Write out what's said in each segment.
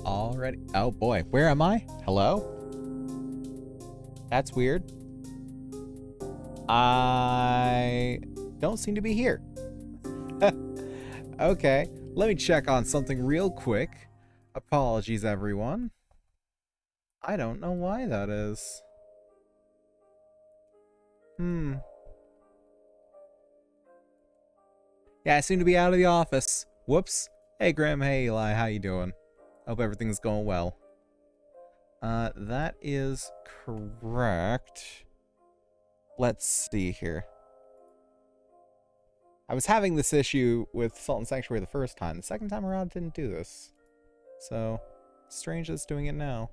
already. Oh boy, where am I? Hello? That's weird. I don't seem to be here. Okay, let me check on something real quick. Apologies, everyone. I don't know why that is. Yeah, I seem to be out of the office. Whoops. Hey, Graham. Hey, Eli. How you doing? Hope everything's going well. That is correct. Let's see here. I was having this issue with Salt and Sanctuary the first time. The second time around, it didn't do this. So, strange that it's doing it now.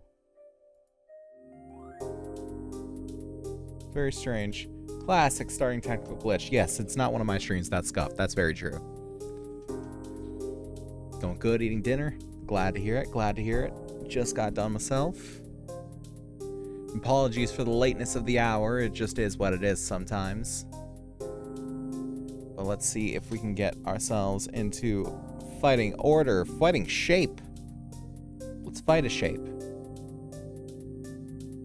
Very strange. Classic starting technical glitch. Yes, it's not one of my streams that's scuffed. That's very true. Going good, eating dinner. Glad to hear it. Glad to hear it. Just got done myself. Apologies for the lateness of the hour. It just is what it is sometimes. But let's see if we can get ourselves into fighting order, fighting shape. Let's fight a shape.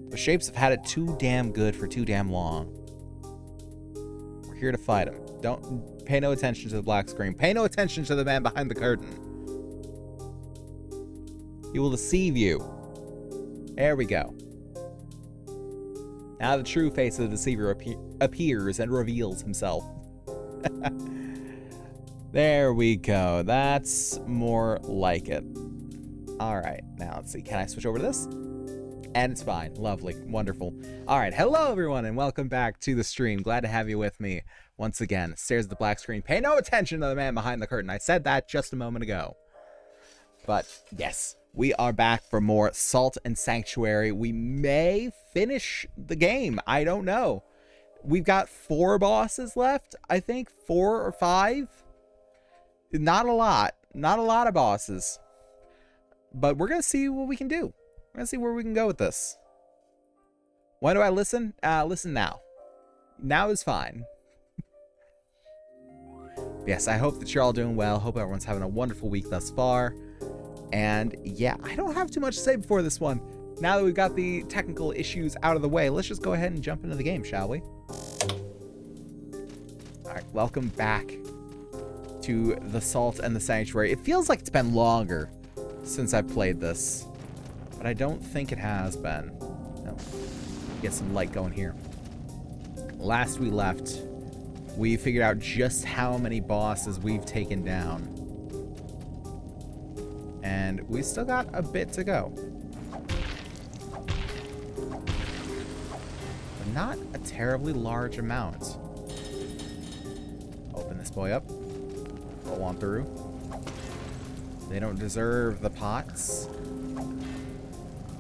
The shapes have had it too damn good for too damn long. We're here to fight them. Don't pay no attention to the black screen. Pay no attention to the man behind the curtain. He will deceive you. There we go. Now the true face of the deceiver appears and reveals himself. There we go. That's more like it. Alright, now let's see. Can I switch over to this? And it's fine. Lovely. Wonderful. Alright, hello everyone and welcome back to the stream. Glad to have you with me once again. Stares at the black screen. Pay no attention to the man behind the curtain. I said that just a moment ago. But yes, we are back for more Salt and Sanctuary. We may finish the game. I don't know. We've got 4 bosses left. I think 4 or 5. Not a lot. Not a lot of bosses. But we're going to see what we can do. We're going to see where we can go with this. When do I listen? Listen now. Now is fine. Yes, I hope that you're all doing well. Hope everyone's having a wonderful week thus far. And yeah, I don't have too much to say before this one. Now that we've got the technical issues out of the way, let's just go ahead and jump into the game, shall we? Alright, welcome back to the Salt and the Sanctuary. It feels like it's been longer since I played this, but I don't think it has been. No. Get some light going here. Last we left, we figured out just how many bosses we've taken down. And we still got a bit to go. But not a terribly large amount. Open this boy up. Roll on through. They don't deserve the pots.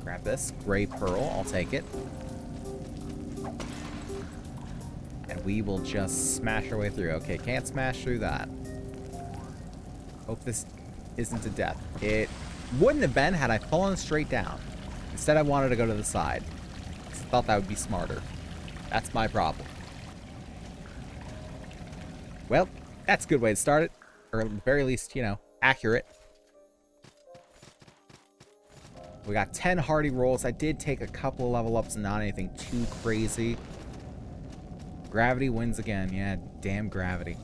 Grab this. Gray pearl. I'll take it. And we will just smash our way through. Okay, can't smash through that. Hope this isn't to death. It wouldn't have been had I fallen straight down. Instead, I wanted to go to the side. I thought that would be smarter. That's my problem. Well, that's a good way to start it. Or at the very least, you know, accurate. We got 10 hardy rolls. I did take a couple of level ups, not anything too crazy. Gravity wins again. Yeah, damn gravity.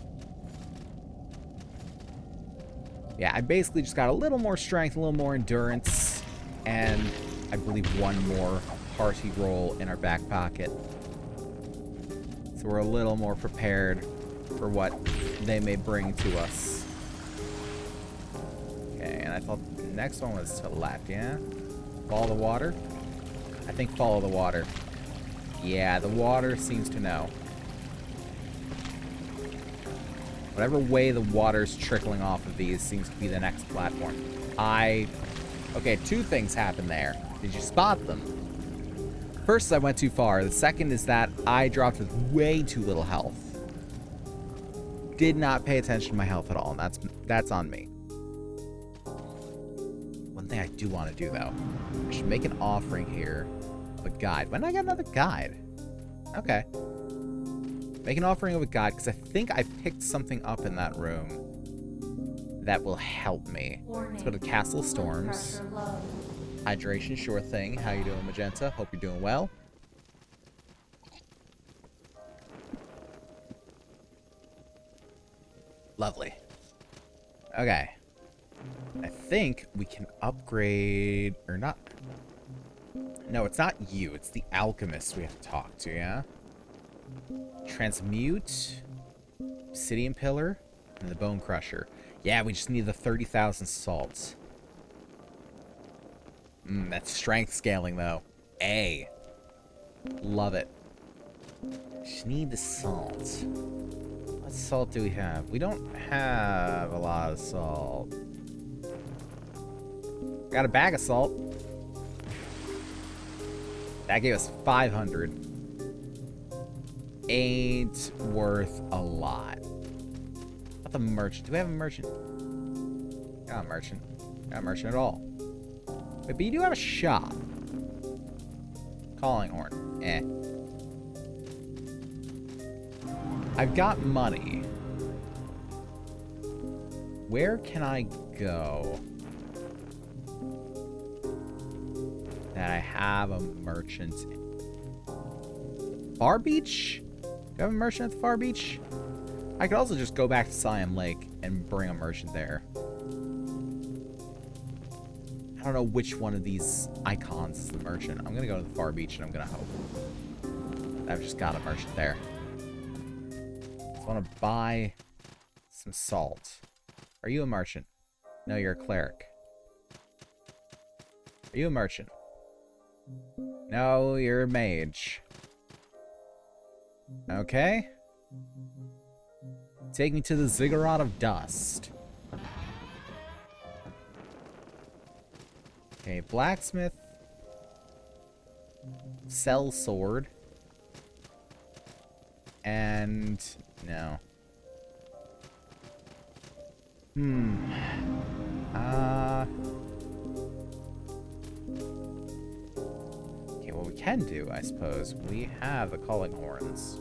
Yeah, I basically just got a little more strength, a little more endurance, and I believe one more hearty roll in our back pocket. So we're a little more prepared for what they may bring to us. Okay, and I thought the next one was to the left, yeah? Follow the water? I think follow the water. Yeah, the water seems to know. Whatever way the water's trickling off of these seems to be the next platform. Okay, 2 things happened there. Did you spot them? First, I went too far. The second is that I dropped with way too little health. Did not pay attention to my health at all, and that's on me. One thing I do want to do, though, I should make an offering here of a guide. When did I get another guide? Okay. Make an offering of a guide, because I think I picked something up in that room that will help me. Let's go to Castle Storms. Hydration, sure thing. How you doing, Magenta? Hope you're doing well. Lovely. Okay. I think we can upgrade... Or not. No, it's not you. It's the alchemist we have to talk to, yeah? Transmute. Obsidian Pillar. And the Bone Crusher. Yeah, we just need the 30,000 salts. That's strength scaling, though. A. Love it. Just need the salt. What salt do we have? We don't have a lot of salt. Got a bag of salt. That gave us 500. Ain't worth a lot. What the merchant? Do we have a merchant? Got a merchant. Got a merchant at all. Wait, but you do have a shop. Calling horn. Eh. I've got money. Where can I go that I have a merchant? Far Beach? Do you have a merchant at the Far Beach? I could also just go back to Siam Lake and bring a merchant there. I don't know which one of these icons is the merchant. I'm gonna go to the Far Beach and I'm gonna hope I've just got a merchant there. I want to buy some salt. Are you a merchant? No, you're a cleric. Are you a merchant? No, you're a mage. Okay. Take me to the Ziggurat of Dust. Okay, blacksmith. Sell sword. And no. Okay, what we can do, I suppose, we have the calling horns.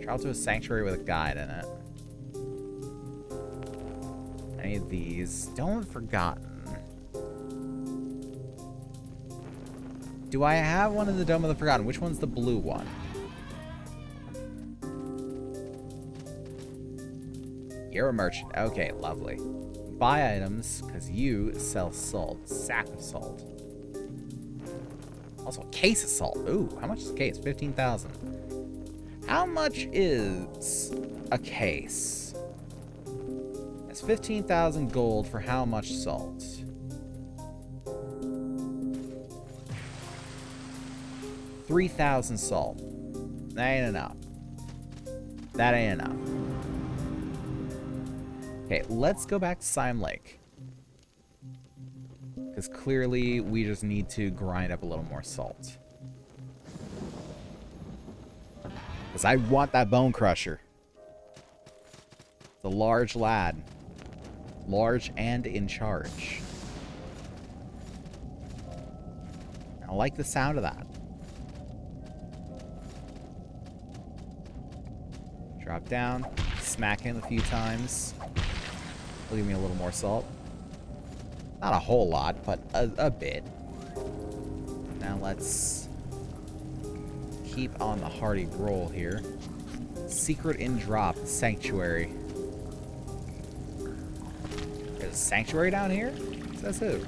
Travel to a sanctuary with a guide in it. Any of these. Don't have forgotten. Do I have one in the Dome of the Forgotten? Which one's the blue one? You're a merchant. Okay, lovely. Buy items, because you sell salt. Sack of salt. Also, a case of salt. Ooh, how much is a case? 15,000. How much is a case? It's 15,000 gold for how much salt? 3,000 salt. That ain't enough. That ain't enough. Okay, let's go back to Siam Lake. Because clearly we just need to grind up a little more salt. Because I want that Bone Crusher. The large lad. Large and in charge. I like the sound of that. Drop down. Smack him a few times. He'll give me a little more salt. Not a whole lot, but a bit. Now let's keep on the hearty roll here. Secret in drop, sanctuary. There's a sanctuary down here? Says who?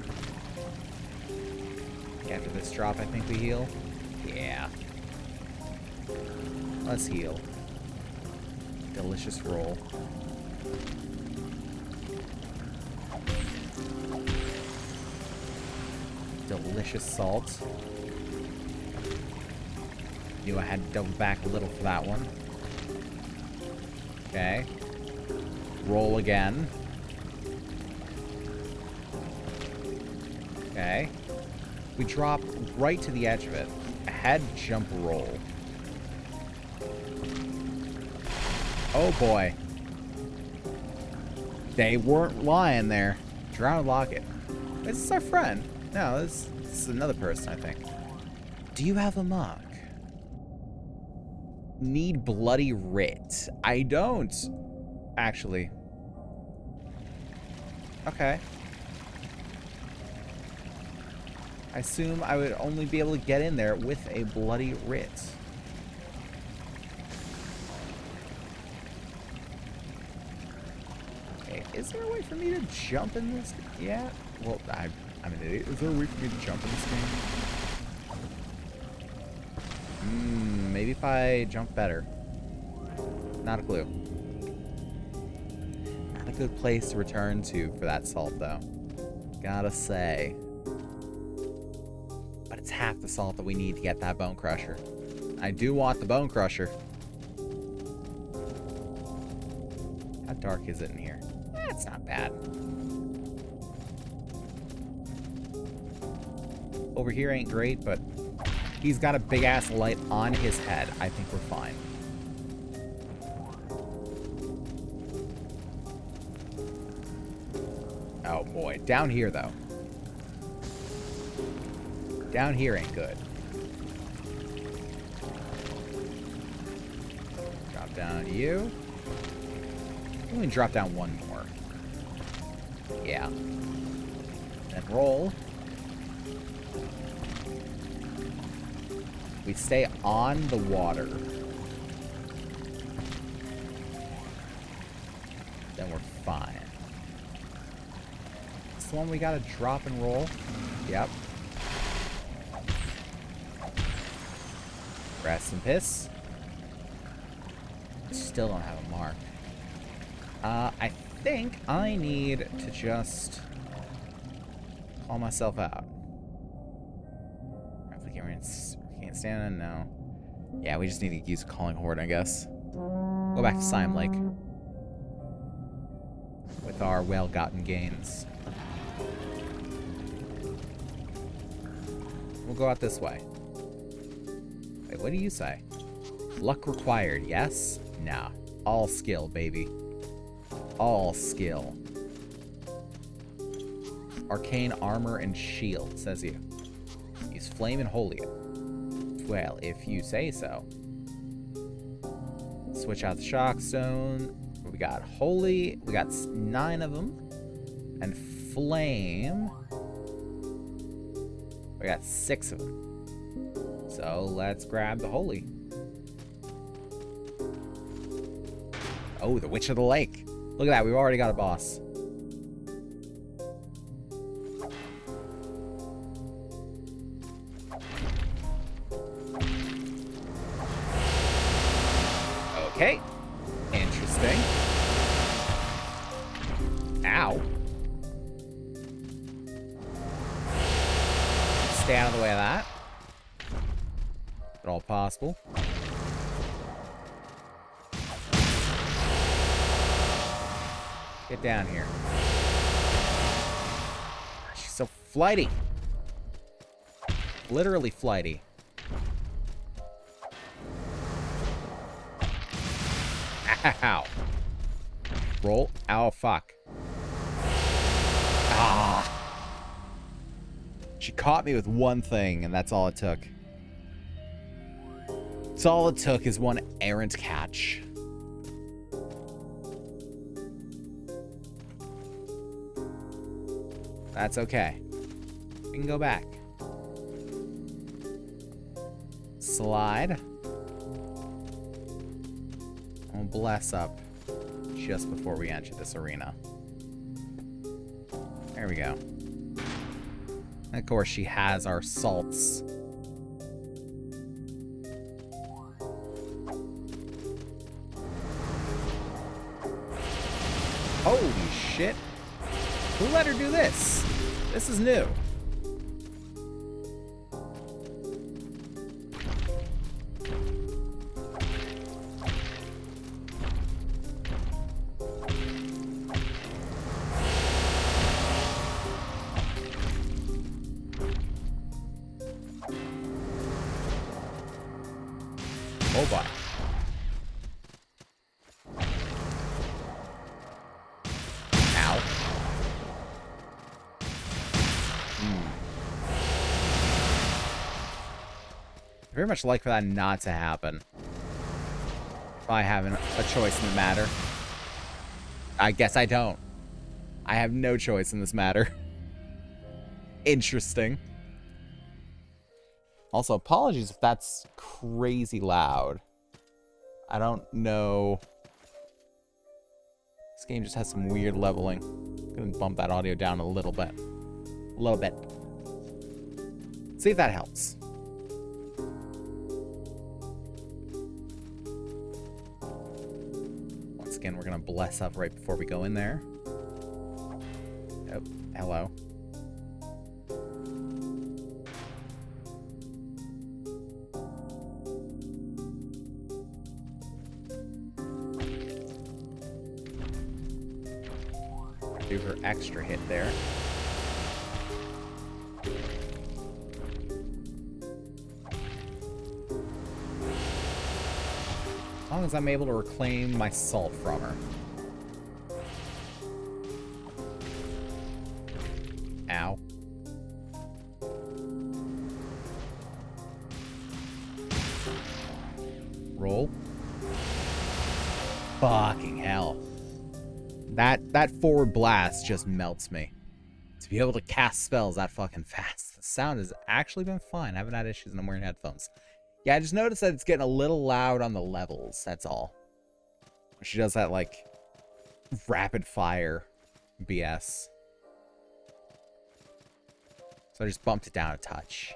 After this drop, I think we heal. Yeah. Let's heal. Delicious roll. Delicious salt. Knew I had to double back a little for that one. Okay. Roll again. Okay. We drop right to the edge of it. A head jump roll. Oh boy. They weren't lying there. Drowned Locket. Is this our friend? No, this is another person, I think. Do you have a mug? Need bloody writ. I don't. Actually. Okay. I assume I would only be able to get in there with a bloody writ. Okay, is there a way for me to jump in this? Yeah. Well, I'm an idiot. Is there a way for me to jump in this game? Maybe if I jump better. Not a clue. Not a good place to return to for that salt, though. Gotta say. But it's half the salt that we need to get that bone crusher. I do want the bone crusher. How dark is it in here? It's not bad. Over here ain't great, but he's got a big-ass light on his head. I think we're fine. Oh, boy. Down here, though. Down here ain't good. Drop down you. Let me drop down one more. Yeah. Then roll. We stay on the water. Then we're fine. It's the one we gotta drop and roll. Yep. Rest and piss. Still don't have a mark. I think I need to just call myself out. Can't stand it? No. Yeah, we just need to use Calling Horde, I guess. Go back to Slime Lake. With our well-gotten gains. We'll go out this way. Wait, what do you say? Luck required, yes? Nah. All skill, baby. All skill. Arcane armor and shield, says you. Use flame and holy. Well, if you say so. Switch out the shock stone. We got holy. We got 9 of them. And flame. We got 6 of them. So let's grab the holy. Oh, the Witch of the Lake. Look at that. We've already got a boss. Okay. Interesting. Ow. Stay out of the way of that. At all possible. Get down here. She's so flighty. Literally flighty. Ow. Roll. Ow, fuck. Ah. She caught me with one thing, and that's all it took. That's all it took is one errant catch. That's okay. We can go back. Slide. We'll bless up just before we enter this arena. There we go. And of course, she has our salts. Holy shit. Who let her do this? This is new. Oh boy. Ow. Very much like for that not to happen. If I have a choice in the matter. I guess I don't. I have no choice in this matter. Interesting. Also, apologies if that's crazy loud. I don't know. This game just has some weird leveling. I'm gonna bump that audio down a little bit. A little bit. See if that helps. Once again, we're gonna bless up right before we go in there. Oh, hello. Do her extra hit there. As long as I'm able to reclaim my salt from her. Ow. Roll. Fucking hell. That forward blast just melts me. To be able to cast spells that fucking fast. The sound has actually been fine. I haven't had issues and I'm wearing headphones. Yeah, I just noticed that it's getting a little loud on the levels. That's all. She does that, like, rapid fire BS. So I just bumped it down a touch.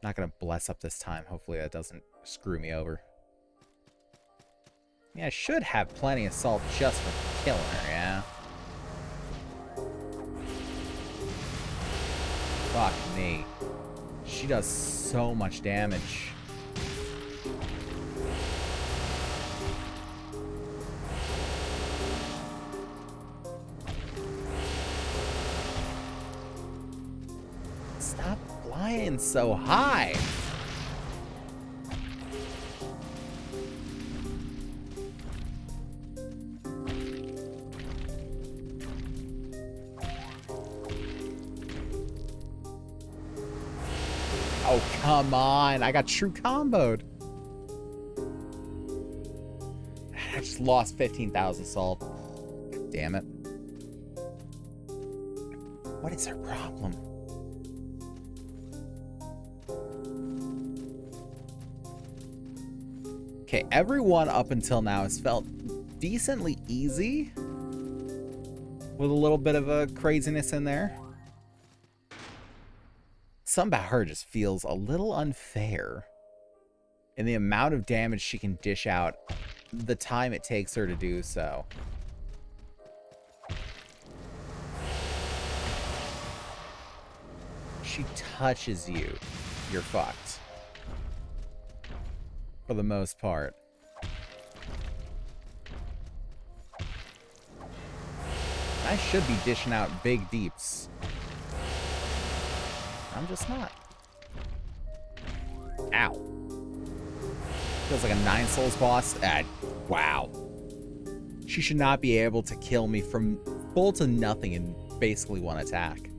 Not gonna bless up this time. Hopefully that doesn't screw me over. Yeah, I should have plenty of salt just for killing her, yeah? Fuck me. She does so much damage. Stop flying so high. Oh, come on. I got true comboed. I just lost 15,000 salt. God damn it. What is her problem? Okay, everyone up until now has felt decently easy. With a little bit of a craziness in there. Something about her just feels a little unfair in the amount of damage she can dish out, the time it takes her to do so. She touches you, you're fucked. For the most part. I should be dishing out big deeps. I'm just not. Ow. Feels like a 9 souls boss. Wow. She should not be able to kill me from full to nothing in basically one attack.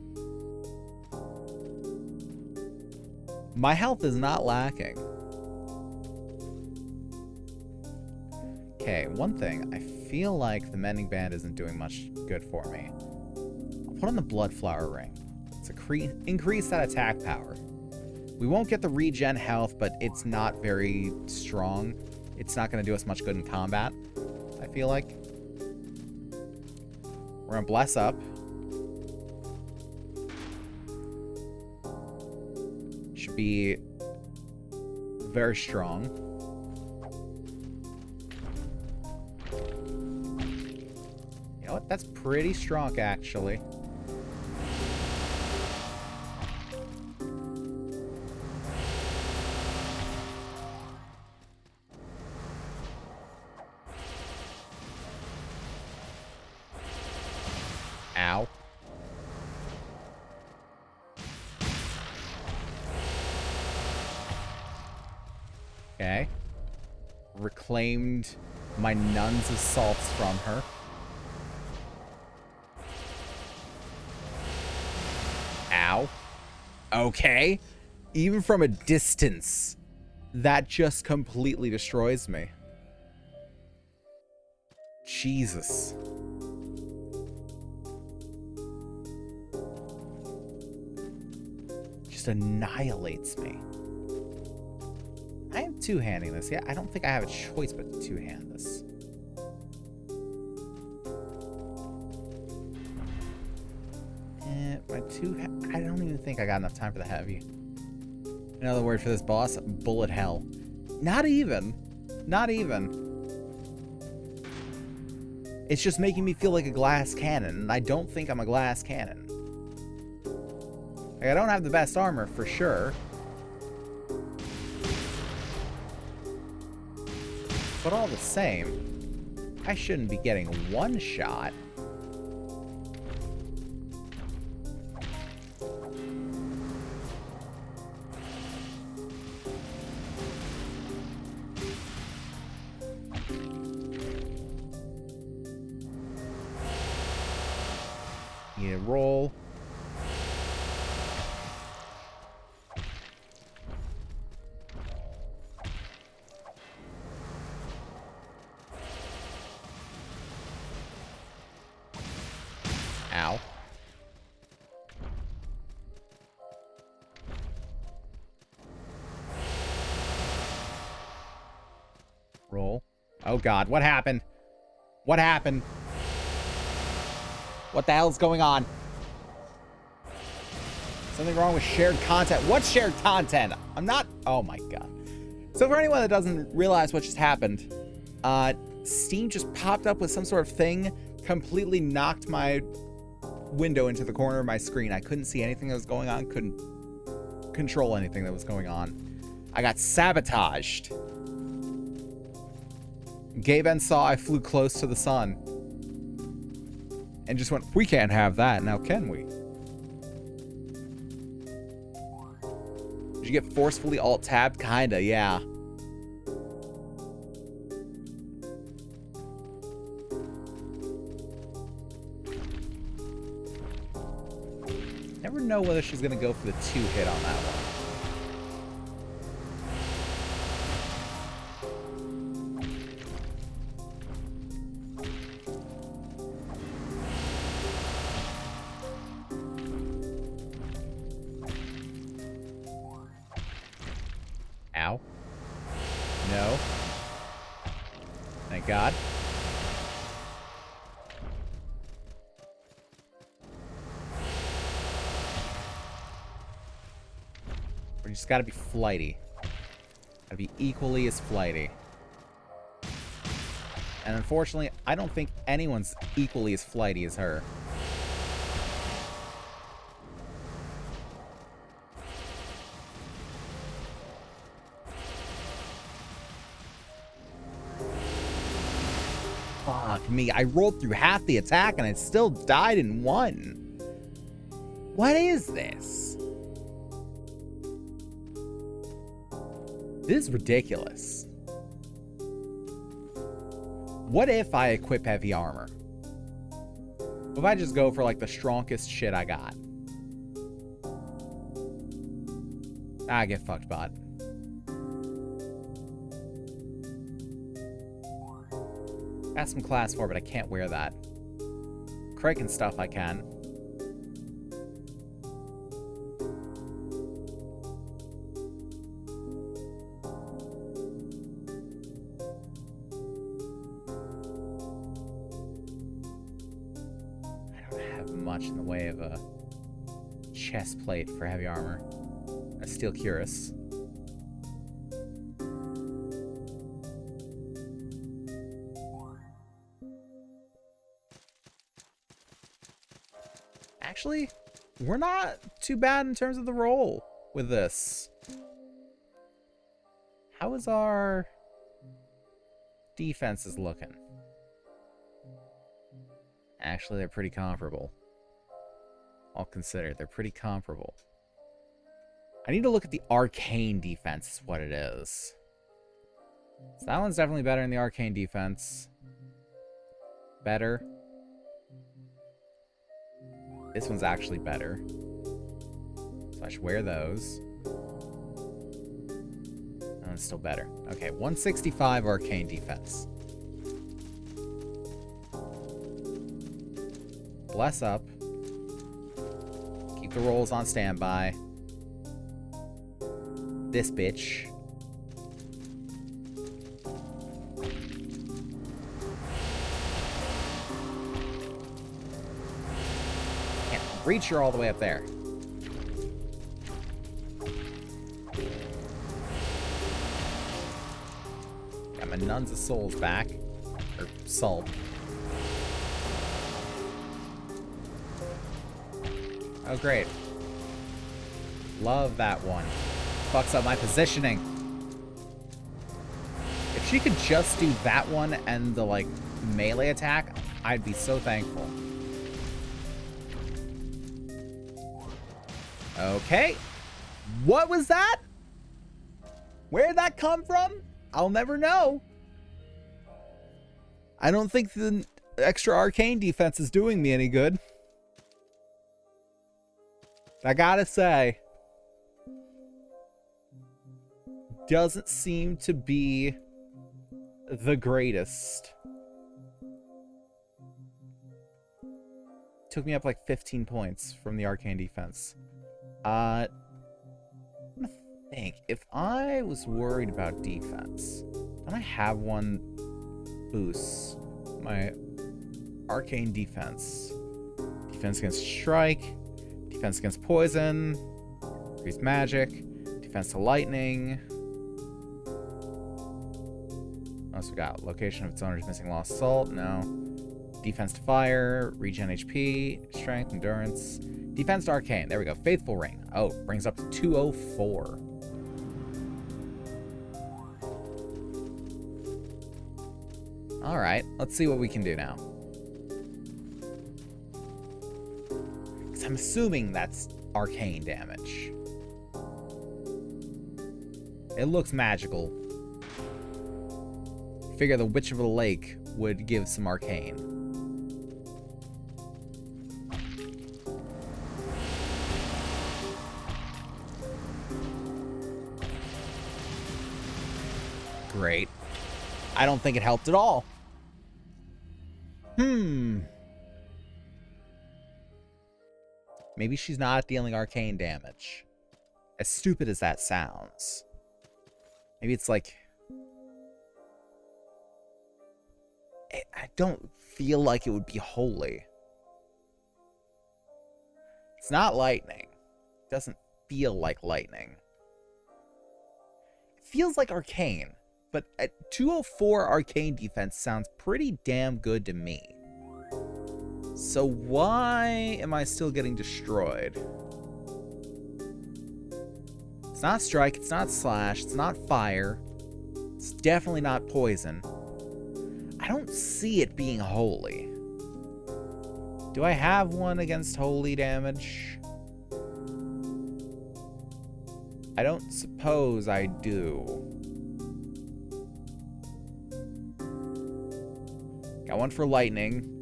My health is not lacking. Okay, one thing. I feel like the Mending Band isn't doing much good for me. I'll put on the Bloodflower Ring. Increase that attack power. We won't get the regen health, but it's not very strong. It's not going to do us much good in combat, I feel like. We're going to bless up. Should be very strong. You know what? That's pretty strong, actually. Ow. Okay. Reclaimed my Nun's assaults from her. Ow. Okay. Even from a distance, that just completely destroys me. Jesus. just annihilates me. I am two-handing this. Yeah, I don't think I have a choice but to two-hand this. I don't even think I got enough time for the heavy. Another word for this boss, bullet hell. Not even. Not even. It's just making me feel like a glass cannon, and I don't think I'm a glass cannon. Like, I don't have the best armor, for sure. But all the same, I shouldn't be getting one shot. Need a roll. Ow. Roll. Oh God, what happened? What happened? What the hell's going on? Something wrong with shared content. What's shared content? I'm not... Oh my God. So for anyone that doesn't realize what just happened, Steam just popped up with some sort of thing, completely knocked my window into the corner of my screen. I couldn't see anything that was going on, couldn't control anything that was going on. I got sabotaged. Gaben saw I flew close to the sun and just went, we can't have that, now can we? Did you get forcefully alt-tabbed? Kinda, yeah. Never know whether she's gonna go for the 2-hit on that one. Ow. No. Thank God. We just gotta be flighty. Gotta be equally as flighty. And unfortunately, I don't think anyone's equally as flighty as her. Fuck me, I rolled through half the attack and I still died in one. What is this? This is ridiculous. What if I equip heavy armor? What if I just go for like the strongest shit I got? Ah, get fucked, bot. Got some class 4, but I can't wear that. Kraken stuff I can. I don't have much in the way of a chest plate for heavy armor. A steel cuirass. Actually, we're not too bad in terms of the roll with this. How is our defenses looking? Actually, they're pretty comparable. All considered, they're pretty comparable. I need to look at the arcane defense, is what it is. So that one's definitely better in the arcane defense. Better. This one's actually better. So I should wear those. Oh, it's still better. Okay, 165 arcane defense. Bless up. Keep the rolls on standby. this bitch. Can't reach her all the way up there. Got my Nuns of Souls back. Or Salt. Oh, great. Love that one. Fucks up my positioning. If she could just do that one and the, like, melee attack, I'd be so thankful. Okay. What was that? Where'd that come from? I'll never know. I don't think the extra arcane defense is doing me any good. I gotta say, doesn't seem to be the greatest. Took me up like 15 points from the arcane defense. I'm gonna think, if I was worried about defense, don't I have one boost? My arcane defense. Defense against strike. Defense against poison, increased magic, defense to lightning. What else we got? Location of its owner's missing lost salt, no. Defense to fire, regen HP, strength, endurance. Defense to arcane, there we go. Faithful ring. Oh, brings up to 204. Alright, let's see what we can do now. I'm assuming that's arcane damage. It looks magical. Figure the Witch of the Lake would give some arcane. Great. I don't think it helped at all. Maybe she's not dealing arcane damage. As stupid as that sounds. Maybe it's like... I don't feel like it would be holy. It's not lightning. It doesn't feel like lightning. It feels like arcane. But at 204 arcane defense sounds pretty damn good to me. So why am I still getting destroyed? It's not strike, it's not slash, it's not fire. It's definitely not poison. I don't see it being holy. Do I have one against holy damage? I don't suppose I do. Got one for lightning.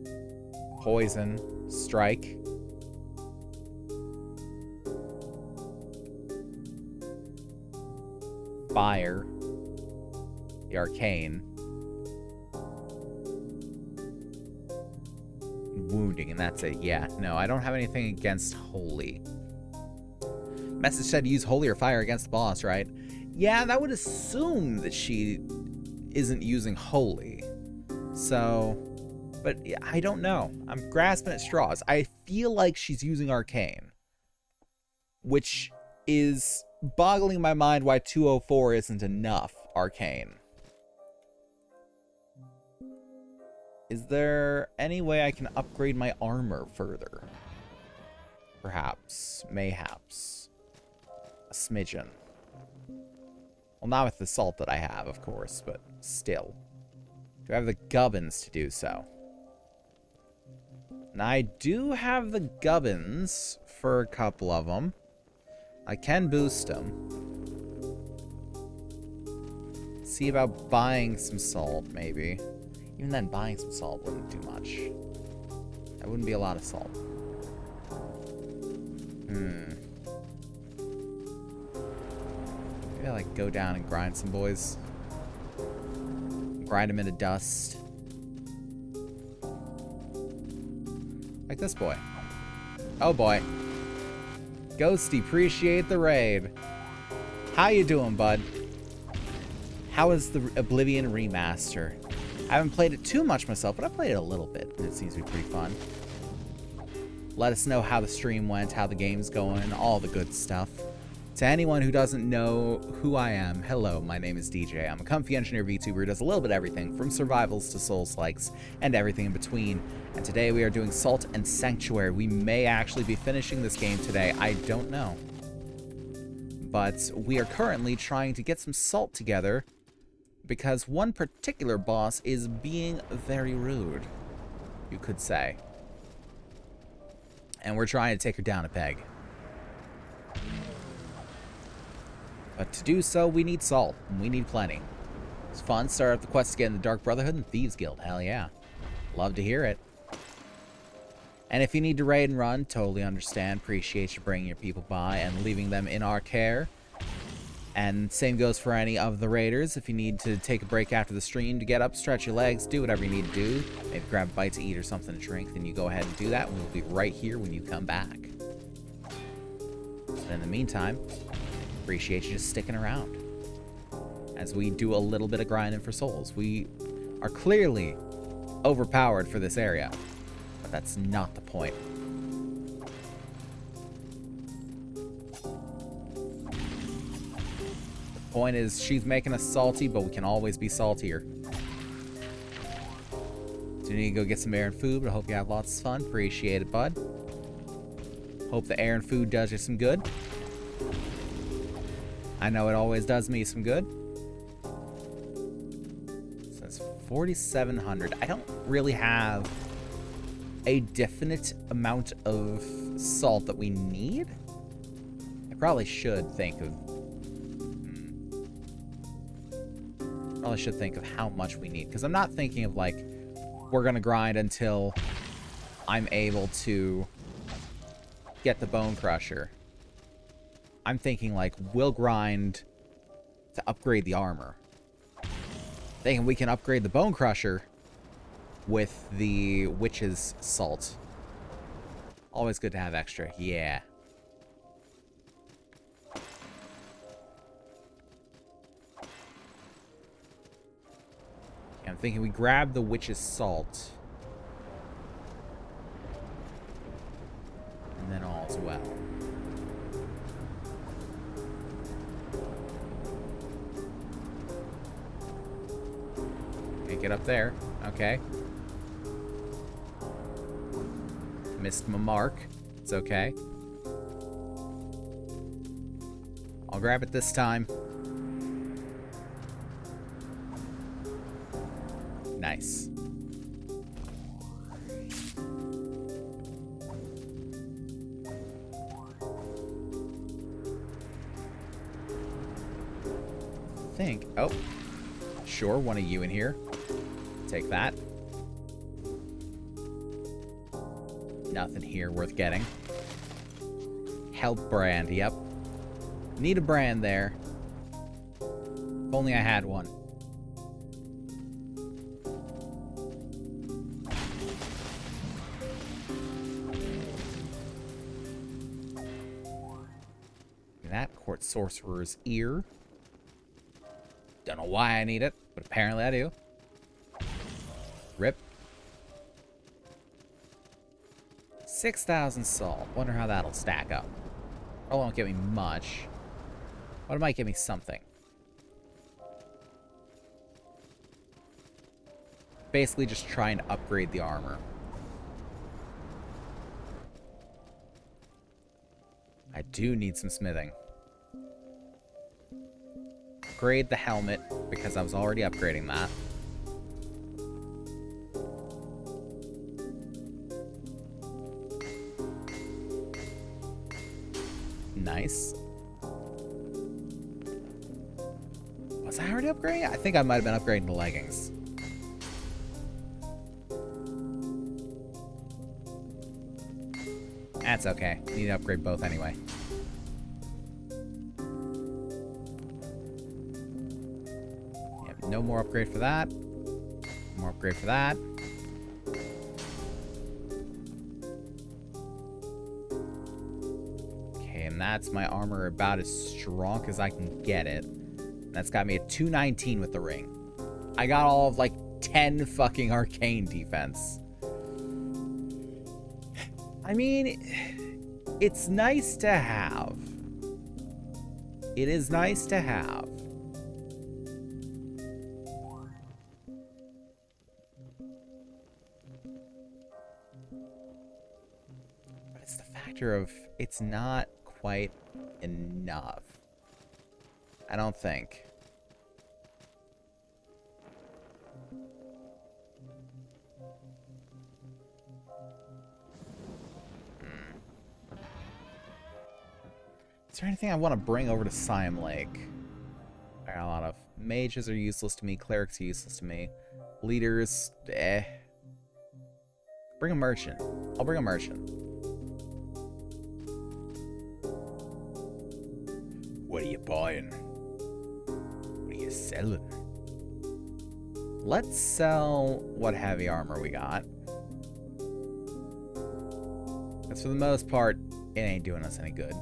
Poison, strike. Fire. The arcane. Wounding, and that's it. Yeah, no, I don't have anything against holy. Message said use holy or fire against the boss, right? Yeah, that would assume that she isn't using holy. So... But I don't know. I'm grasping at straws. I feel like she's using arcane. Which is boggling my mind why 204 isn't enough arcane. Is there any way I can upgrade my armor further? Perhaps. Mayhaps. A smidgen. Well, not with the salt that I have, of course, but still. Do I have the gubbins to do so? Now, I do have the gubbins for a couple of them. I can boost them. See about buying some salt, maybe. Even then, buying some salt wouldn't do much. That wouldn't be a lot of salt. Maybe I, like, go down and grind some boys. Grind them into dust. Like this boy. Oh boy. Ghosty, appreciate the raid. How you doing, bud? How is the Oblivion remaster? I haven't played it too much myself, but I played it a little bit, and it seems to be pretty fun. Let us know how the stream went, how the game's going, all the good stuff. To anyone who doesn't know who I am, hello, my name is DJ. I'm a comfy engineer VTuber who does a little bit of everything, from survivals to Souls-likes, and everything in between. And today we are doing Salt and Sanctuary. We may actually be finishing this game today, I don't know. But we are currently trying to get some salt together, because one particular boss is being very rude, you could say. And we're trying to take her down a peg. But to do so, we need salt, and we need plenty. It's fun. Start up the quest to get in the Dark Brotherhood and Thieves Guild. Hell yeah. Love to hear it. And if you need to raid and run, totally understand. Appreciate you bringing your people by and leaving them in our care. And same goes for any of the raiders. If you need to take a break after the stream to get up, stretch your legs, do whatever you need to do. Maybe grab a bite to eat or something to drink, then you go ahead and do that. We'll be right here when you come back. But in the meantime, appreciate you just sticking around as we do a little bit of grinding for souls. We are clearly overpowered for this area, but that's not the point. The point is she's making us salty, but we can always be saltier. So you need to go get some air and food, but I hope you have lots of fun. Appreciate it, bud. Hope the air and food does you some good. I know it always does me some good. So it's 4,700. I don't really have a definite amount of salt that we need. I probably should think of... Probably should think of how much we need. Because I'm not thinking of, like, we're going to grind until I'm able to get the Bone Crusher. I'm thinking, like, we'll grind to upgrade the armor. Thinking we can upgrade the Bone Crusher with the Witch's Salt. Always good to have extra. Yeah. I'm thinking we grab the Witch's Salt. And then all's well. Can't get up there. Okay. Missed my mark. It's okay. I'll grab it this time. Nice. Think. Oh. Sure, one of you in here. Take that. Nothing here worth getting. Help brand, yep. Need a brand there. If only I had one. That Court Sorcerer's Ear. Don't know why I need it, but apparently I do. Rip. 6,000 salt. Wonder how that'll stack up. Probably won't give me much. But it might give me something. Basically just trying to upgrade the armor. I do need some smithing. Upgrade the helmet, because I was already upgrading that. Nice. Was I already upgrading? I think I might have been upgrading the leggings. That's okay. Need to upgrade both anyway. Yep, no more upgrade for that. More upgrade for that. that's my armor about as strong as I can get it. That's got me at 219 with the ring. I got all of like 10 fucking arcane defense. I mean, it's nice to have. It is nice to have. But it's the factor of it's not quite enough. I don't think. Is there anything I want to bring over to Siam Lake? I got a lot of mages are useless to me, clerics are useless to me, leaders, Bring a merchant. I'll bring a merchant. What are you buying? What are you selling? Let's sell what heavy armor we got. Because for the most part, it ain't doing us any good.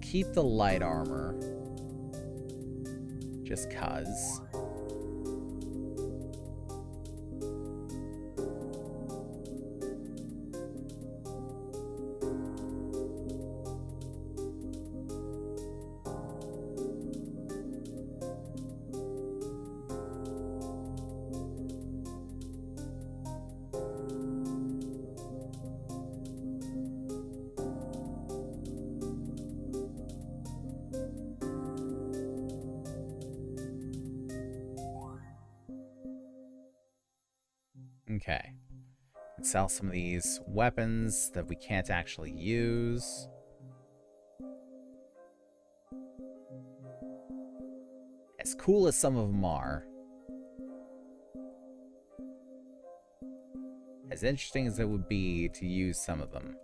Keep the light armor. Just 'cause. Okay. Let's sell some of these weapons that we can't actually use. As cool as some of them are, as interesting as it would be to use some of them,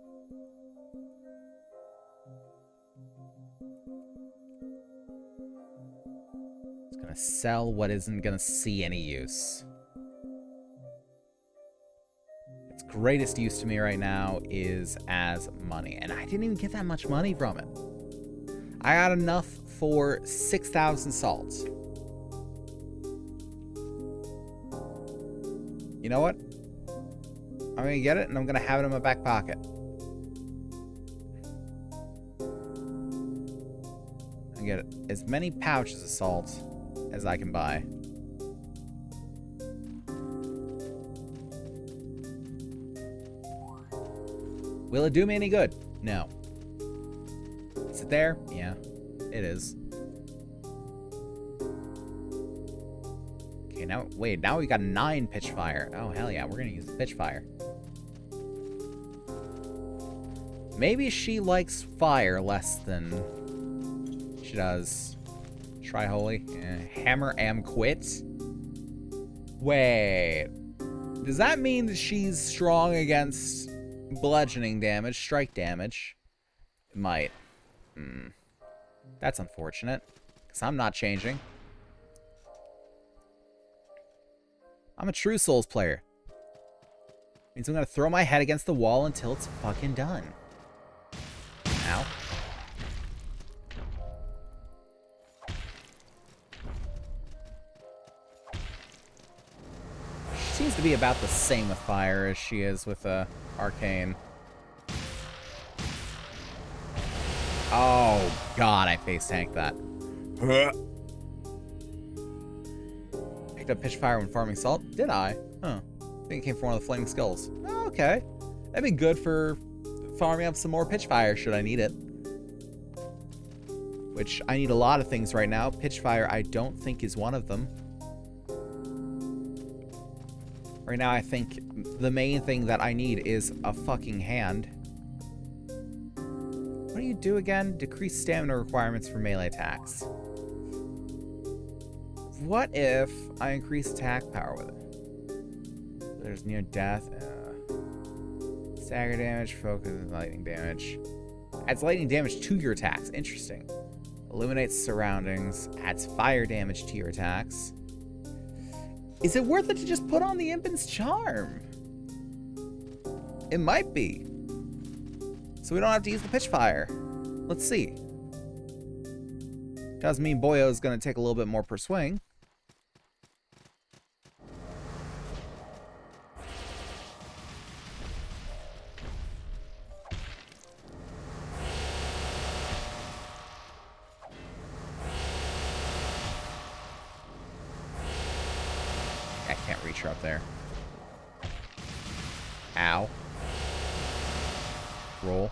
it's gonna sell what isn't gonna see any use. Its greatest use to me right now is as money, and I didn't even get that much money from it. I got enough for 6,000 salt. You know what? I'm gonna get it and I'm gonna have it in my back pocket. I get as many pouches of salt as I can buy. Will it do me any good? No. Is it there? Yeah, it is. Okay, now, wait, now we got 9 pitch fire. Oh, hell yeah, we're gonna use the pitch fire. Maybe she likes fire less than she does Tri-Holy. Hammer am quit. Wait. Does that mean that she's strong against bludgeoning damage, strike damage? It might. That's unfortunate, because I'm not changing. I'm a true Souls player. Means I'm gonna throw my head against the wall until it's fucking done. Ow. She seems to be about the same with fire as she is with arcane. Oh god, I face tanked that. Picked up pitch fire when farming salt. Did I? Huh. I think it came from one of the flaming skulls. Oh, okay. That'd be good for farming up some more pitch fire should I need it. Which I need a lot of things right now. Pitch fire I don't think is one of them. Right now I think the main thing that I need is a fucking hand. What do you do again? Decrease stamina requirements for melee attacks. What if I increase attack power with it? There's near death. Stagger damage, focus, and lightning damage. Adds lightning damage to your attacks. Interesting. Illuminates surroundings. Adds fire damage to your attacks. Is it worth it to just put on the Impin's Charm? It might be. So we don't have to use the Pitchfire. Let's see. Does mean Boyo is going to take a little bit more per swing. I can't reach her up there. Ow. Roll.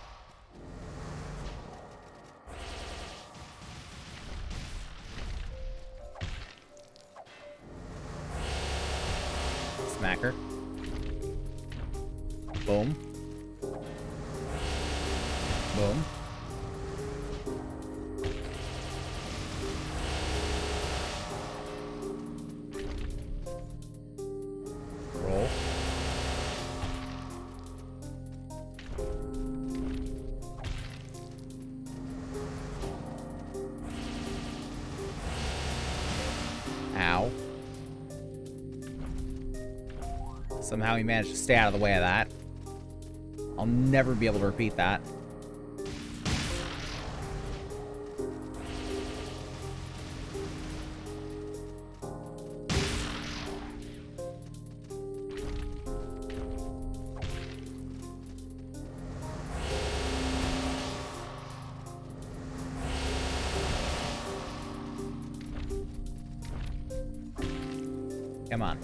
Smacker. Boom. Boom. Roll. Ow. Somehow he managed to stay out of the way of that. I'll never be able to repeat that. Come on.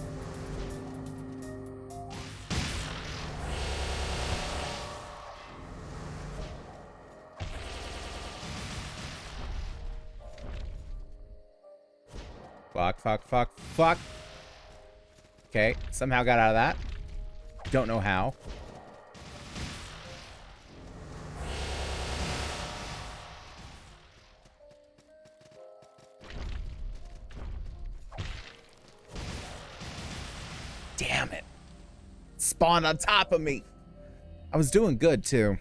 Fuck. Okay, somehow got out of that. Don't know how. Damn it. Spawned on top of me. I was doing good, too.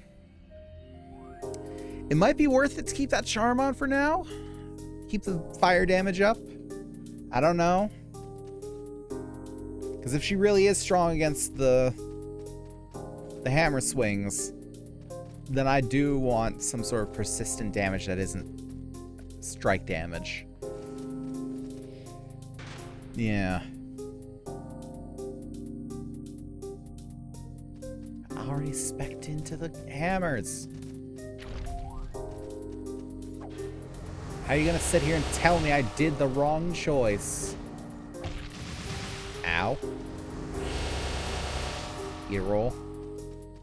It might be worth it to keep that charm on for now. Keep the fire damage up. I don't know. Because if she really is strong against the hammer swings, then I do want some sort of persistent damage that isn't strike damage. Yeah. I already spec'd into the hammers. How are you gonna sit here and tell me I did the wrong choice? Ow. Eat a roll.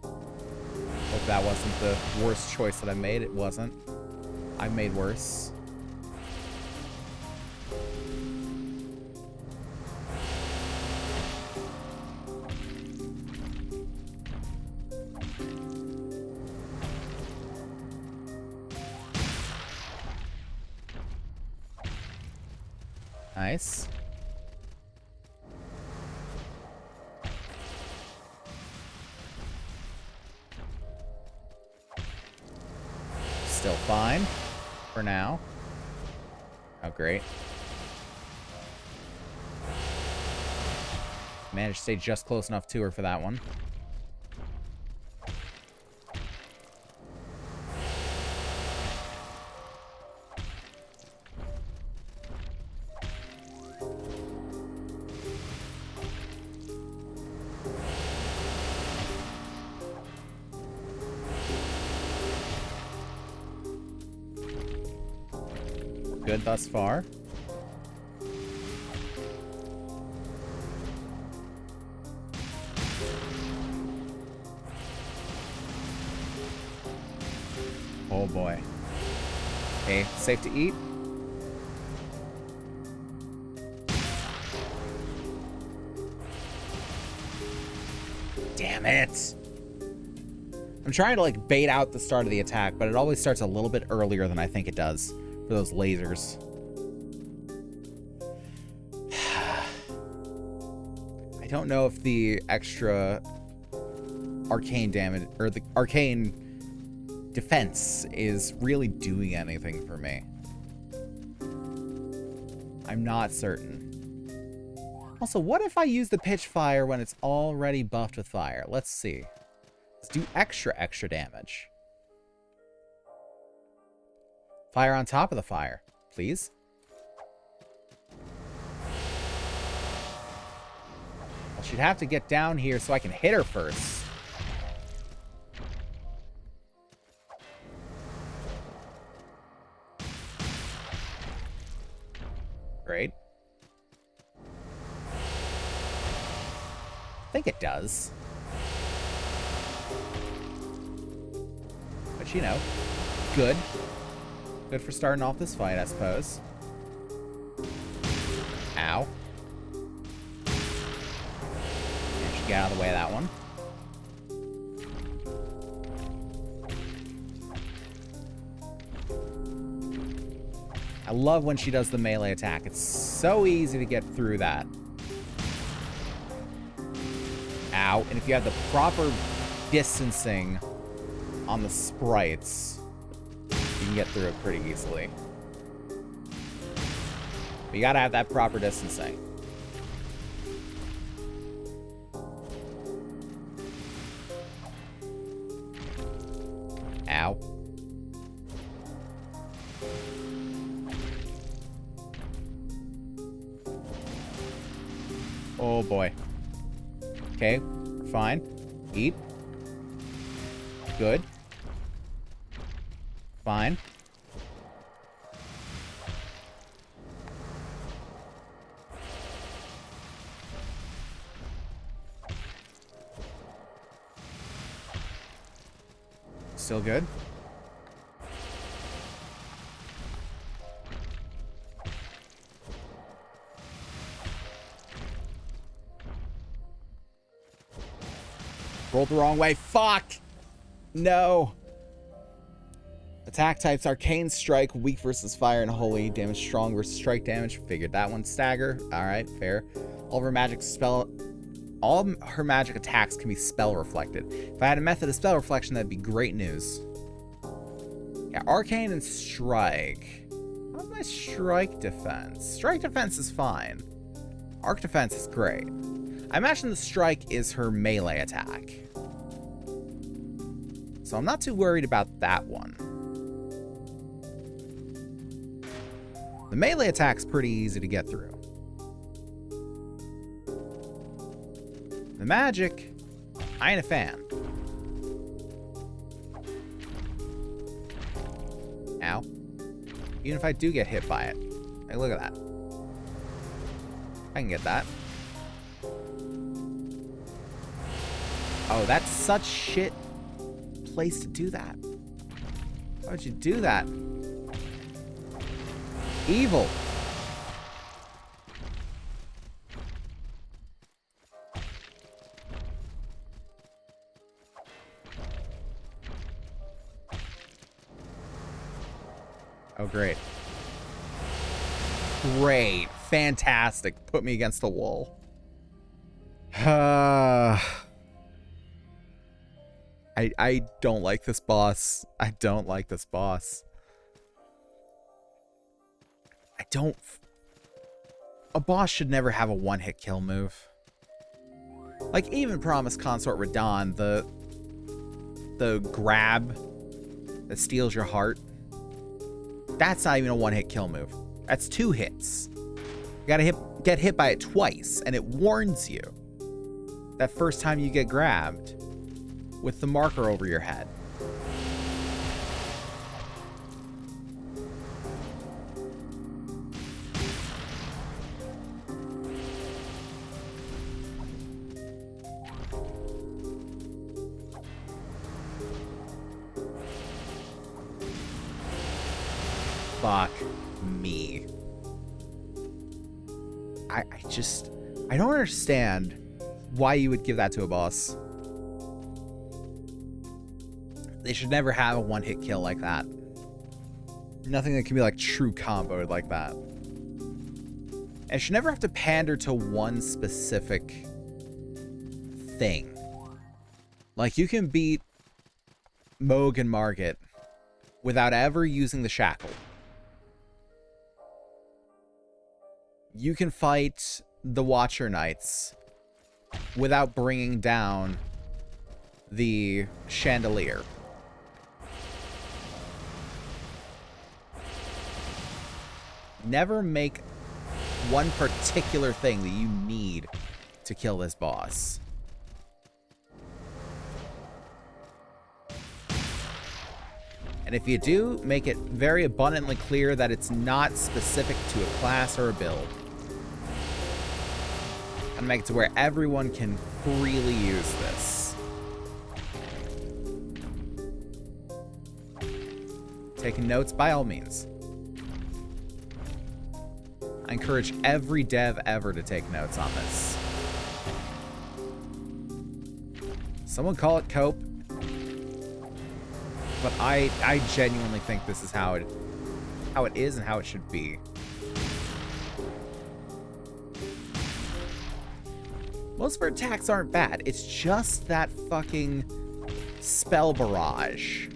Hope that wasn't the worst choice that I made. It wasn't. I made worse. Nice. Still fine for now. Oh, great. Managed to stay just close enough to her for that one. Good thus far. Oh boy. Okay, safe to eat. Damn it. I'm trying to like bait out the start of the attack, but it always starts a little bit earlier than I think it does. For those lasers. I don't know if the extra arcane damage or the arcane defense is really doing anything for me. I'm not certain. Also, what if I use the pitch fire when it's already buffed with fire? Let's see. Let's do extra damage. Fire on top of the fire, please. Well, she'd have to get down here so I can hit her first. Great. I think it does. But you know, good. Good for starting off this fight, I suppose. Ow. And she got out of the way of that one. I love when she does the melee attack. It's so easy to get through that. Ow. And if you have the proper distancing on the sprites, you can get through it pretty easily. But you gotta have that proper distancing. Ow. Oh boy. Okay, we're fine. Eat. Good. Fine. Still good. Rolled the wrong way. Fuck! No. Attack types: Arcane Strike, weak versus fire and holy. Damage strong versus strike damage. Figured that one. Stagger. Alright, fair. All of her magic attacks can be spell reflected. If I had a method of spell reflection, that'd be great news. Yeah, Arcane and Strike. How's my Strike defense? Strike defense is fine. Arc defense is great. I imagine the Strike is her melee attack. So I'm not too worried about that one. The melee attack's pretty easy to get through. The magic, I ain't a fan. Ow. Even if I do get hit by it. Hey, look at that. I can get that. Oh, that's such shit place to do that. Why would you do that? Evil. Oh, great. Great. Fantastic. Put me against the wall. I don't like this boss. I don't like this boss. A boss should never have a one-hit kill move. Like, even Promised Consort Radahn, the grab that steals your heart, that's not even a one-hit kill move. That's 2 hits. You gotta get hit by it twice, and it warns you that first time you get grabbed with the marker over your head. Fuck me. I don't understand why you would give that to a boss. They should never have a one-hit kill like that. Nothing that can be like true comboed like that. And it should never have to pander to one specific thing. Like, you can beat Mohg and Margit without ever using the shackle. You can fight the Watcher Knights without bringing down the Chandelier. Never make one particular thing that you need to kill this boss. And if you do, make it very abundantly clear that it's not specific to a class or a build. And make it to where everyone can freely use this. Taking notes by all means. I encourage every dev ever to take notes on this. Someone call it cope. But I genuinely think this is how it is and how it should be. Most of her attacks aren't bad. It's just that fucking spell barrage.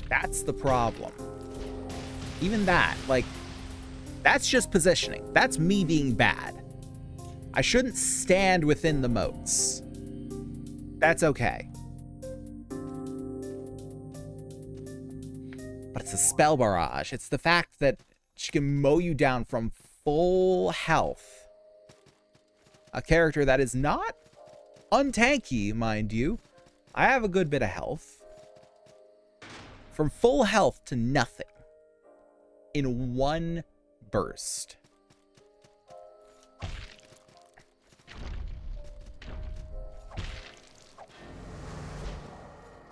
That's the problem. Even that, like, that's just positioning. That's me being bad. I shouldn't stand within the moats. That's okay. But it's a spell barrage. It's the fact that she can mow you down from full health. A character that is not untanky, mind you. I have a good bit of health. From full health to nothing. In one burst.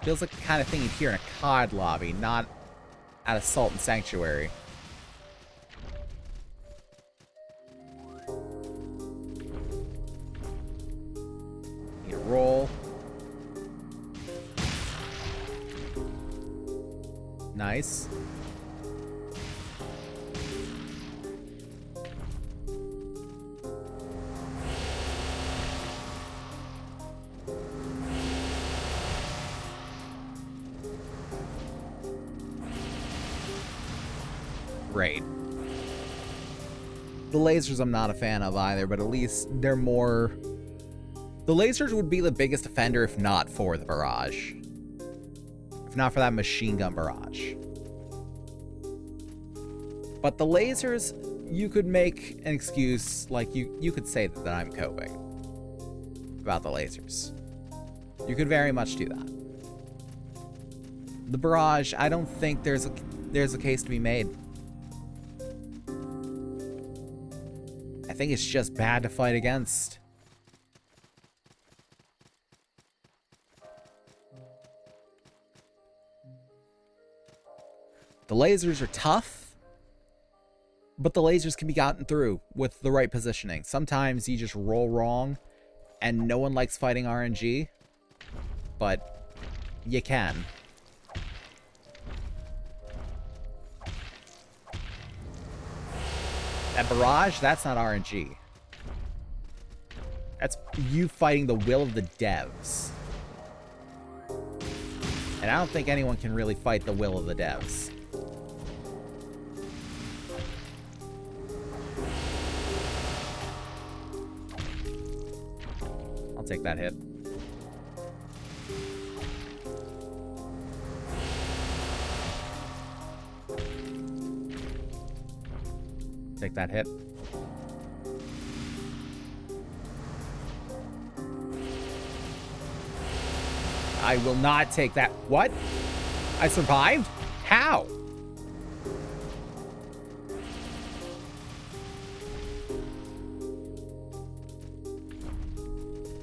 Feels like the kind of thing you'd hear in a COD lobby, not at Assault and Sanctuary. Need a roll. Nice. Great. The lasers I'm not a fan of either, but at least they're more... The lasers would be the biggest offender if not for the barrage. If not for that machine gun barrage. But the lasers, you could make an excuse, like you could say that I'm coping about the lasers. You could very much do that. The barrage, I don't think there's a case to be made. I think it's just bad to fight against. The lasers are tough, but the lasers can be gotten through with the right positioning. Sometimes you just roll wrong, and no one likes fighting RNG, but you can. That barrage, that's not RNG. That's you fighting the will of the devs. And I don't think anyone can really fight the will of the devs. I'll take that hit. Take that hit. I will not take that. What? I survived? How?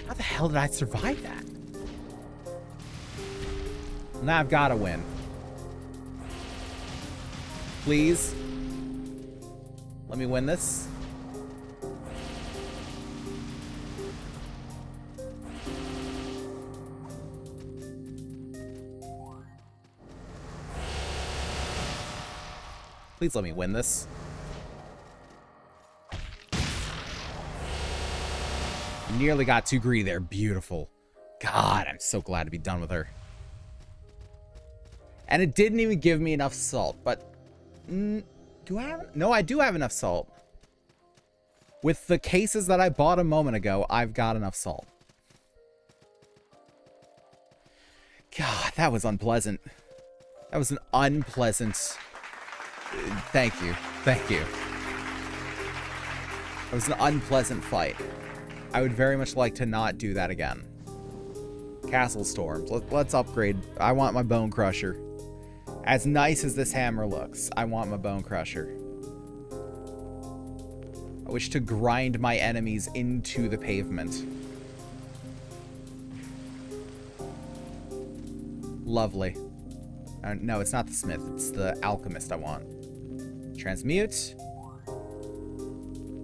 How the hell did I survive that? Now I've got to win. Please. Let me win this. Please let me win this. Nearly got too greedy there. Beautiful. God, I'm so glad to be done with her. And it didn't even give me enough salt, but... do I have... No, I do have enough salt. With the cases that I bought a moment ago, I've got enough salt. God, that was unpleasant. That was an unpleasant... Thank you. Thank you. It was an unpleasant fight. I would very much like to not do that again. Castle Storms. Let's upgrade. I want my Bone Crusher. As nice as this hammer looks, I want my Bone Crusher. I wish to grind my enemies into the pavement. Lovely. No, it's not the smith. It's the alchemist I want. Transmute.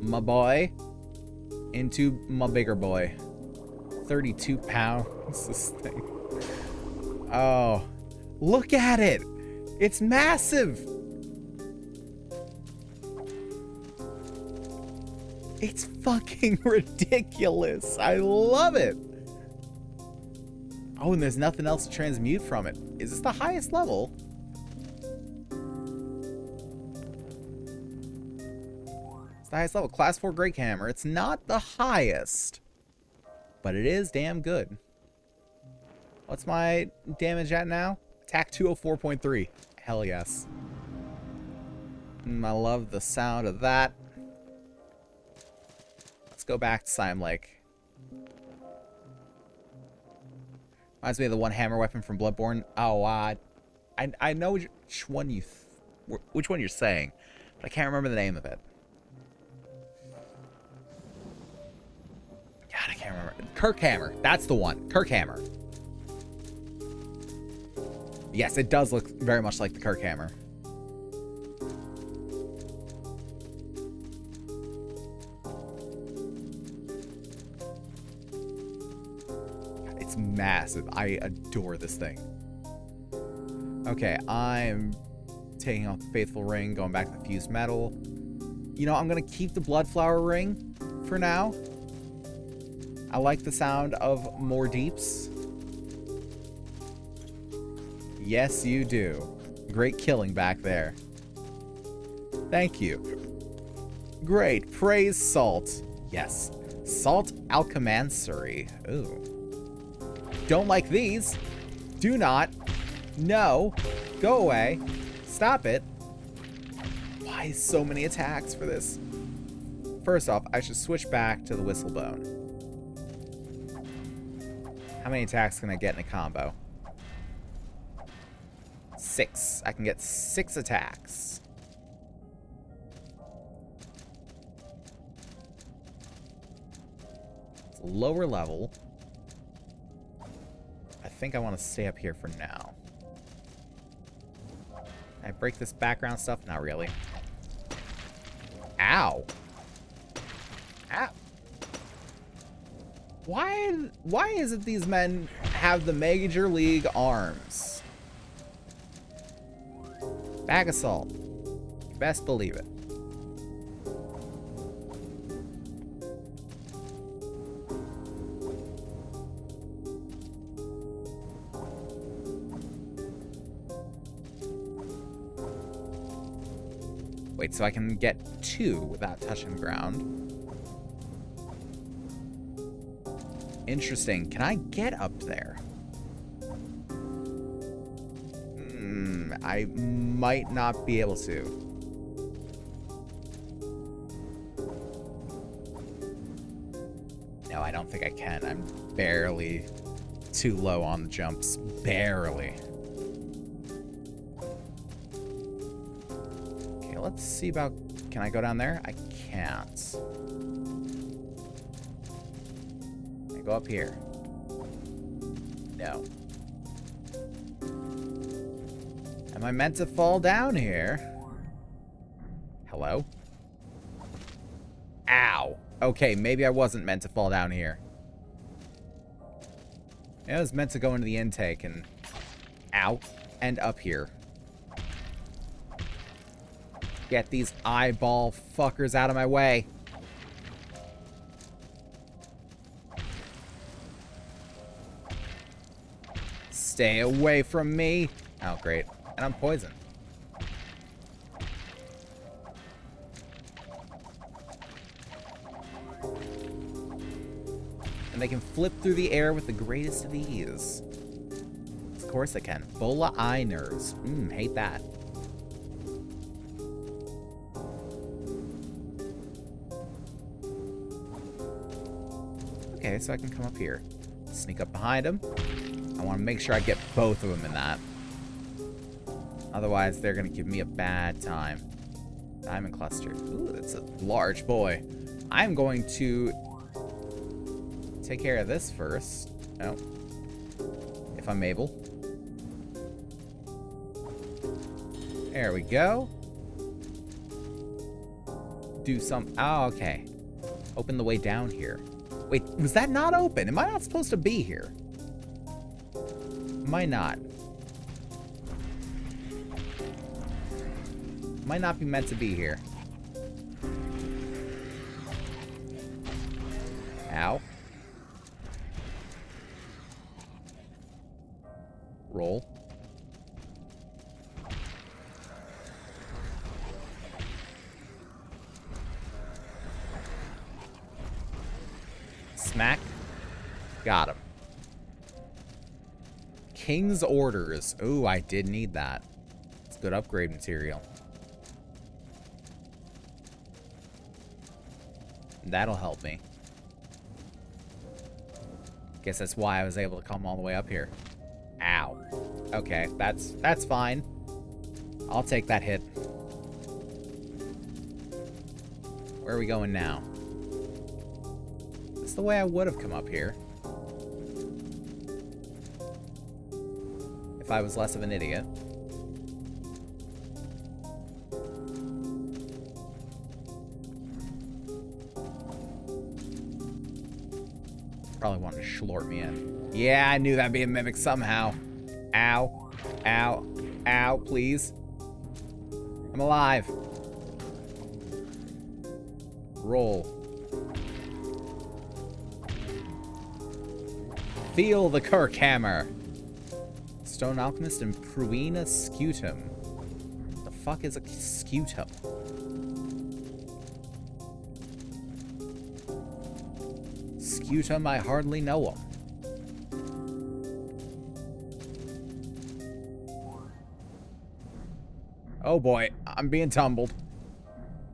My boy. Into my bigger boy. 32 pounds. This thing. Oh. Look at it. It's massive. It's fucking ridiculous. I love it. Oh, and there's nothing else to transmute from it. Is this the highest level? It's the highest level. Class 4 Great Hammer. It's not the highest, but it is damn good. What's my damage at now? Attack 204.3. Hell yes. I love the sound of that. Let's go back to Slime Lake. Reminds me of the one hammer weapon from Bloodborne. Oh, I know which one you're saying, but I can't remember the name of it. God, I can't remember. Kirkhammer. That's the one. Kirkhammer. Yes, it does look very much like the Kirkhammer. It's massive. I adore this thing. Okay, I'm taking off the Faithful Ring, going back to the Fused Metal. You know, I'm going to keep the Bloodflower Ring for now. I like the sound of more deeps. Yes, you do. Great killing back there. Thank you. Great. Praise Salt. Yes. Salt Alchemancry. Ooh. Don't like these. Do not. No. Go away. Stop it. Why so many attacks for this? First off, I should switch back to the Whistlebone. How many attacks can I get in a combo? 6. I can get 6 attacks. It's lower level. I think I want to stay up here for now. Can I break this background stuff? Not really. Ow. Ow. Why is it these men have the Major League arms? Bag of salt. Best believe it. Wait, so I can get 2 without touching the ground. Interesting. Can I get up there? I might not be able to. No, I don't think I can. I'm barely too low on the jumps. Barely. Okay, let's see about... Can I go down there? I can't. Can I go up here? No. Am I meant to fall down here? Hello? Ow. Okay, maybe I wasn't meant to fall down here. I was meant to go into the intake and... Ow. And up here. Get these eyeball fuckers out of my way. Stay away from me. Oh, great. And I'm poisoned. And they can flip through the air with the greatest of ease. Of course they can. Bola eye nerves. Hate that. Okay, so I can come up here. Sneak up behind him. I want to make sure I get both of them in that. Otherwise, they're going to give me a bad time. Diamond cluster. Ooh, that's a large boy. I'm going to take care of this first. No. If I'm able. There we go. Do some... Oh, okay. Open the way down here. Wait, was that not open? Am I not supposed to be here? Am I not? Might not be meant to be here. Ow. Roll. Smack. Got him. King's Orders. Ooh, I did need that. It's good upgrade material. That'll help me. Guess that's why I was able to come all the way up here. Ow. Okay, that's fine. I'll take that hit. Where are we going now? This is the way I would have come up here. If I was less of an idiot. Probably wanted to schlort me in. Yeah, I knew that'd be a mimic somehow. Ow. Ow. Ow, please. I'm alive. Roll. Feel the Kirk Hammer. Stone Alchemist and Pruina Scutum. The fuck is a scutum? Scutum, I hardly know him. Oh boy, I'm being tumbled.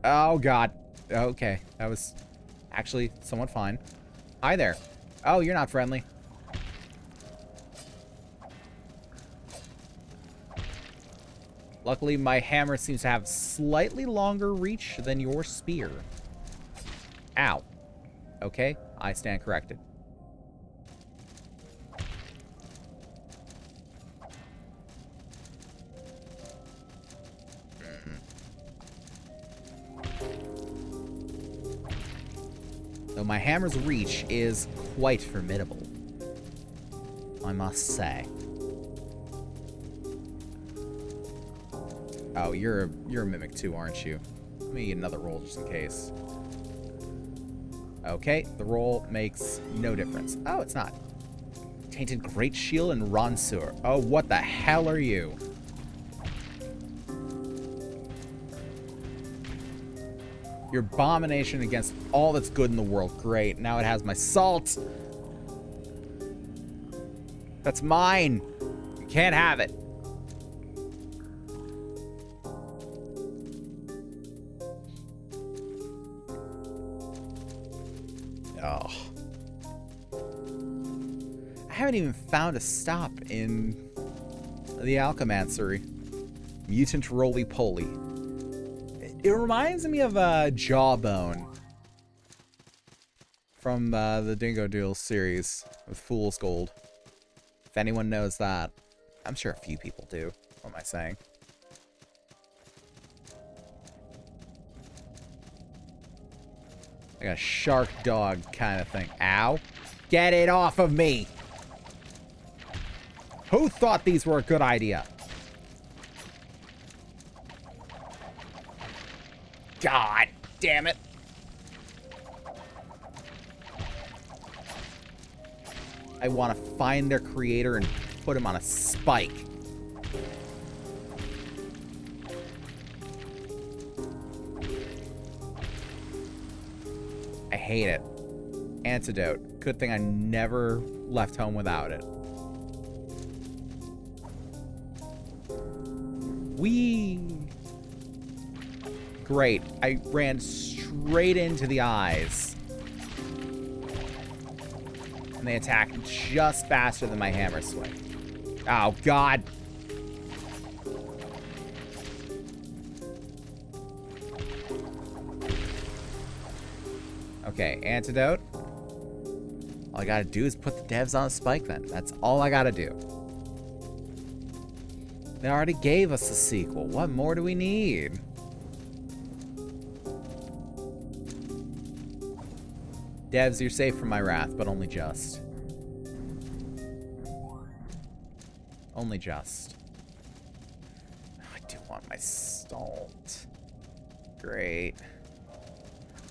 Oh god. Okay, that was actually somewhat fine. Hi there. Oh, you're not friendly. Luckily, my hammer seems to have slightly longer reach than your spear. Ow. Okay, I stand corrected. Though my hammer's reach is quite formidable, I must say. Oh, you're a mimic too, aren't you? Let me get another roll just in case. Okay, the roll makes no difference. Oh, it's not. Tainted Great Shield and Ronsur. Oh, what the hell are you? Your abomination against all that's good in the world. Great. Now it has my salt. That's mine. You can't have it. Oh. I haven't even found a stop in the Alchemancry. Mutant Roly-Poly. It reminds me of Jawbone from the Dingo Duel series with Fool's Gold. If anyone knows that. I'm sure a few people do. What am I saying? Like a shark dog kind of thing. Ow. Get it off of me! Who thought these were a good idea? God damn it. I want to find their creator and put him on a spike. I hate it. Antidote. Good thing I never left home without it. Whee! Great. I ran straight into the eyes. And they attacked just faster than my hammer swing. Oh, God. Okay, antidote. All I gotta do is put the devs on a spike then. That's all I gotta do. They already gave us a sequel. What more do we need? Devs, you're safe from my wrath, but only just. Only just. I do want my salt. Great.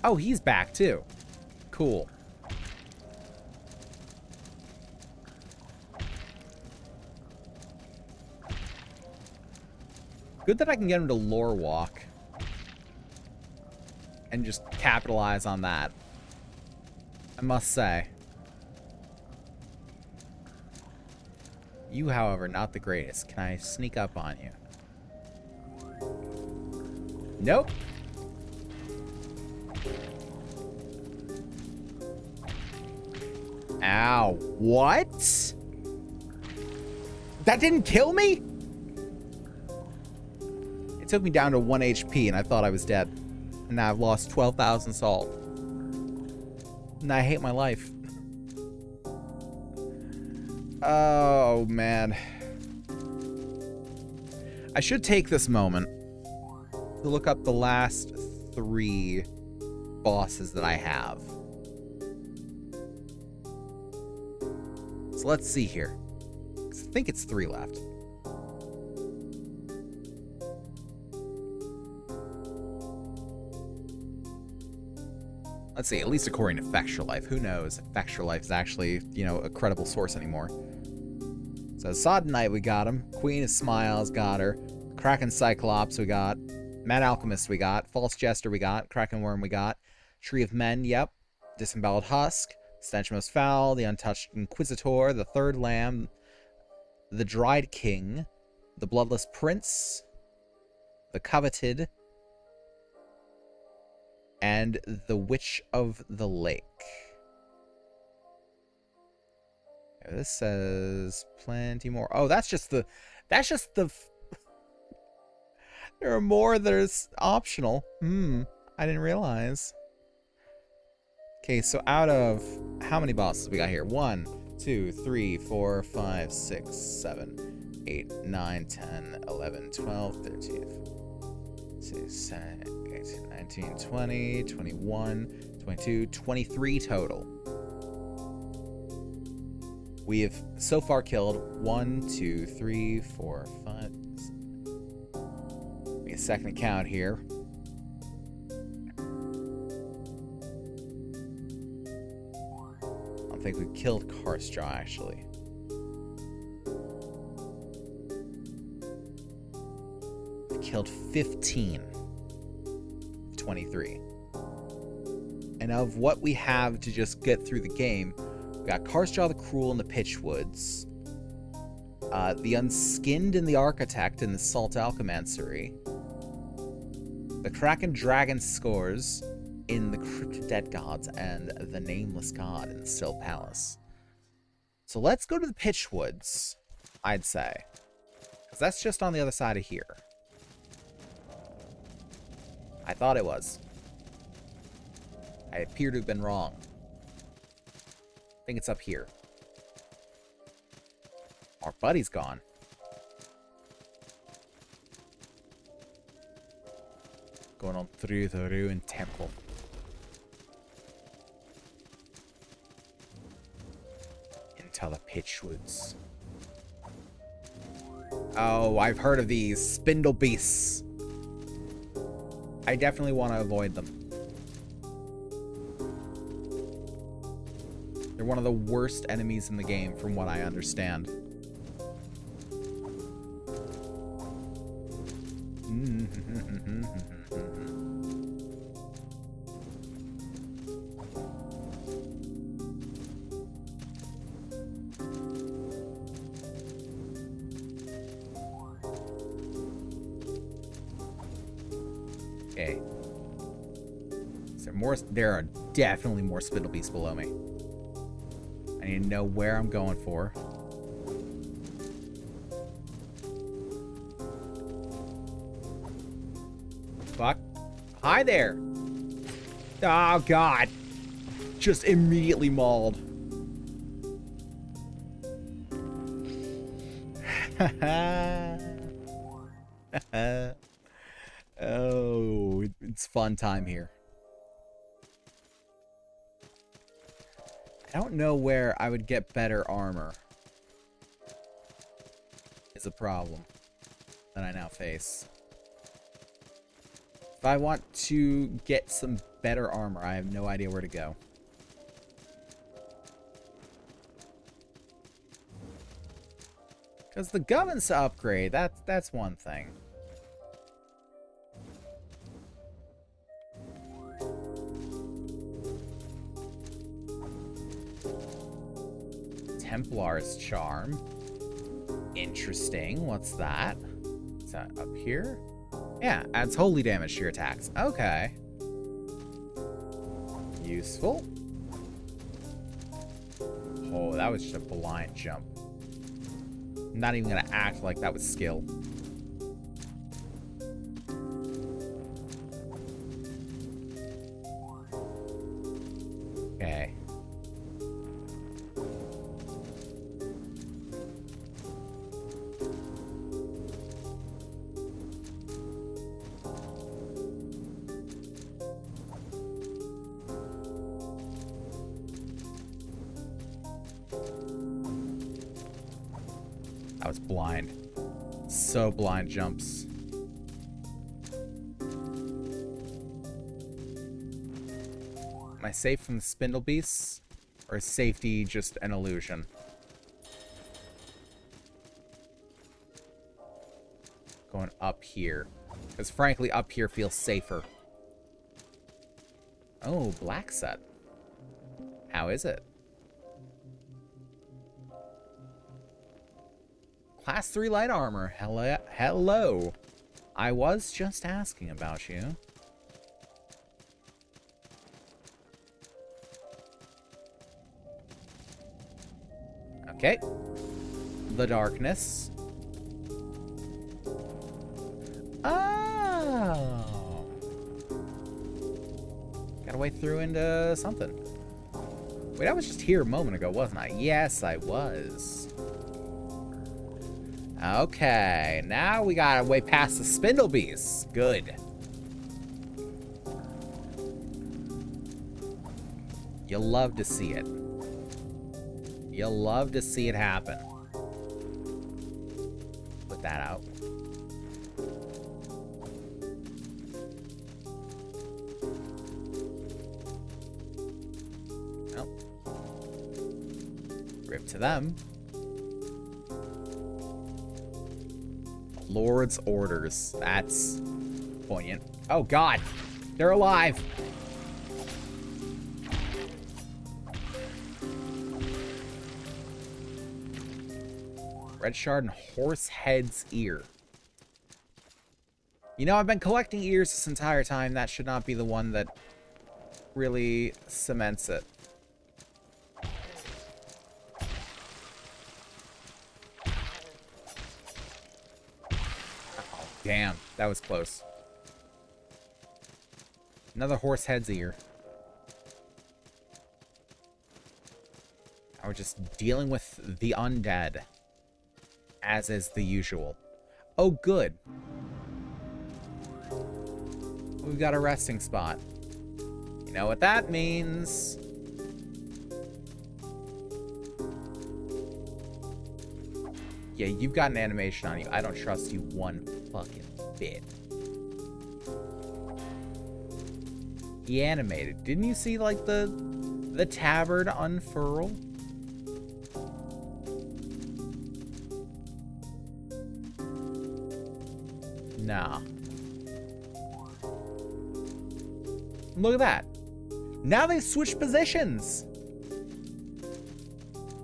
Oh, he's back too. Cool. Good that I can get him to lore walk. And just capitalize on that. I must say. You, however, not the greatest. Can I sneak up on you? Nope. Ow. What? That didn't kill me? It took me down to 1 HP and I thought I was dead. And now I've lost 12,000 salt. And I hate my life. Oh, man. I should take this moment to look up the last 3 bosses that I have. So let's see here. I think it's 3 left. Let's see, at least according to Fextra Life. Who knows if Fextra Life is actually, you know, a credible source anymore. So Sodden Knight, we got him. Queen of Smiles, got her. Kraken Cyclops, we got. Mad Alchemist, we got. False Jester, we got. Kraken Worm, we got. Tree of Men, yep. Disemboweled Husk. Stench Most Foul. The Untouched Inquisitor. The Third Lamb. The Dried King. The Bloodless Prince. The Coveted. And the Witch of the Lake. This says plenty more. Oh, that's just the... There are more that are optional. I didn't realize. Okay, so out of... How many bosses we got here? 1, 2, 3, 4, 5, 6, 7, 8, 9, 10, 11, 12, 13, 18, 19, 20, 21, 22, 23 total. We have so far killed 1, 2, 3, 4, 5. Give me a second to count here. I don't think we killed Karstraw, actually. We've killed 15. 23. And of what we have to just get through the game, we got Karstraw the Cruel in the Pitchwoods, the Unskinned in the Architect in the Salt Alchemanciery, the Kraken Dragon Scores in the Crypt of Dead Gods, and the Nameless God in the Still Palace. So let's go to the Pitchwoods, I'd say, because that's just on the other side of here. I thought it was. I appear to have been wrong. I think it's up here. Our buddy's gone. Going on through the ruined temple. Into the Pitchwoods. Oh, I've heard of these spindle beasts. I definitely want to avoid them. They're one of the worst enemies in the game, from what I understand. Okay. Is there more? There are definitely more spindle beasts below me. I need to know where I'm going for. Fuck. Hi there. Oh, God. Just immediately mauled. Oh, it's fun time here. I don't know where I would get better armor. Is a problem that I now face. If I want to get some better armor, I have no idea where to go. Because the guns to upgrade, that's one thing. Templar's Charm. Interesting. What's that? Is that up here? Yeah, adds holy damage to your attacks. Okay. Useful. Oh, that was just a blind jump. I'm not even gonna act like that was skill. Okay. I was blind. So blind jumps. Am I safe from the spindle beasts? Or is safety just an illusion? Going up here. Because frankly, up here feels safer. Oh, black set. How is it? Class 3 light armor. Hello. I was just asking about you. Okay. The darkness. Oh. Got a way through into something. Wait, I was just here a moment ago, wasn't I? Yes, I was. Okay, now we got way past the spindle beasts. Good. You'll love to see it. You'll love to see it happen. Put that out. Well. Rip to them. Lord's orders. That's poignant. Oh, God. They're alive. Red shard and horse head's ear. You know, I've been collecting ears this entire time. That should not be the one that really cements it. Damn, that was close. Another horse head's ear. Now we're just dealing with the undead. As is the usual. Oh, good. We've got a resting spot. You know what that means. Yeah, you've got an animation on you. I don't trust you one fucking bit. He animated. Didn't you see, like, the tabard unfurl? Nah. Look at that. Now they've switched positions.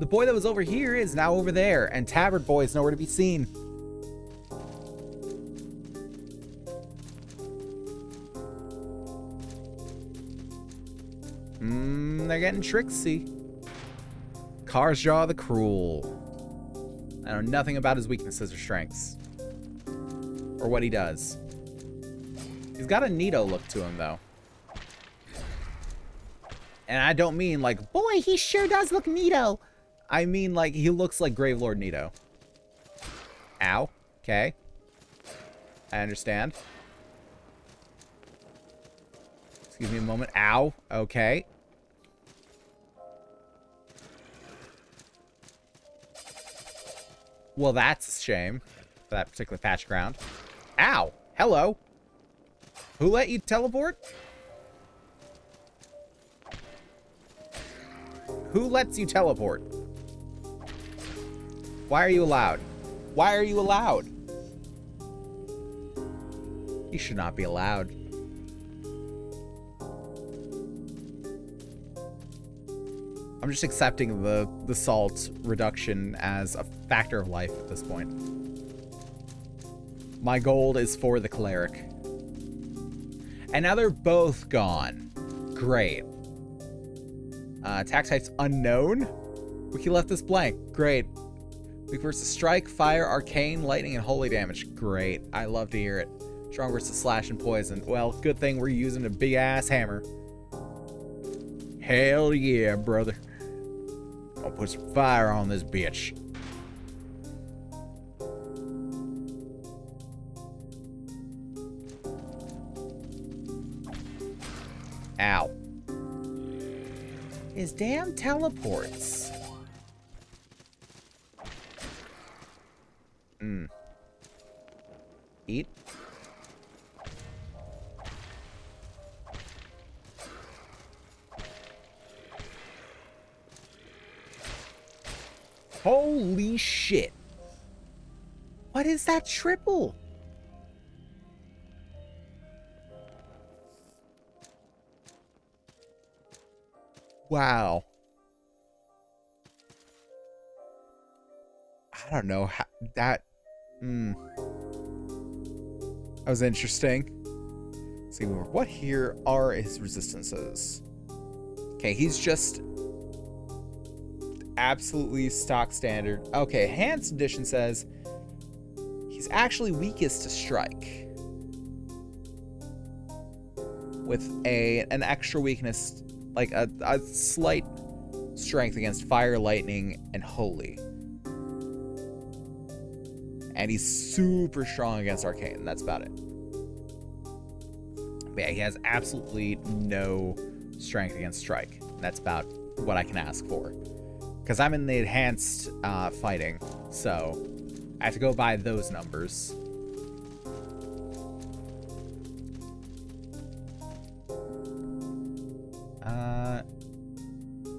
The boy that was over here is now over there, and Tabard Boy is nowhere to be seen. They're getting tricksy. Karsja the Cruel. I know nothing about his weaknesses or strengths. Or what he does. He's got a Nito look to him, though. And I don't mean like, boy, he sure does look Nito. I mean like, he looks like Gravelord Nito. Ow. Okay. I understand. Excuse me a moment. Ow. Okay. Well, that's a shame for that particular patch of ground. Ow. Hello. Who let you teleport? Who lets you teleport? Why are you allowed? Why are you allowed? You should not be allowed. I'm just accepting the salt reduction as a factor of life at this point. My gold is for the cleric. And now they're both gone. Great. Attack types unknown. Wiki left this blank. Great. Weak versus strike, fire, arcane, lightning, and holy damage. Great. I love to hear it. Strong versus slash and poison. Well, good thing we're using a big ass hammer. Hell yeah, brother. I'll put some fire on this bitch. Ow. His damn teleports. Eat. Holy shit. What is that triple? Wow. I don't know how that. That was interesting. Let's see, what here are his resistances? Okay, he's just absolutely stock standard. Okay, Enhanced Edition says he's actually weakest to strike, with an extra weakness, like a slight strength against fire, lightning, and holy. And he's super strong against arcane. That's about it. But yeah, he has absolutely no strength against strike. That's about what I can ask for. Because I'm in the enhanced fighting, so I have to go by those numbers.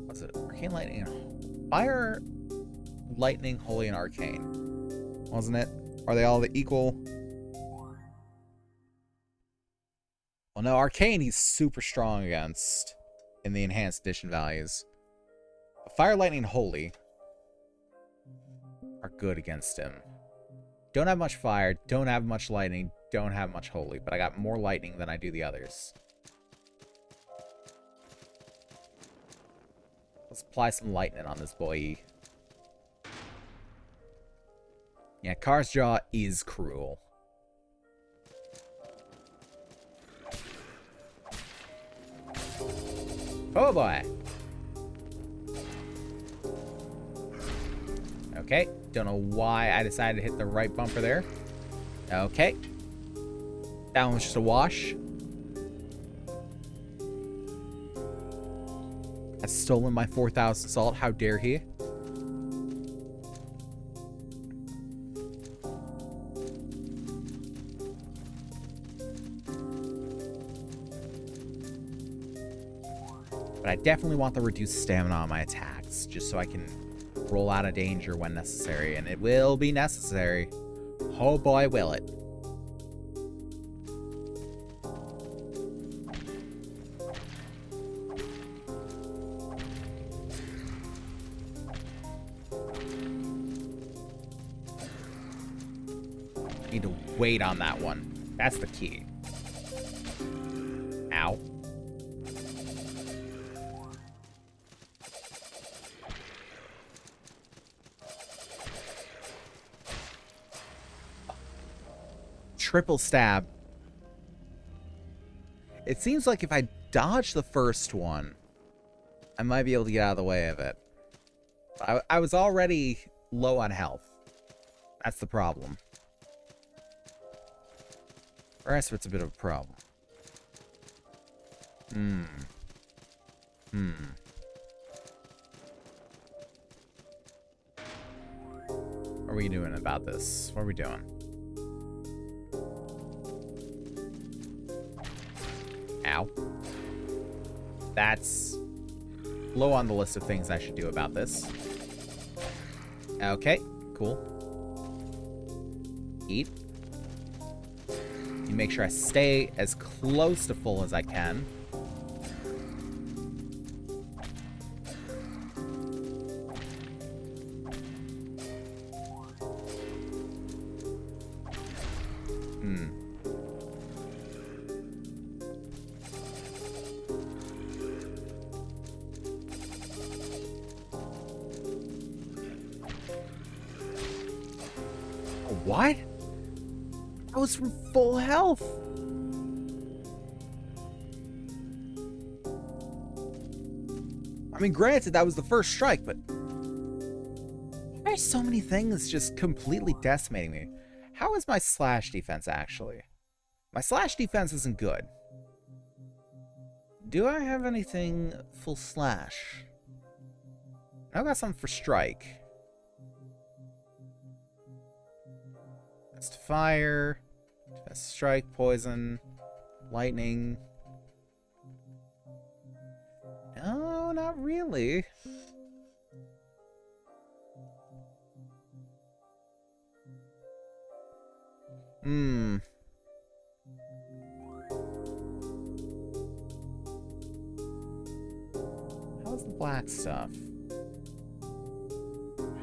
What's it? Arcane, lightning, fire, lightning, holy, and arcane. Wasn't it? Are they all the equal? Well, no, arcane he's super strong against in the enhanced edition values. Fire, lightning, and holy are good against him. Don't have much fire, don't have much lightning, don't have much holy, but I got more lightning than I do the others. Let's apply some lightning on this boy. Yeah, Karsja is cruel. Oh boy. Okay, don't know why I decided to hit the right bumper there. Okay. That one was just a wash. Has stolen my 4,000 salt. How dare he? But I definitely want the reduced stamina on my attacks, just so I can roll out of danger when necessary, and it will be necessary. Oh boy, will it. Need to wait on that one. That's the key. Ow. triple stab. It seems like if I dodge the first one, I might be able to get out of the way of it. I was already low on health. That's the problem. The rest of it's a bit of a problem. What are we doing about this? What are we doing? Ow. That's low on the list of things I should do about this. Okay, cool. Eat. You make sure I stay as close to full as I can. What? I was from full health. I mean, granted, that was the first strike, but there's so many things just completely decimating me. How is my slash defense, actually? My slash defense isn't good. Do I have anything full slash? I've got something for strike. That's fire, that's strike, poison, lightning. No, not really. How's the black stuff?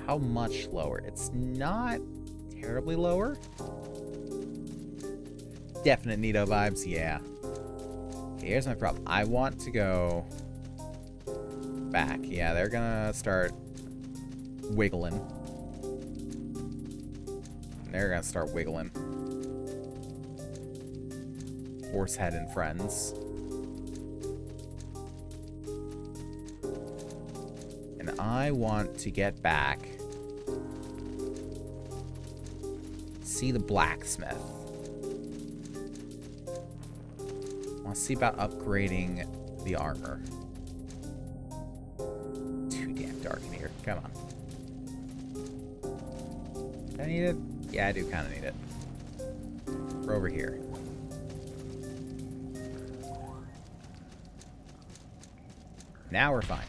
How much lower? It's not terribly lower. Definite Nito vibes, yeah. Okay, here's my problem. I want to go back. Yeah, they're gonna start wiggling. They're gonna start wiggling. Horsehead and friends. And I want to get back. See the blacksmith. I want to see about upgrading the armor. Too damn dark in here. Come on. Do I need it? Yeah, I do kind of need it. We're over here. Now we're fine.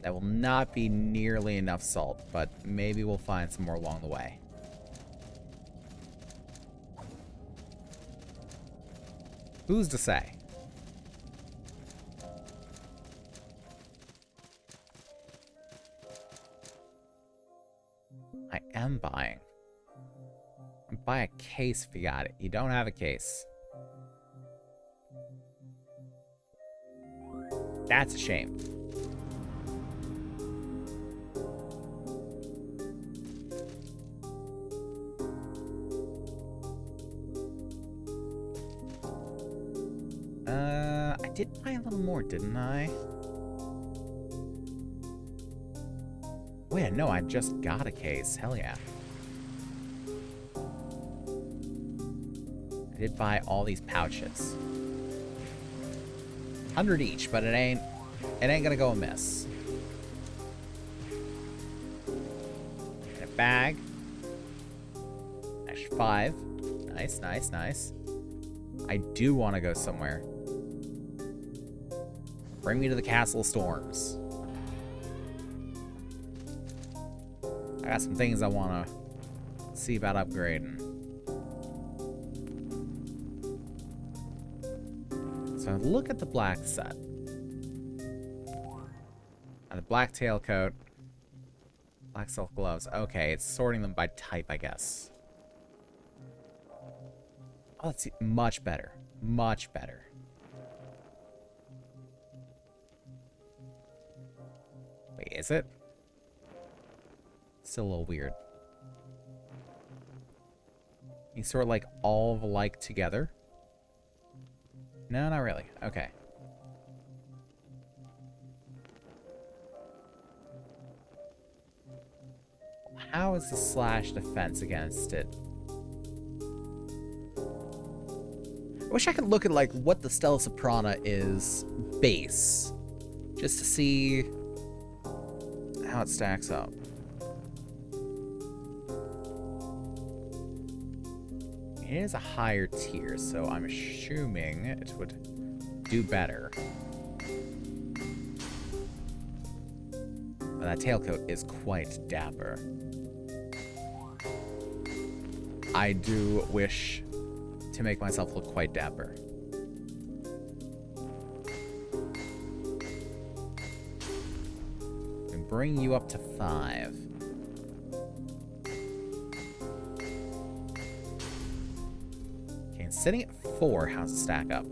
That will not be nearly enough salt, but maybe we'll find some more along the way. Who's to say? I am buying. Buy a case if you got it. You don't have a case. That's a shame. I did buy a little more, didn't I? Wait, no, I just got a case. Hell yeah. I did buy all these pouches. 100 each, but it ain't gonna go amiss. And a bag. Extra 5. Nice, nice, nice. I do want to go somewhere. Bring me to the Castle Storms. I got some things I want to see about upgrading. So look at the black set. And the black tailcoat. Black silk gloves. Okay, it's sorting them by type, I guess. Oh, that's much better. Much better. Wait, is it? Still a little weird. You sort of like all of like together? No, not really. Okay. How is the slash defense against it? I wish I could look at like what the Stella Soprana is base, just to see how it stacks up. It is a higher tier, so I'm assuming it would do better. But that tailcoat is quite dapper. I do wish to make myself look quite dapper. And bring you up to 5. Okay, and sitting at 4, how's it stack up?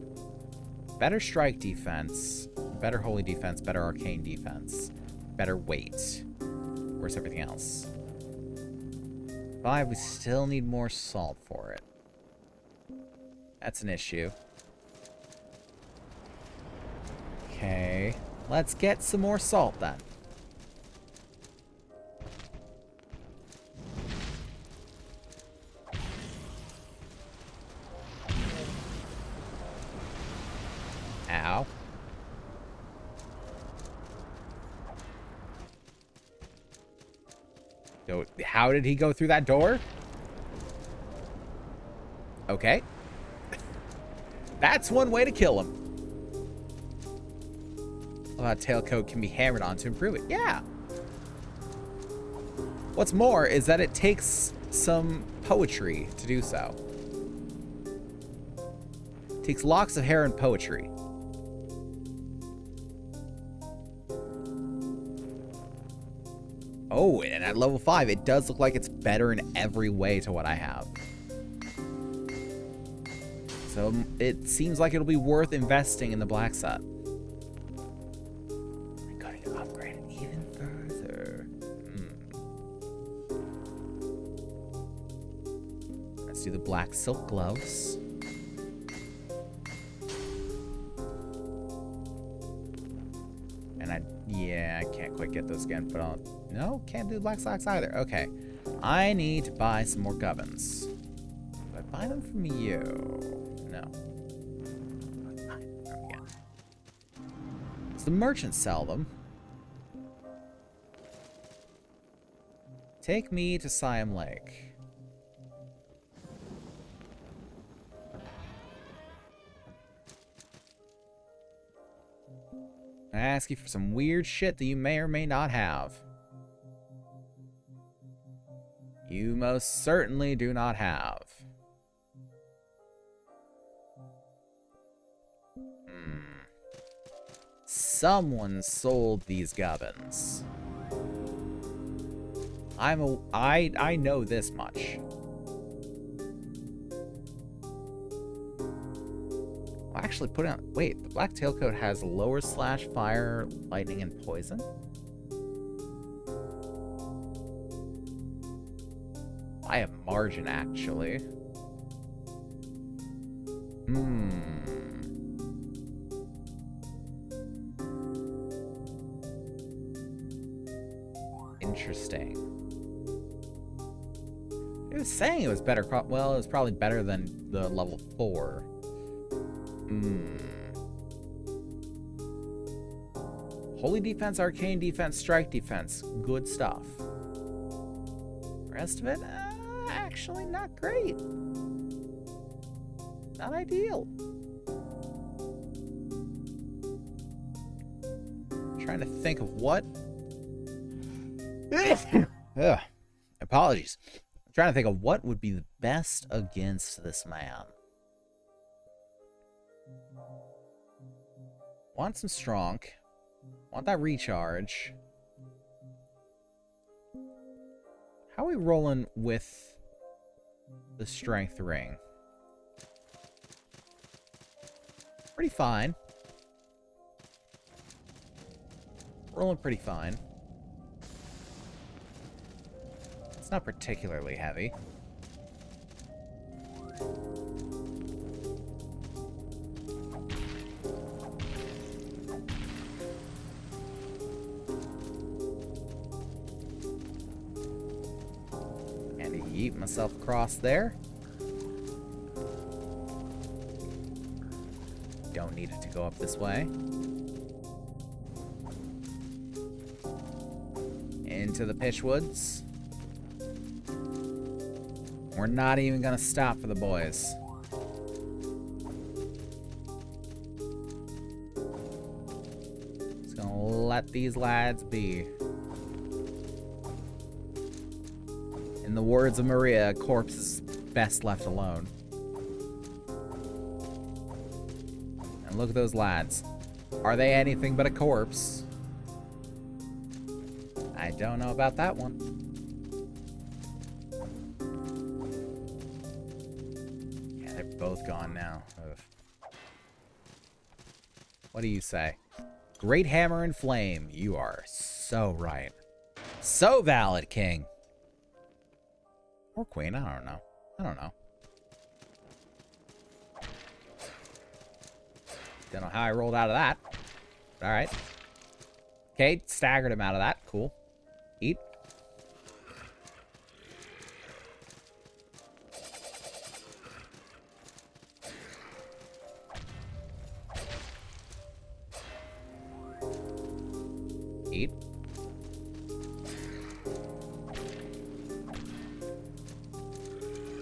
Better strike defense, better holy defense, better arcane defense, better weight. Where's everything else? 5, we still need more salt for it. That's an issue. Okay, let's get some more salt then. Ow. So, how did he go through that door? Okay. That's one way to kill him. Well, that tailcoat can be hammered on to improve it. Yeah. What's more is that it takes some poetry to do so. It takes locks of hair and poetry. Oh, and at level 5, it does look like it's better in every way to what I have. So it seems like it'll be worth investing in the black set. I'm going to upgrade it even further. Let's do the black silk gloves. And I can't quite get those again, but no, can't do black socks either. Okay, I need to buy some more gubbins. Do I buy them from you? No. Does the merchant sell them? Take me to Siam Lake. I ask you for some weird shit that you may or may not have. You most certainly do not have. Someone sold these gubbins. I know this much. I'll actually put it on. Wait, the black tailcoat has lower slash fire, lightning, and poison? I have margin, actually. Interesting. It was saying it was better. Well, it was probably better than the level 4. Holy defense, arcane defense, strike defense. Good stuff. Rest of it, actually not great. Not ideal. Trying to think of what. Ugh. Apologies. I'm trying to think of what would be the best against this man. Want some strong. Want that recharge. How are we rolling with the strength ring? Pretty fine. Rolling pretty fine. It's not particularly heavy. And yeet myself across there. Don't need it to go up this way. Into the Pitchwoods. We're not even gonna stop for the boys. Just gonna let these lads be. In the words of Maria, a corpse is best left alone. And look at those lads. Are they anything but a corpse? I don't know about that one. Yeah, they're both gone now. Ugh. What do you say? Great hammer and flame. You are so right. So valid, King. Or Queen, I don't know. I don't know. Don't know how I rolled out of that. Alright. Okay, staggered him out of that. Cool. Eat. Eat.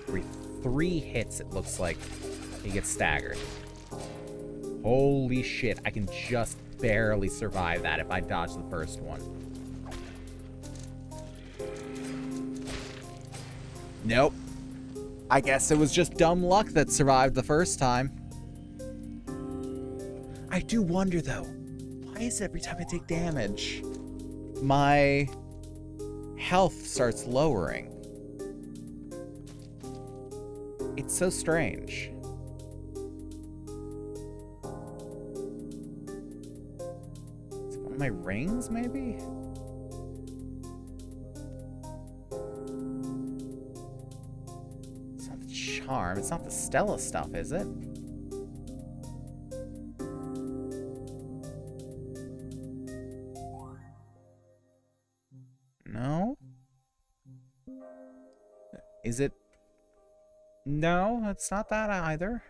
Every 3 hits, it looks like he gets staggered. Holy shit, I can just barely survive that if I dodge the first one. Nope. I guess it was just dumb luck that survived the first time. I do wonder, though, why is every time I take damage, my health starts lowering? It's so strange. Is it one of my rings, maybe? It's not the charm. It's not the Stella stuff, is it? No? Is it? No, it's not that either.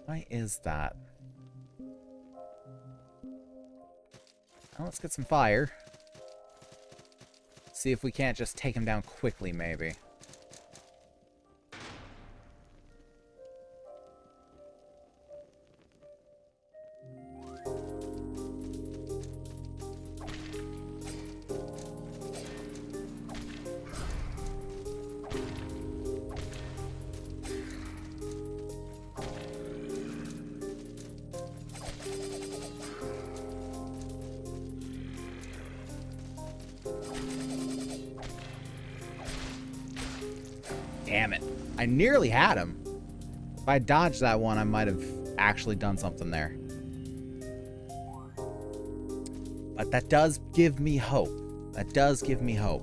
Why is that? Well, let's get some fire. See if we can't just take him down quickly, maybe. Damn it. I nearly had him. If I dodged that one, I might have actually done something there. But that does give me hope. That does give me hope.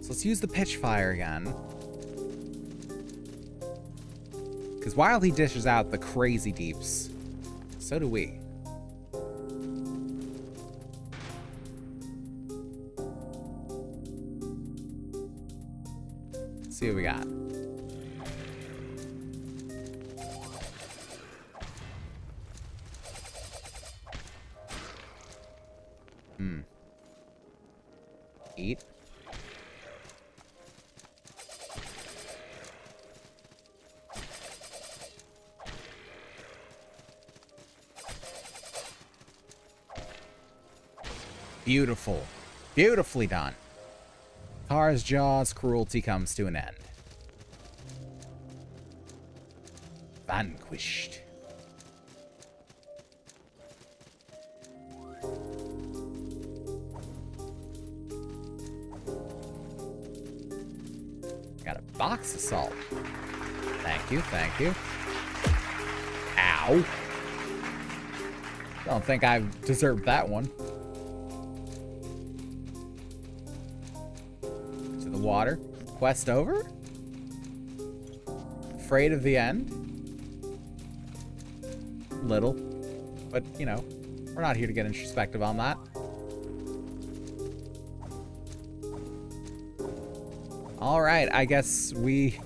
So let's use the pitch fire again. Because while he dishes out the crazy deeps, so do we. See what we got. Eat. Beautiful. Beautifully done. Kara's Jaw's cruelty comes to an end. Vanquished. Got a box of salt. Thank you, thank you. Ow. Don't think I deserved that one. To the water. Quest over? Afraid of the end? Little. But, you know, we're not here to get introspective on that. Alright, I guess we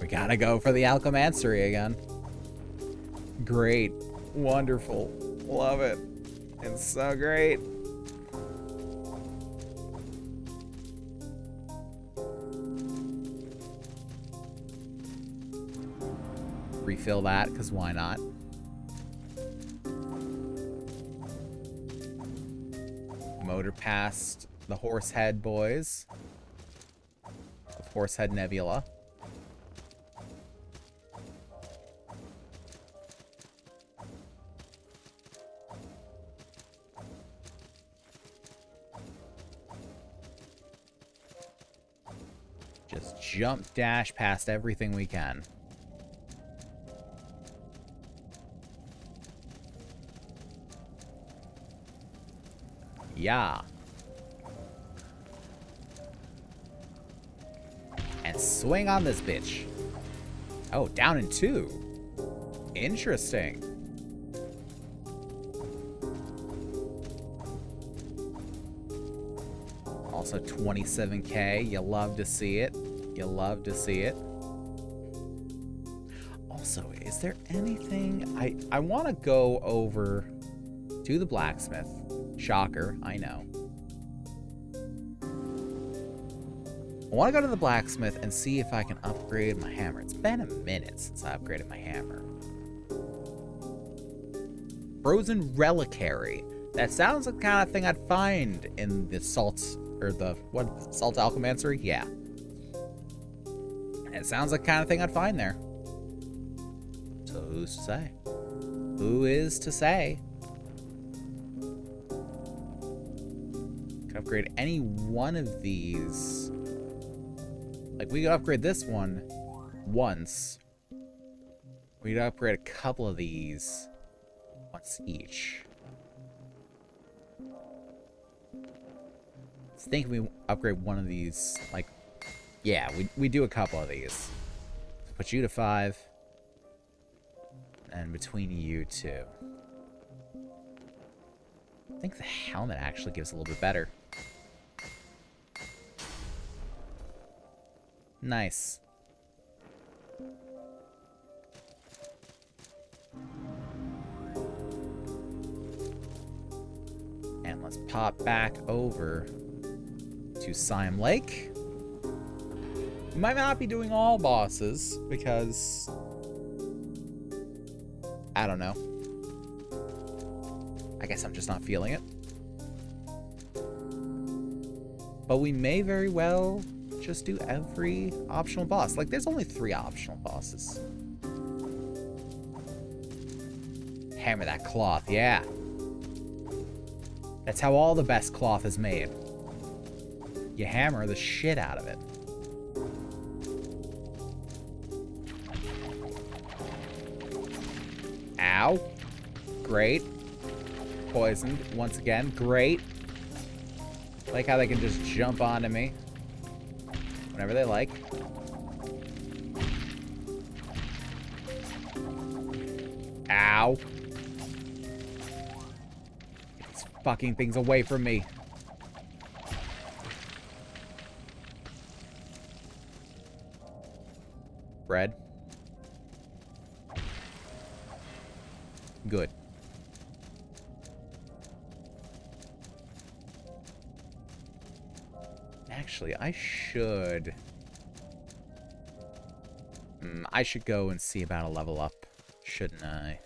gotta go for the Alchemastery again. Great. Wonderful. Love it. It's so great. Refill that, because why not? Motor past the Horsehead boys. The Horsehead Nebula. Just jump dash past everything we can. Yeah. And swing on this bitch. Oh, down in 2. Interesting. Also 27K. You love to see it. You love to see it. Also, is there anything... I want to go over to the blacksmith. Shocker, I know. I want to go to the blacksmith and see if I can upgrade my hammer. It's been a minute since I upgraded my hammer. Frozen Reliquary. That sounds like the kind of thing I'd find in the Salt... Or the... What? Salt Alchemastery? Yeah. It sounds like the kind of thing I'd find there. So who's to say? Who is to say? Could upgrade any one of these. Like, we could upgrade this one once. We could upgrade a couple of these once each. I think we upgrade one of these, like, yeah, we do a couple of these. Put you to 5. And between you 2. I think the helmet actually gives a little bit better. Nice. And let's pop back over to Sime Lake. We might not be doing all bosses because... I don't know. I guess I'm just not feeling it. But we may very well just do every optional boss. Like, there's only 3 optional bosses. Hammer that cloth, yeah. That's how all the best cloth is made. You hammer the shit out of it. Ow. Great. Poisoned once again. Great. Like how they can just jump onto me whenever they like. Ow. Get these fucking things away from me. Bread. Good. Actually, I should go and see about a level up, shouldn't I?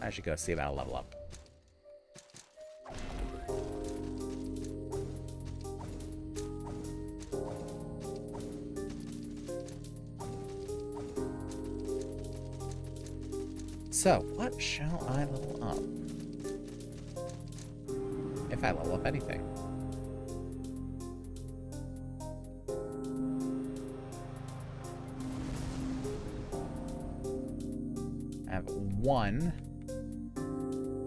I should go see about a level up. So, what shall I level up? If I level up anything. have 1,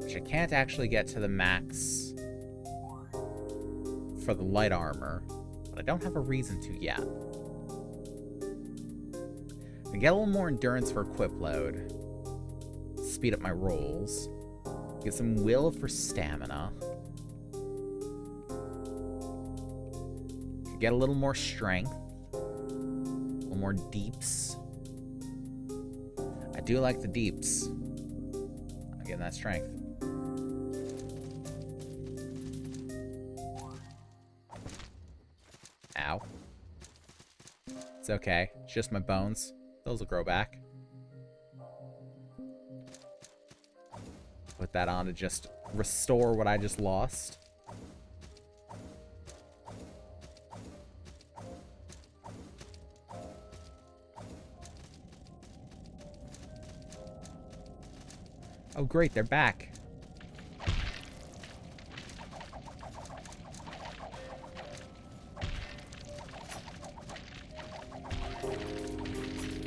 which I can't actually get to the max for the light armor, but I don't have a reason to yet. I get a little more endurance for equip load, speed up my rolls, get some will for stamina, get a little more strength, a little more deeps. I do like the deeps. I'm getting that strength. Ow. It's okay. It's just my bones. Those will grow back. Put that on to just restore what I just lost. Oh great, they're back.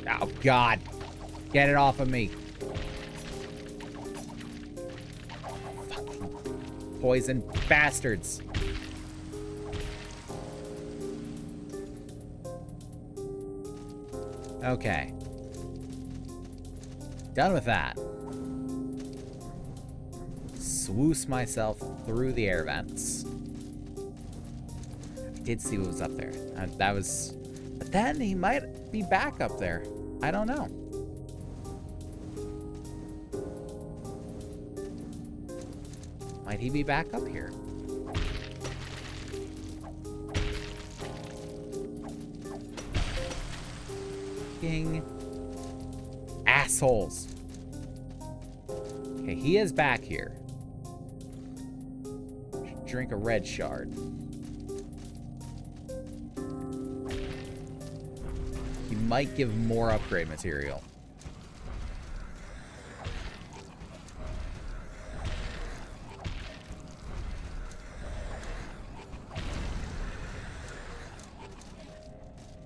Oh God, get it off of me. Fucking poison bastards. Okay. Done with that. Swoosh myself through the air vents. I did see what was up there. That was... But then he might be back up there. I don't know. Might he be back up here? Fucking assholes. Okay, he is back here. Should drink a red shard. He might give more upgrade material.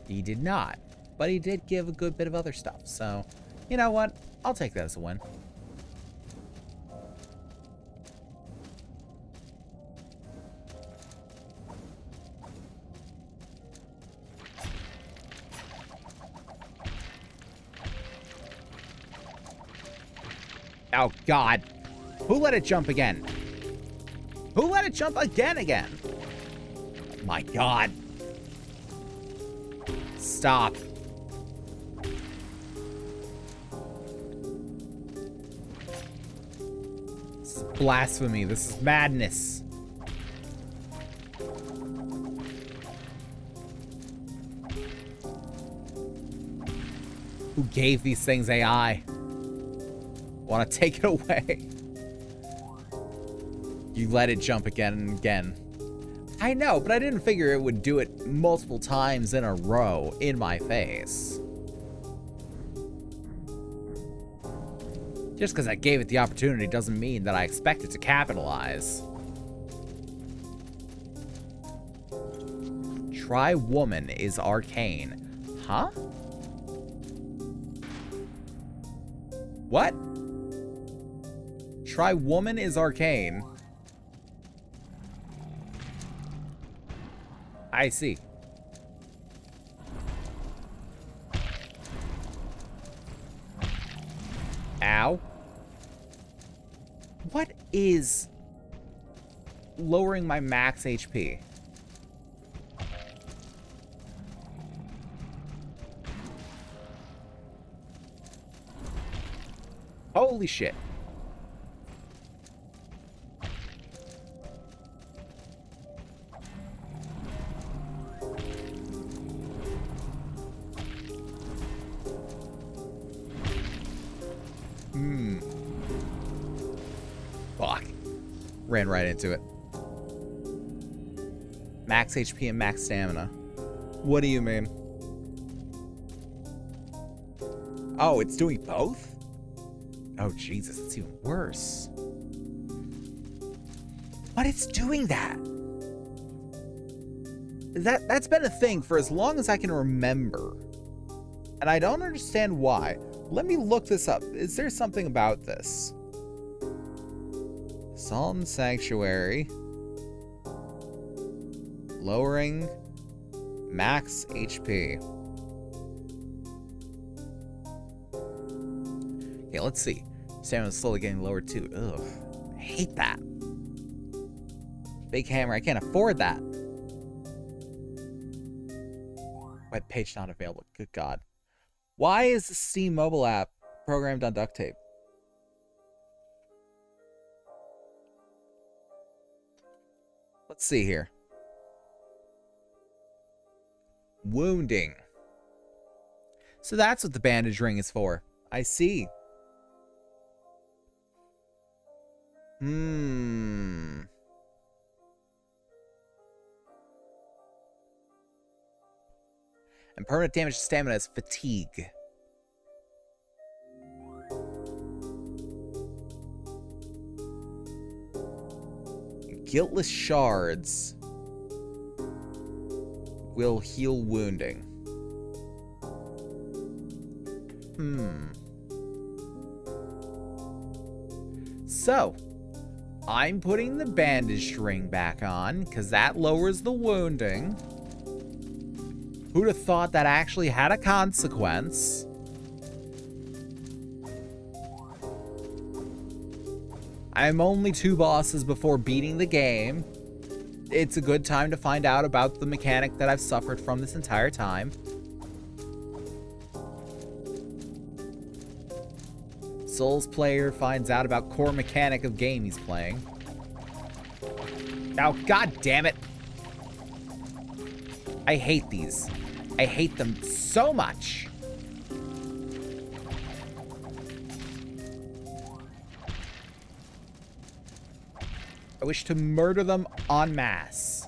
He did not, but he did give a good bit of other stuff. So, you know what? I'll take that as a win. Oh, God. Who let it jump again? Who let it jump again? My God. Stop. This is blasphemy. This is madness. Who gave these things AI? Want to take it away. You let it jump again and again. I know, but I didn't figure it would do it multiple times in a row in my face. Just because I gave it the opportunity doesn't mean that I expect it to capitalize. Try woman is arcane. Huh? What? Try woman is arcane. I see. Ow. What is lowering my max HP? Holy shit. Fuck. Ran right into it. Max HP and max stamina. What do you mean? Oh, it's doing both? Oh, Jesus, it's even worse. But it's doing that. That's been a thing for as long as I can remember. And I don't understand why. Let me look this up. Is there something about this? Sultan Sanctuary. Lowering max HP. Okay, let's see. Stamina's slowly getting lower too. Ugh. I hate that. Big hammer. I can't afford that. Web page not available. Good God. Why is the Steam mobile app programmed on duct tape? Let's see here. Wounding. So that's what the bandage ring is for. I see. And permanent damage to stamina is fatigue. Guiltless shards will heal wounding. So, I'm putting the bandage ring back on, because that lowers the wounding. Who'd have thought that actually had a consequence? I'm only 2 bosses before beating the game. It's a good time to find out about the mechanic that I've suffered from this entire time. Souls player finds out about core mechanic of game he's playing. Oh, God damn it. I hate these. I hate them so much. I wish to murder them en masse.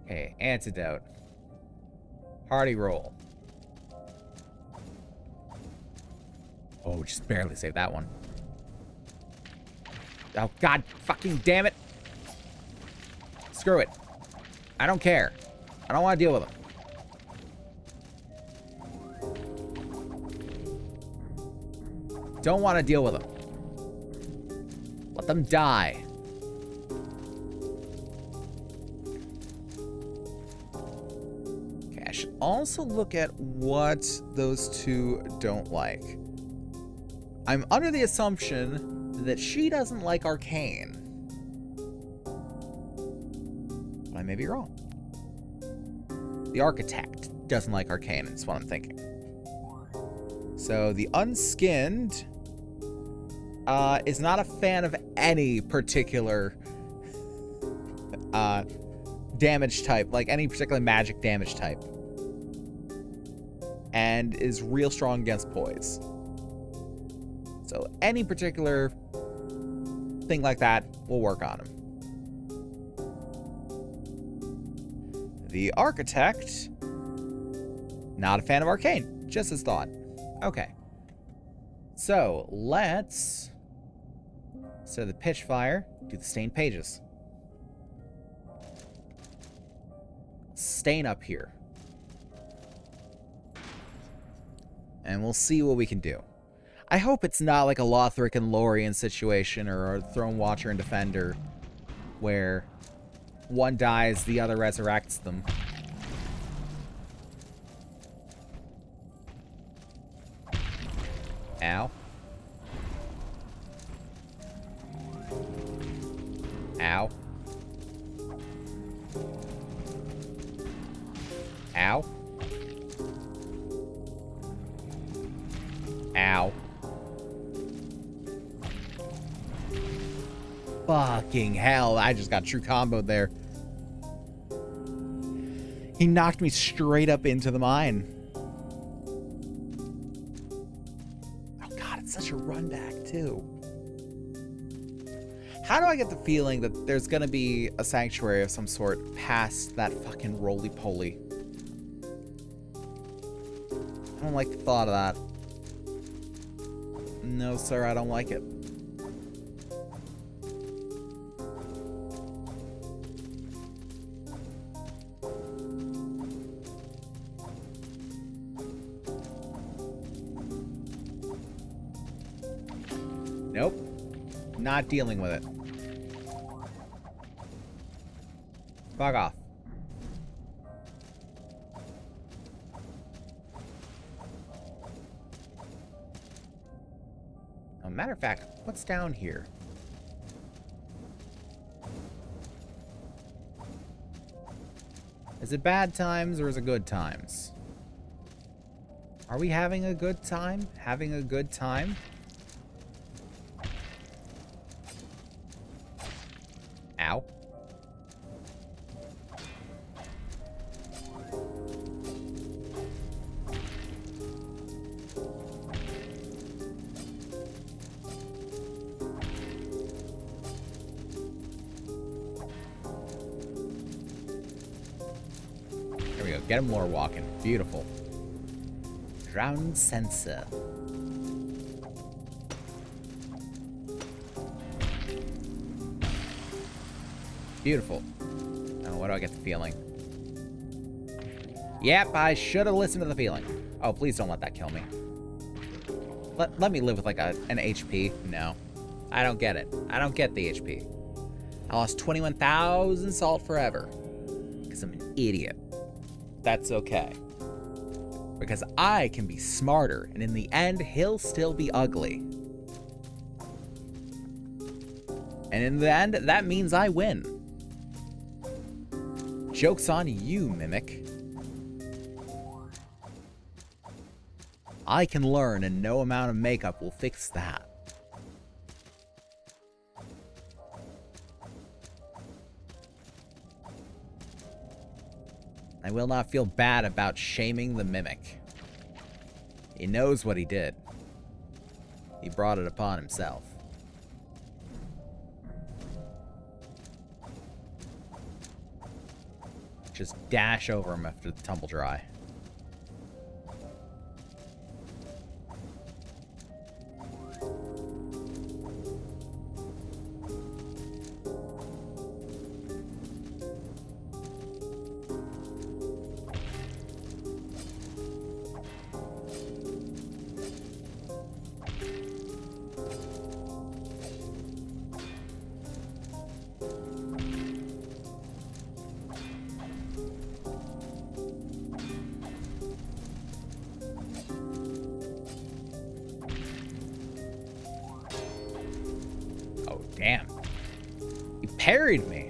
Okay, antidote. Hardy roll. Oh, just barely saved that one. Oh, God fucking damn it. Screw it. I don't care. I don't want to deal with them. Don't want to deal with them. Let them die. Okay, I should also look at what those two don't like. I'm under the assumption that she doesn't like Arcane. But I may be wrong. The Architect doesn't like Arcane, is what I'm thinking. So the Unskinned is not a fan of any particular damage type, like any particular magic damage type. And is real strong against poise. So any particular thing like that will work on him. The Architect, not a fan of Arcane, just as thought. Okay. So let's, instead of the pitch fire, do the stained pages. Stain up here. And we'll see what we can do. I hope it's not like a Lothric and Lorien situation or a Throne Watcher and Defender where one dies, the other resurrects them. Ow. Ow. Ow. Ow. Fucking hell, I just got true comboed there. He knocked me straight up into the mine. Oh God, it's such a run back too. How do I get the feeling that there's gonna be a sanctuary of some sort past that fucking roly-poly? I don't like the thought of that. No, sir, I don't like it. Nope. Not dealing with it. Fuck off. Oh, matter of fact, what's down here? Is it bad times or is it good times? Are we having a good time? Having a good time? Ow. There we go. Get him more walking. Beautiful. Ground sensor. Beautiful. Oh, what do I get the feeling? Yep, I should have listened to the feeling. Oh, please don't let that kill me. Let me live with like an HP. No. I don't get it. I don't get the HP. I lost 21,000 salt forever. Because I'm an idiot. That's okay. Because I can be smarter, and in the end, he'll still be ugly. And in the end, that means I win. Joke's on you, Mimic. I can learn, and no amount of makeup will fix that. I will not feel bad about shaming the Mimic. He knows what he did. He brought it upon himself. Just dash over him after the tumble dry. Damn. He parried me.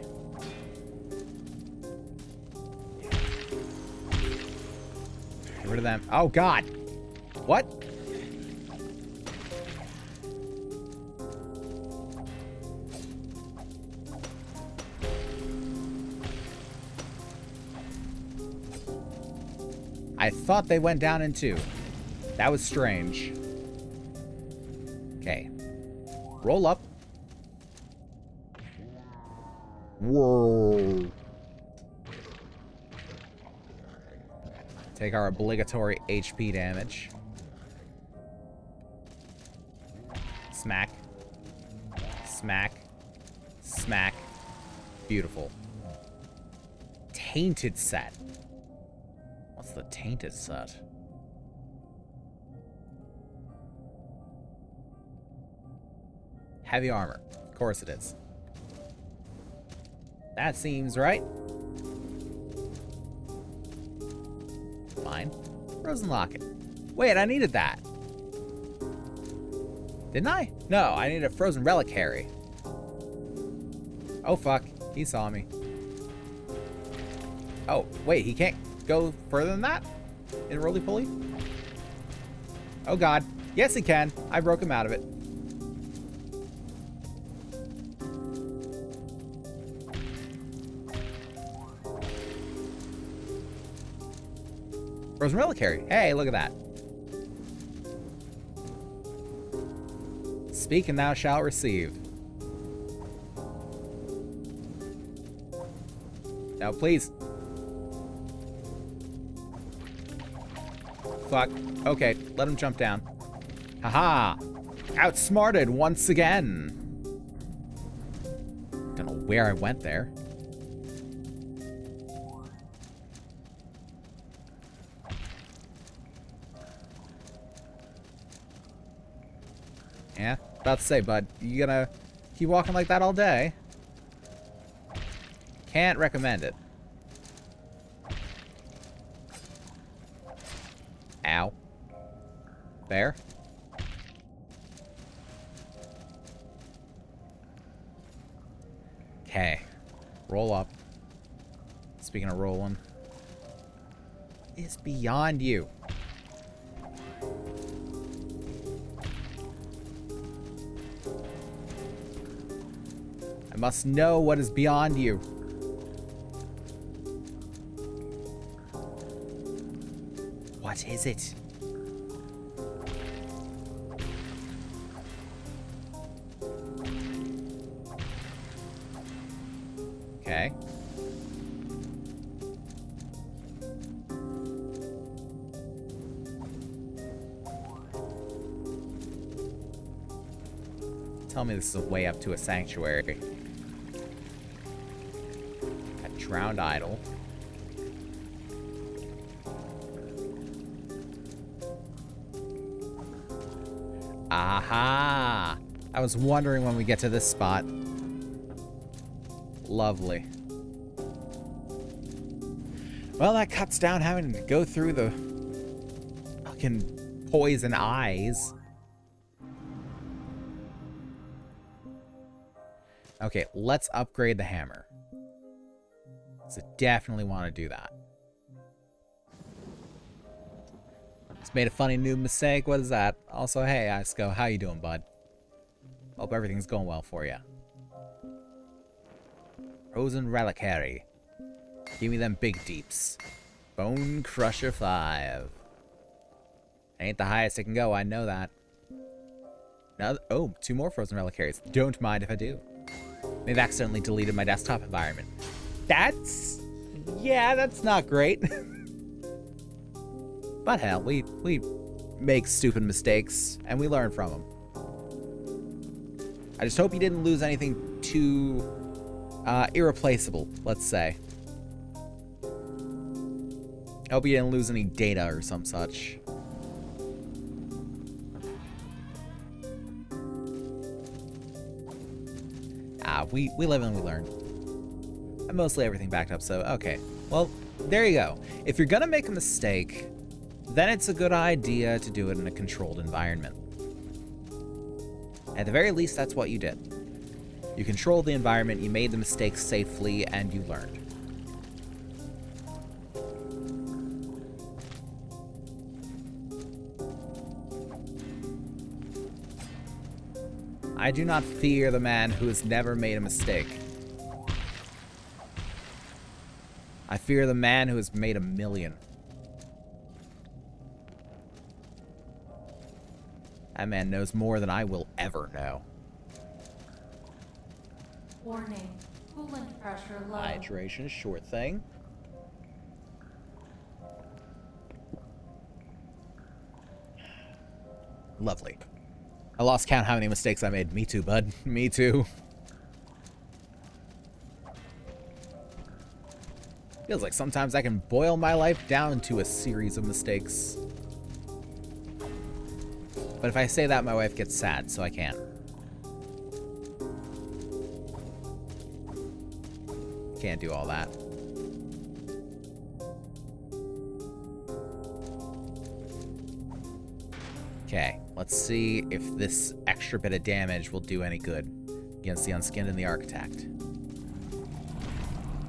Get rid of them. Oh, God. What? I thought they went down in two. That was strange. Okay. Roll up. Whoa. Take our obligatory HP damage. Smack. Smack. Smack. Beautiful. Tainted set. What's the tainted set? Heavy armor. Of course it is. That seems right. Fine. Frozen Locket. Wait, I needed that. Didn't I? No, I needed a Frozen Reliquary. Oh, fuck. He saw me. Oh, wait, he can't go further than that? In roly-poly? Oh, God. Yes, he can. I broke him out of it. Frozen Reliquary. Hey, look at that. Speak and thou shalt receive. No, please. Fuck. Okay, let him jump down. Haha! Outsmarted once again. Don't know where I went there. Yeah, About to say, bud, you gonna keep walking like that all day? Can't recommend it. Ow. Bear? Okay. Roll up. Speaking of rolling. It's beyond you. I must know what is beyond you. What is it? Okay. Tell me this is a way up to a sanctuary. A drowned idol. Aha! I was wondering when we get to this spot. Lovely. Well, that cuts down having to go through the fucking poison eyes. Okay, let's upgrade the hammer. So definitely want to do that. Just made a funny new mistake. What is that? Also, hey, Isko, how you doing, bud? Hope everything's going well for you. Frozen Reliquary. Give me them big deeps. Bone Crusher 5. Ain't the highest it can go, I know that. Now, oh, 2 more Frozen Reliquaries. Don't mind if I do. They've accidentally deleted my desktop environment. Yeah, that's not great. But hell, we make stupid mistakes, and we learn from them. I just hope you didn't lose anything too irreplaceable, let's say. I hope you didn't lose any data or some such. We live and we learn. And mostly everything backed up, so okay. Well, there you go. If you're gonna make a mistake, then it's a good idea to do it in a controlled environment. At the very least, that's what you did. You controlled the environment, you made the mistakes safely, and you learned. I do not fear the man who has never made a mistake. I fear the man who has made a million. That man knows more than I will ever know. Warning. Coolant pressure low. Hydration, sure thing. Lovely. I lost count how many mistakes I made. Me too, bud. Me too. Feels like sometimes I can boil my life down to a series of mistakes. But if I say that, my wife gets sad, so I can't. Can't do all that. Okay, let's see if this extra bit of damage will do any good against the Unskinned and the Architect.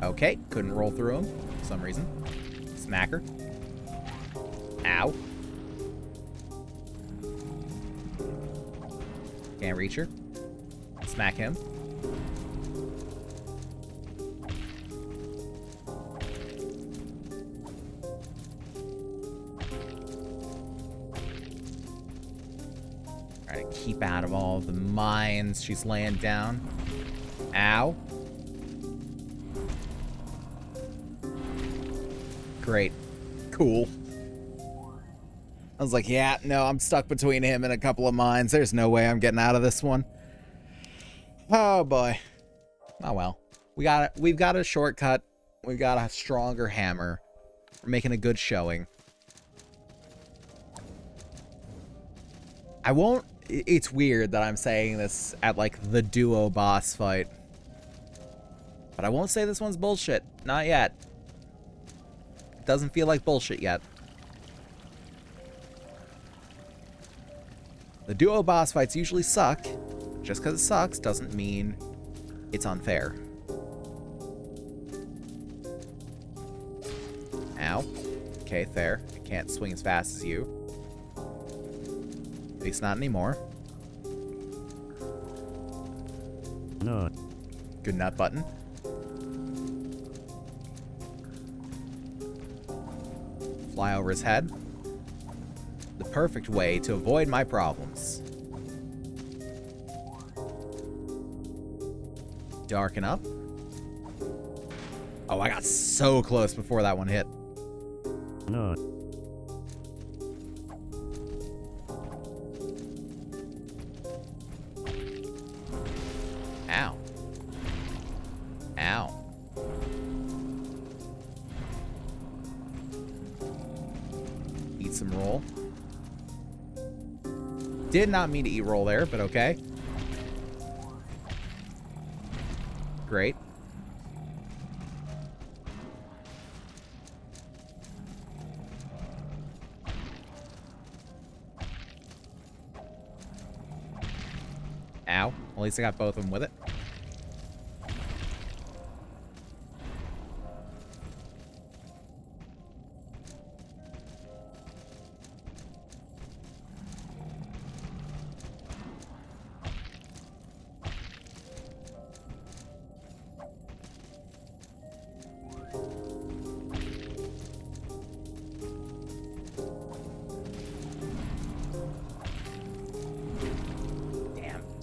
Okay, couldn't roll through him for some reason. Smacker. Ow. Can't reach her. Smack him. Try to keep out of all the mines she's laying down. Ow. Great. Cool. I was like, yeah, no, I'm stuck between him and a couple of mines. There's no way I'm getting out of this one. Oh, boy. Oh, well. We've got a shortcut. We've got a stronger hammer. We're making a good showing. I won't... It's weird that I'm saying this at, like, the duo boss fight. But I won't say this one's bullshit. Not yet. It doesn't feel like bullshit yet. The duo boss fights usually suck. Just because it sucks doesn't mean it's unfair. Ow. Okay, fair. I can't swing as fast as you. At least not anymore. No. Good nut button. Fly over his head. The perfect way to avoid my problems. Darken up. Oh, I got so close before that one hit. No. Ow. Ow. Eat some roll. Did not mean to eat roll there, but okay. Great. Ow. At least I got both of them with it.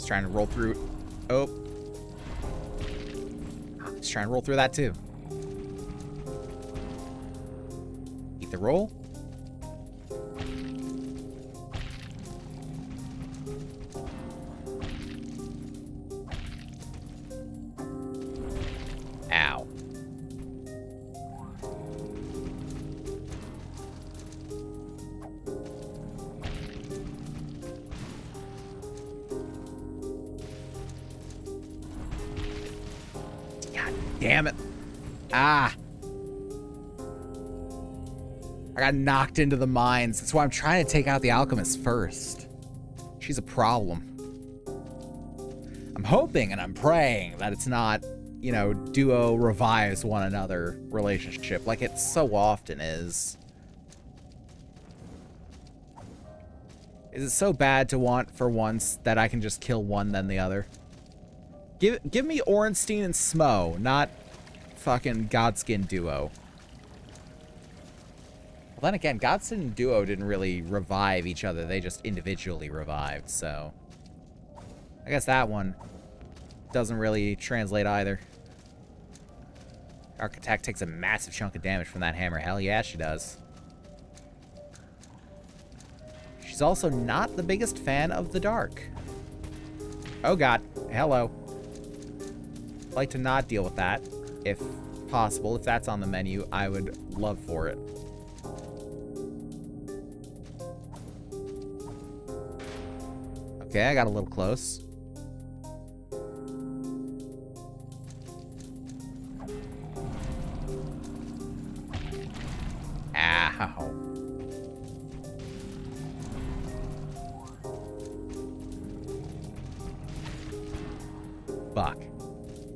Trying to roll through. Oh. Just trying to roll through that too. Eat the roll. Ow. Damn it. Ah. I got knocked into the mines. That's why I'm trying to take out the alchemist first. She's a problem. I'm hoping and I'm praying that it's not, you know, duo revives one another relationship like it so often is. Is it so bad to want for once that I can just kill one then the other? Give me Ornstein and Smo, not fucking Godskin Duo. Well, then again, Godskin and Duo didn't really revive each other. They just individually revived, so... I guess that one doesn't really translate either. Architect takes a massive chunk of damage from that hammer. Hell yeah, she does. She's also not the biggest fan of the dark. Oh god. Hello. I'd like to not deal with that, if possible. If that's on the menu, I would love for it. Okay, I got a little close. Ow. Fuck.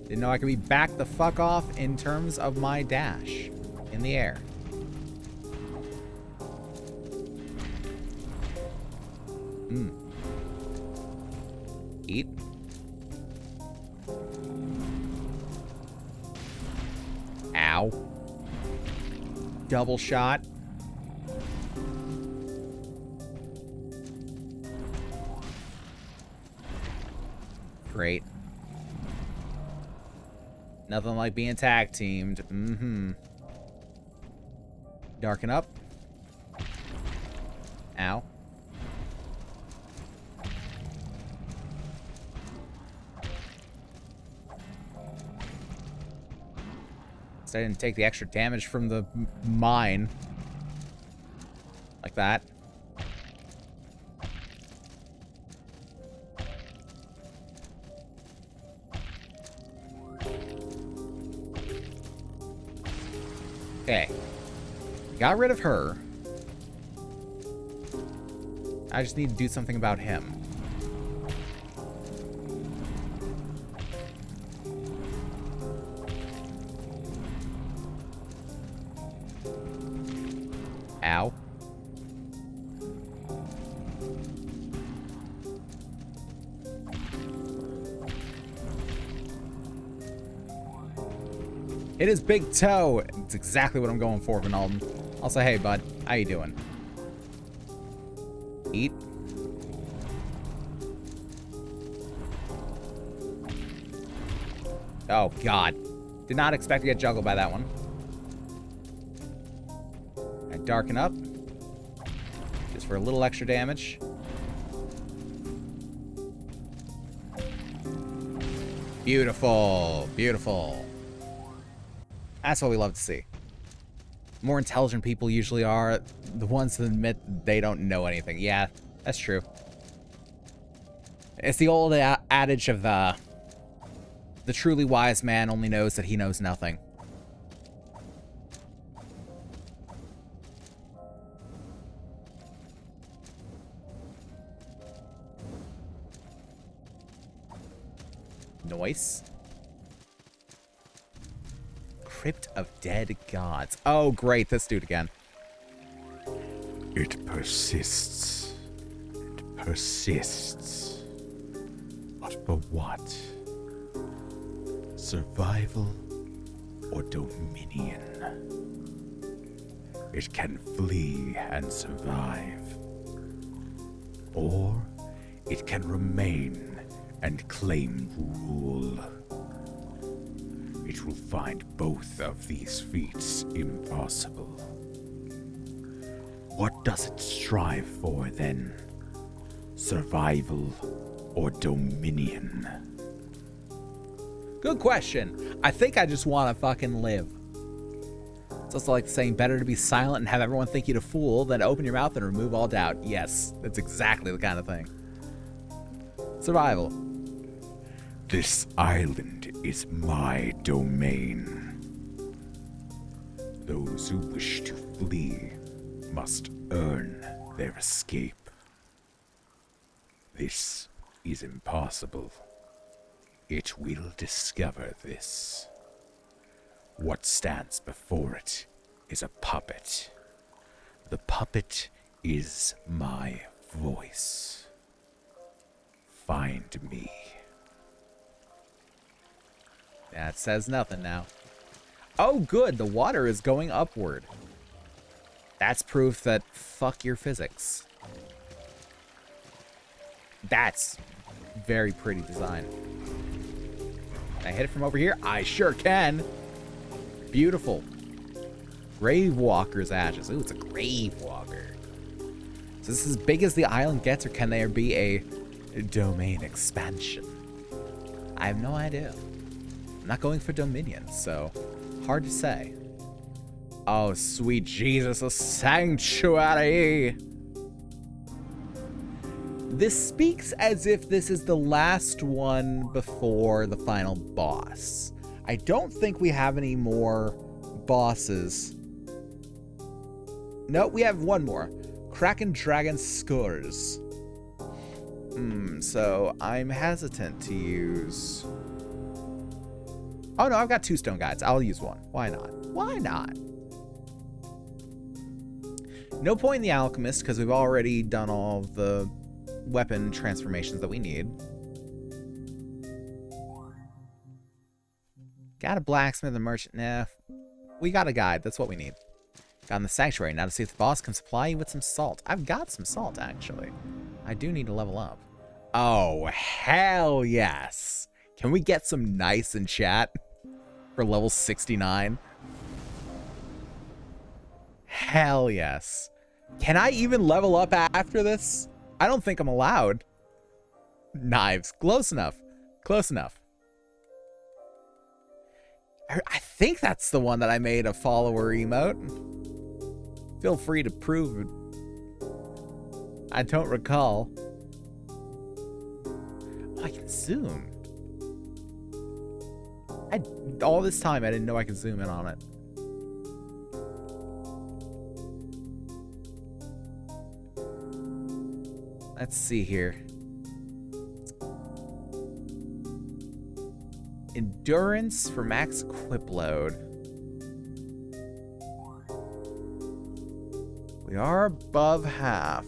Didn't know I could be back the fuck off in terms of my dash in the air. Eat. Ow. Double shot. Great. Nothing like being tag teamed. Mm-hmm. Darken up. Ow. So I didn't take the extra damage from the mine. Like that. Okay. Got rid of her. I just need to do something about him. Ow. It is Big Toe. It's exactly what I'm going for, Vinalden. I'll say, hey, bud. How you doing? Eat. Oh, God. Did not expect to get juggled by that one. I darken up. Just for a little extra damage. Beautiful. Beautiful. That's what we love to see. More intelligent people usually are the ones that admit they don't know anything. Yeah, that's true. It's the old adage of the truly wise man only knows that he knows nothing. Noise. Crypt of Dead Gods. Oh, great. This dude again. It persists. It persists. But for what? Survival or dominion? It can flee and survive. Or it can remain and claim rule. It will find both of these feats impossible. What does it strive for then? Survival or dominion? Good question. I think I just want to fucking live. It's also like saying better to be silent and have everyone think you a fool than open your mouth and remove all doubt. Yes, that's exactly the kind of thing. Survival. This island is my domain. Those who wish to flee must earn their escape. This is impossible. It will discover this. What stands before it is a puppet. The puppet is my voice. Find me. That says nothing now. Oh, good. The water is going upward. That's proof that fuck your physics. That's very pretty design. Can I hit it from over here? I sure can. Beautiful. Gravewalker's ashes. Ooh, it's a Gravewalker. So this is as big as the island gets, or can there be a domain expansion? I have no idea. I'm not going for Dominion, so hard to say. Oh, sweet Jesus, a sanctuary! This speaks as if this is the last one before the final boss. I don't think we have any more bosses. No, we have one more. Kraken Dragon Skurs. So I'm hesitant to use... Oh no, I've got 2 stone guides. I'll use one. Why not? Why not? No point in the alchemist because we've already done all of the weapon transformations that we need. Got a blacksmith and merchant. Nah, we got a guide. That's what we need. Got in the sanctuary. Now to see if the boss can supply you with some salt. I've got some salt, actually. I do need to level up. Oh, hell yes. Can we get some nice in chat for level 69? Hell yes. Can I even level up after this? I don't think I'm allowed. Knives. Close enough. Close enough. I think that's the one that I made a follower emote. Feel free to prove it. I don't recall. Oh, I can zoom. All this time I didn't know I could zoom in on it. Let's see here. Endurance for max equip load. We are above half.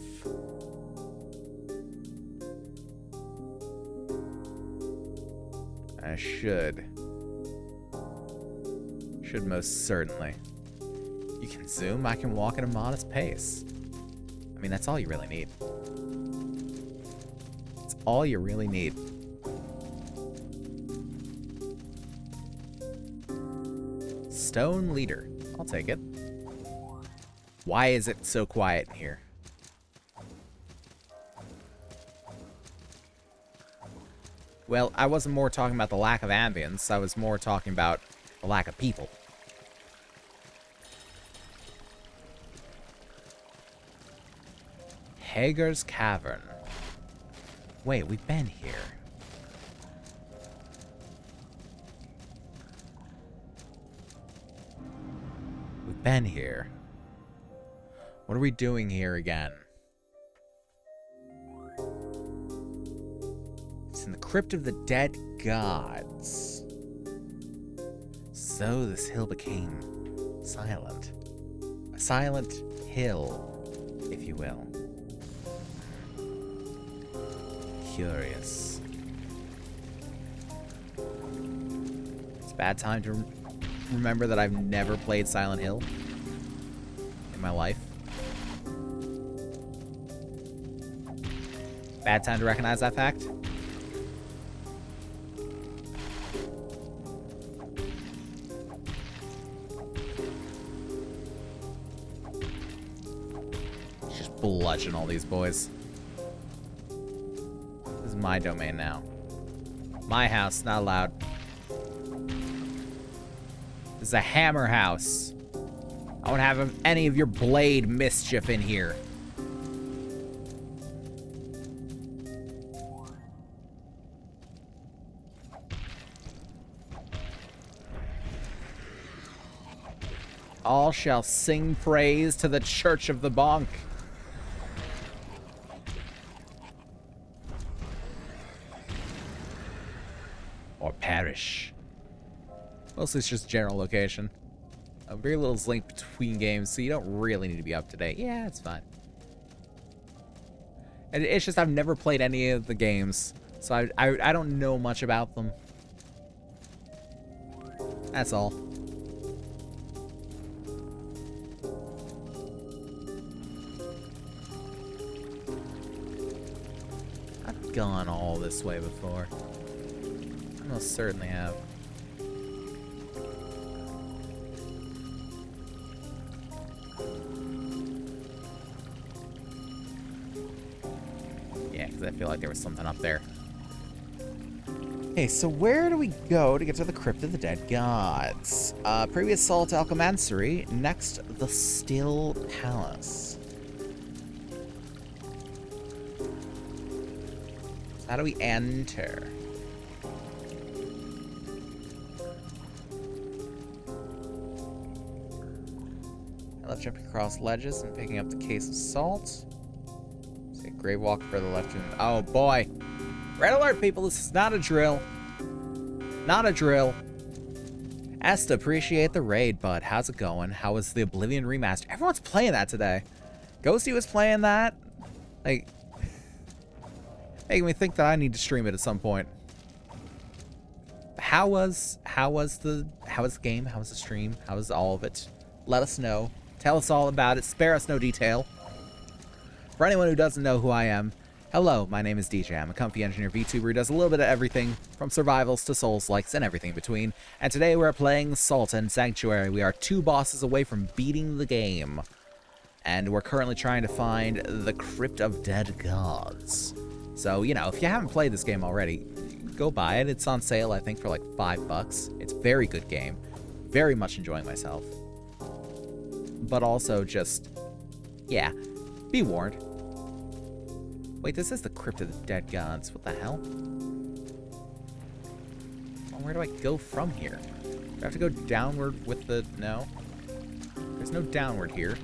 I should most certainly. You can zoom, I can walk at a modest pace. I mean, that's all you really need. That's all you really need. Stone leader. I'll take it. Why is it so quiet in here? Well, I wasn't more talking about the lack of ambience. I was more talking about the lack of people. Hager's Cavern. Wait, we've been here. We've been here. What are we doing here again? It's in the Crypt of the Dead Gods. So this hill became silent. A silent hill, if you will. Curious. It's a bad time to remember that I've never played Silent Hill in my life. Bad time to recognize that fact. Just bludgeon all these boys. This is my domain now. My house, not allowed. This is a hammer house. I won't have any of your blade mischief in here. All shall sing praise to the Church of the Bonk. Or perish. Mostly it's just general location. A very little link between games, so you don't really need to be up to date. Yeah, it's fine. And it's just I've never played any of the games, so I don't know much about them. That's all. I've gone all this way before. I most certainly have. Yeah, because I feel like there was something up there. Okay, so where do we go to get to the Crypt of the Dead Gods? Previous Salt Alchemansary, next the Still Palace. So how do we enter? I love jumping across ledges and picking up the case of salt. Say grave walk for the left. Oh boy. Red alert, people. This is not a drill. Not a drill. Asked to appreciate the raid, bud. How's it going? How was the Oblivion remaster? Everyone's playing that today. Ghosty was playing that. Like, making me think that I need to stream it at some point. How was the game? How was the stream? How was all of it? Let us know. Tell us all about it. Spare us no detail. For anyone who doesn't know who I am, hello, my name is DJ. I'm a comfy engineer VTuber who does a little bit of everything, from survivals to Souls-likes and everything in between. And today we're playing Salt and Sanctuary. We are 2 bosses away from beating the game. And we're currently trying to find the Crypt of Dead Gods. So, you know, if you haven't played this game already, go buy it. It's on sale, I think, for like $5. It's a very good game. Very much enjoying myself. But also just, yeah, be warned. Wait, this is the Crypt of the Dead Gods. What the hell? Well, where do I go from here? Do I have to go downward with the... No. There's no downward here.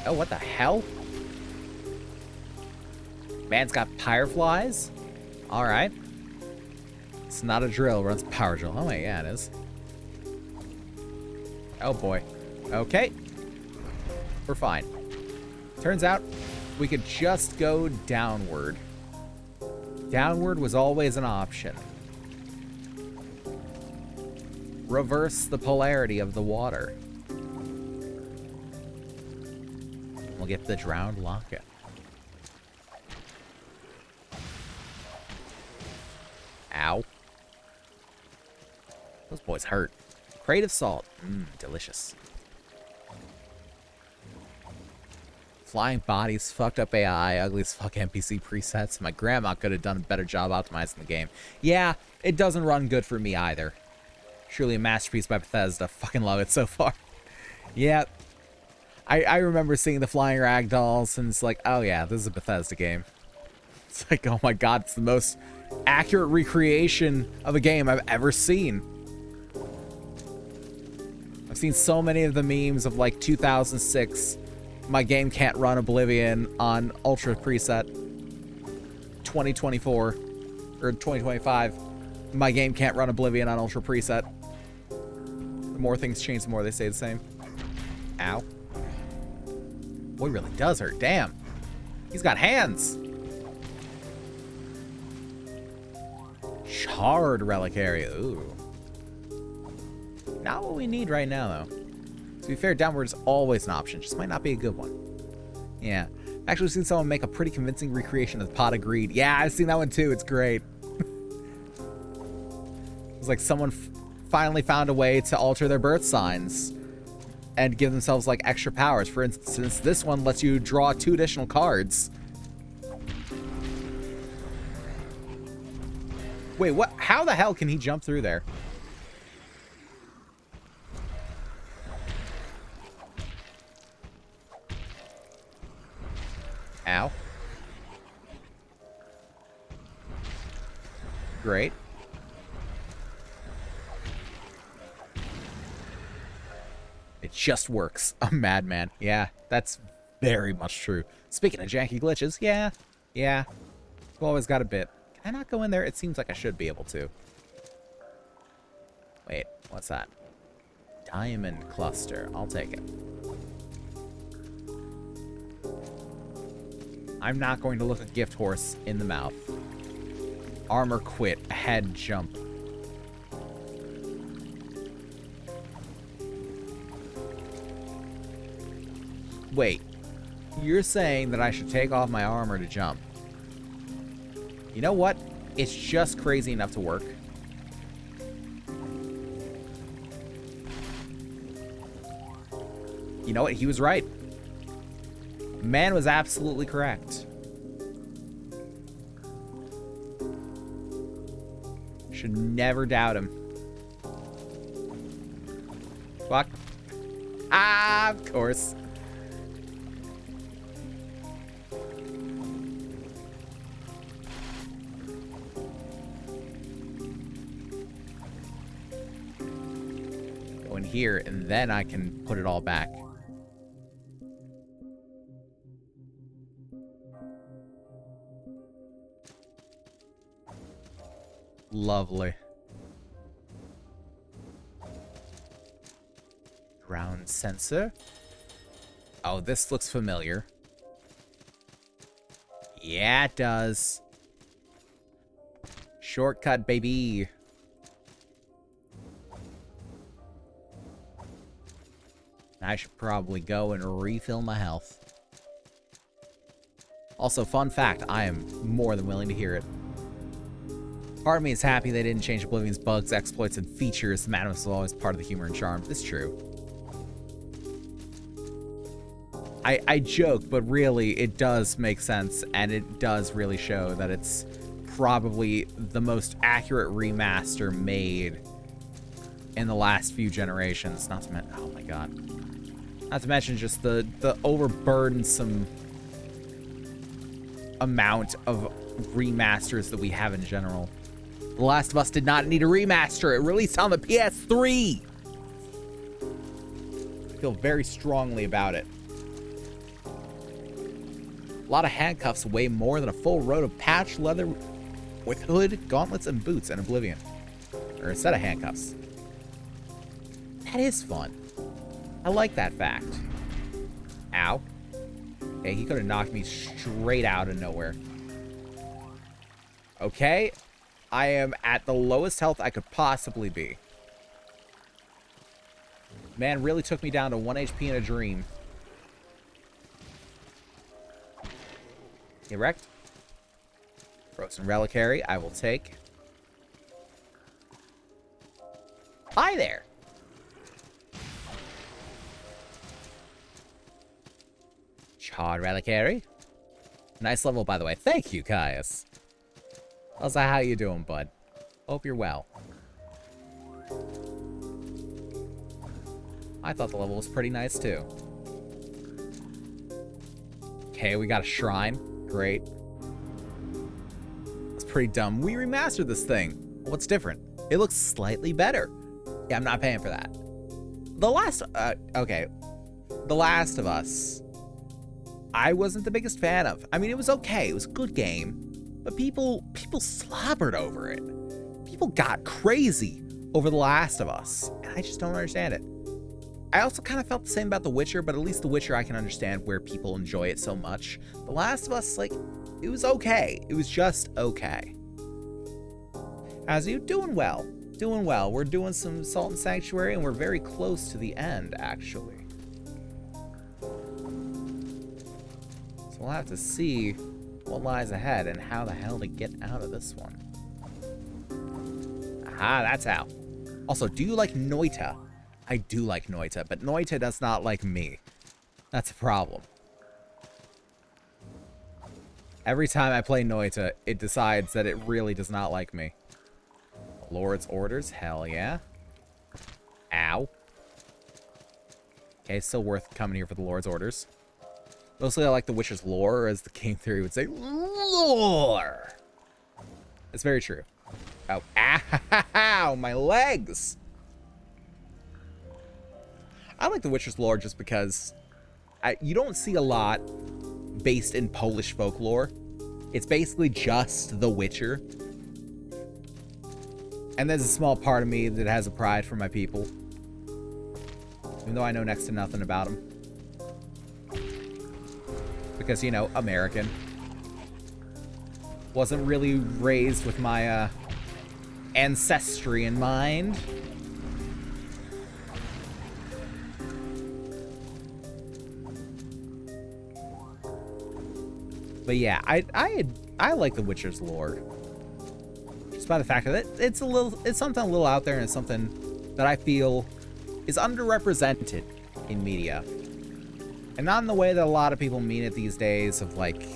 Oh, what the hell? Man's got Pyreflies. All right. It's not a drill, runs power drill. Oh, wait, yeah, it is. Oh, boy. Okay. We're fine. Turns out we could just go downward. Downward was always an option. Reverse the polarity of the water. We'll get the drowned locket. Ow. Those boys hurt. Crate of salt. Delicious. Flying bodies, fucked up AI, ugly as fuck NPC presets. My grandma could have done a better job optimizing the game. Yeah, it doesn't run good for me either. Surely a masterpiece by Bethesda. Fucking love it so far. Yeah. I remember seeing the flying ragdolls and it's like, oh yeah, this is a Bethesda game. It's like, oh my god, it's the most accurate recreation of a game I've ever seen. I've seen so many of the memes of like 2006, my game can't run Oblivion on Ultra preset. 2024 or 2025, my game can't run Oblivion on Ultra preset. The more things change, the more they stay the same. Ow. Boy, really does hurt. Damn. He's got hands. Charred relic area. Ooh. Not what we need right now, though. To be fair, downward is always an option. Just might not be a good one. Yeah. I've actually seen someone make a pretty convincing recreation of the Pot of Greed. Yeah, I've seen that one too. It's great. It's like someone finally found a way to alter their birth signs and give themselves like extra powers. For instance, this one lets you draw 2 additional cards. Wait, what? How the hell can he jump through there? Ow. Great. It just works. A madman. Yeah, that's very much true. Speaking of janky glitches, yeah. We've always got a bit. Can I not go in there? It seems like I should be able to. Wait, what's that? Diamond cluster. I'll take it. I'm not going to look a gift horse in the mouth. Armor quit. Head jump. Wait. You're saying that I should take off my armor to jump. You know what? It's just crazy enough to work. You know what? He was right. Man was absolutely correct. Should never doubt him. Fuck. Ah, of course. Go in here, and then I can put it all back. Lovely. Ground sensor. Oh, this looks familiar. Yeah, it does. Shortcut, baby. I should probably go and refill my health. Also, fun fact, I am more than willing to hear it. Part of me is happy they didn't change Oblivion's bugs, exploits, and features. The madness was always part of the humor and charm. It's true. I joke, but really, it does make sense, and it does really show that it's probably the most accurate remaster made in the last few generations. Not to mention, oh my god. Not to mention just the overburdensome amount of remasters that we have in general. The Last of Us did not need a remaster. It released on the PS3. I feel very strongly about it. lot of handcuffs weigh more than a full road of patch leather with hood, gauntlets, and boots in Oblivion. Or a set of handcuffs. That is fun. I like that fact. Ow. Okay, he could have knocked me straight out of nowhere. Okay. I am at the lowest health I could possibly be. Man really took me down to 1 HP in a dream. Get wrecked. Frozen Reliquary, I will take. Hi there. Charred Reliquary. Nice level, by the way. Thank you, Caius. Also, how you doing, bud? Hope you're well. I thought the level was pretty nice, too. Okay, we got a shrine. Great. That's pretty dumb. We remastered this thing. What's different? It looks slightly better. Yeah, I'm not paying for that. Okay. The Last of Us. I wasn't the biggest fan of. I mean, it was okay. It was a good game. But people slobbered over it. People got crazy over The Last of Us. And I just don't understand it. I also kind of felt the same about The Witcher, but at least The Witcher I can understand where people enjoy it so much. The Last of Us, like, it was okay. It was just okay. How's you? Doing well. Doing well. We're doing some Salt and Sanctuary, and we're very close to the end, actually. So we'll have to see what lies ahead and how the hell to get out of this one. Aha, that's how. Also, do you like Noita? I do like Noita, but Noita does not like me. That's a problem. Every time I play Noita, it decides that it really does not like me. Lord's Orders, hell yeah. Ow. Okay, still worth coming here for the Lord's Orders. Mostly I like the Witcher's lore, or as the game theory would say, lore. It's very true. Oh, ow, my legs. I like the Witcher's lore just because you don't see a lot based in Polish folklore. It's basically just The Witcher. And there's a small part of me that has a pride for my people. Even though I know next to nothing about them. Because, you know, American. Wasn't really raised with my ancestry in mind. But yeah, I like The Witcher's lore. Just by the fact that it's something a little out there, and it's something that I feel is underrepresented in media. And not in the way that a lot of people mean it these days of like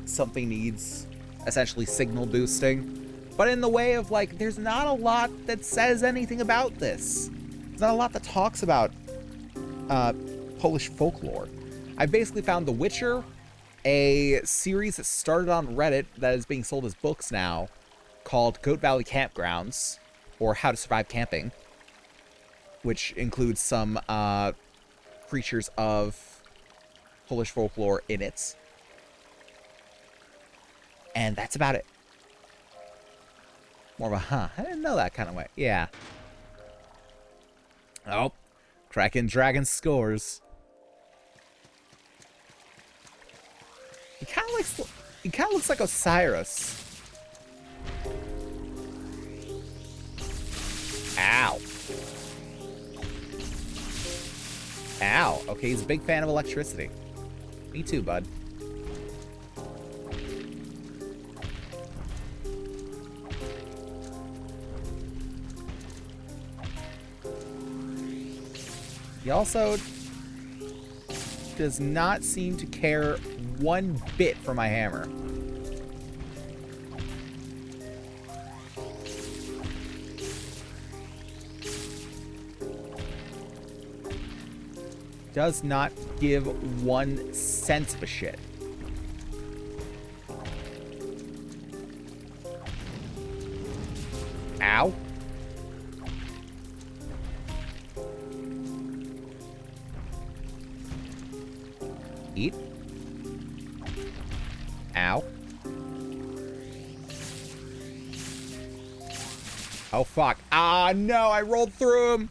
something needs essentially signal boosting, but in the way of like there's not a lot that says anything about this. There's not a lot that talks about Polish folklore. I basically found The Witcher, a series that started on Reddit that is being sold as books now, called Goat Valley Campgrounds, or How to Survive Camping, which includes some creatures of Polish folklore in it. And that's about it. More of a, I didn't know that kind of way. Yeah. Oh, Kraken Dragon scores. He kind of looks like Osiris. Ow. Ow. Okay, he's a big fan of electricity. Me too, bud. He also does not seem to care one bit for my hammer. Does not give 1 cent of a shit. Ow. Eat. Ow. Oh, fuck. Ah, no, I rolled through him.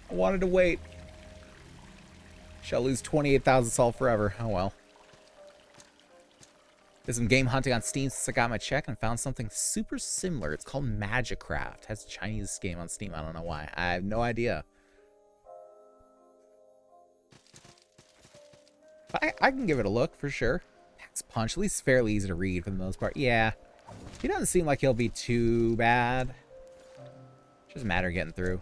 I wanted to wait. Shall lose 28,000 salt forever. Oh, well. Did some game hunting on Steam since I got my check and found something super similar. It's called Magicraft. It has a Chinese game on Steam. I don't know why. I have no idea. I can give it a look for sure. Pax Punch, at least fairly easy to read for the most part. Yeah. He doesn't seem like he'll be too bad. Just a matter of getting through.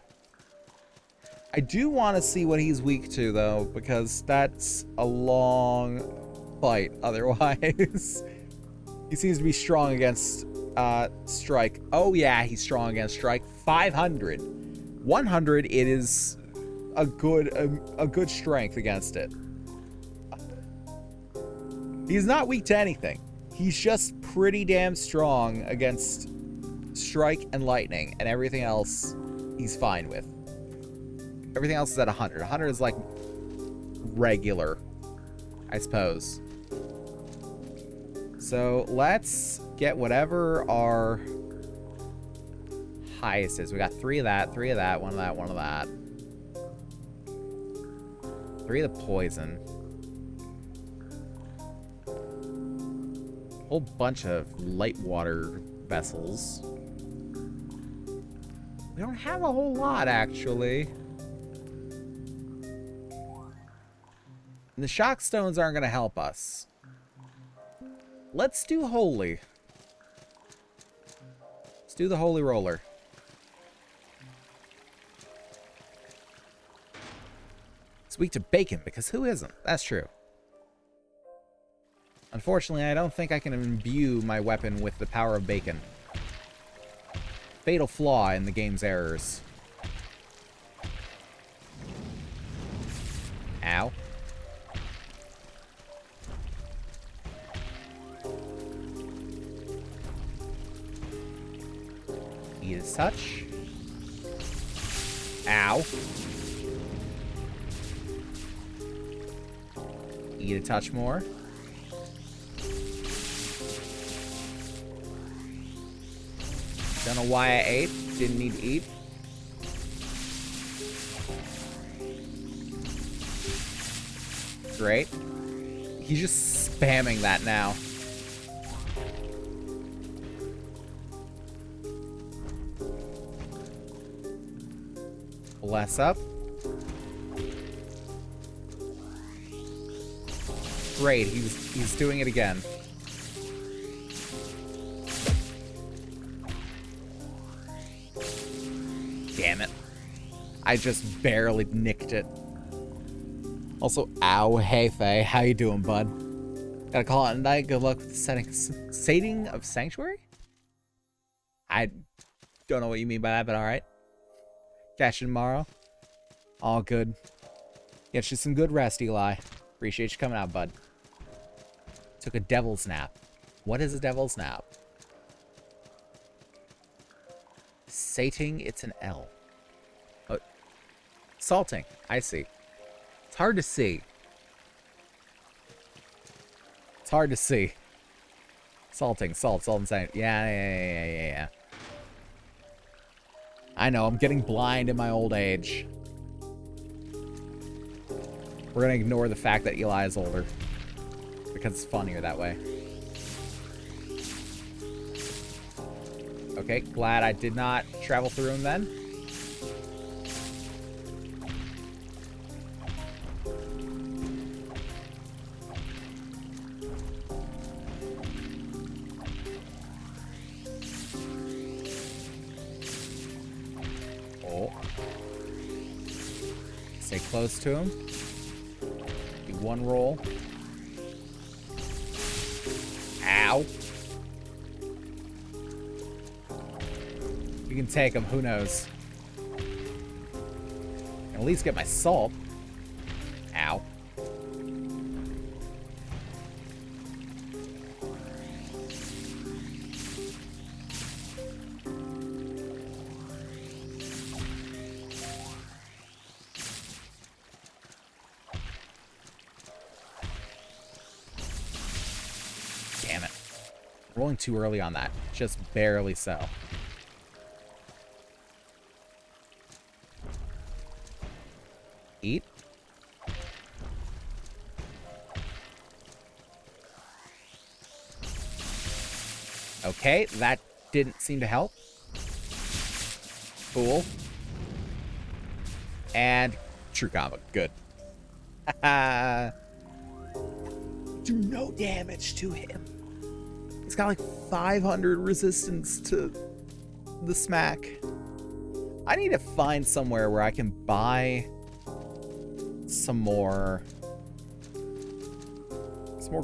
I do want to see what he's weak to, though, because that's a long fight otherwise. He seems to be strong against Strike. Oh, yeah, he's strong against Strike. 500. 100, it is a good strength against it. He's not weak to anything. He's just pretty damn strong against Strike and Lightning, and everything else he's fine with. Everything else is at 100. 100 is like regular, I suppose. So let's get whatever our highest is. We got 3 of that, 3 of that, 1 of that, 1 of that. 3 of the poison. Whole bunch of light water vessels. We don't have a whole lot, actually. And the shock stones aren't going to help us. Let's do holy. Let's do the holy roller. It's weak to bacon, because who isn't? That's true. Unfortunately, I don't think I can imbue my weapon with the power of bacon. Fatal flaw in the game's errors. Ow. Eat as such. Ow. Eat a touch more. Don't know why I ate. Didn't need to eat. Great. He's just spamming that now. Bless up. Great, he's doing it again. Damn it. I just barely nicked it. Also, ow, hey Faye, how you doing, bud? Gotta call it a night. Good luck with the sating of Sanctuary? I don't know what you mean by that, but alright. Catch you tomorrow. All good. Get you some good rest, Eli. Appreciate you coming out, bud. Took a devil's nap. What is a devil's nap? Sating, it's an L. Oh, salting, I see. It's hard to see. It's hard to see. Salting, salt and sand. Yeah. I know, I'm getting blind in my old age. We're gonna ignore the fact that Eli is older. Because it's funnier that way. Okay, glad I did not travel through him then. Oh. Stay close to him. Do one roll. Ow. We can take him, who knows. At least get my salt. Ow. Rolling too early on that. Just barely so. Eat. Okay, that didn't seem to help. Fool. And true combo. Good. Do no damage to him. He's got like 500 resistance to the smack. I need to find somewhere where I can buy some more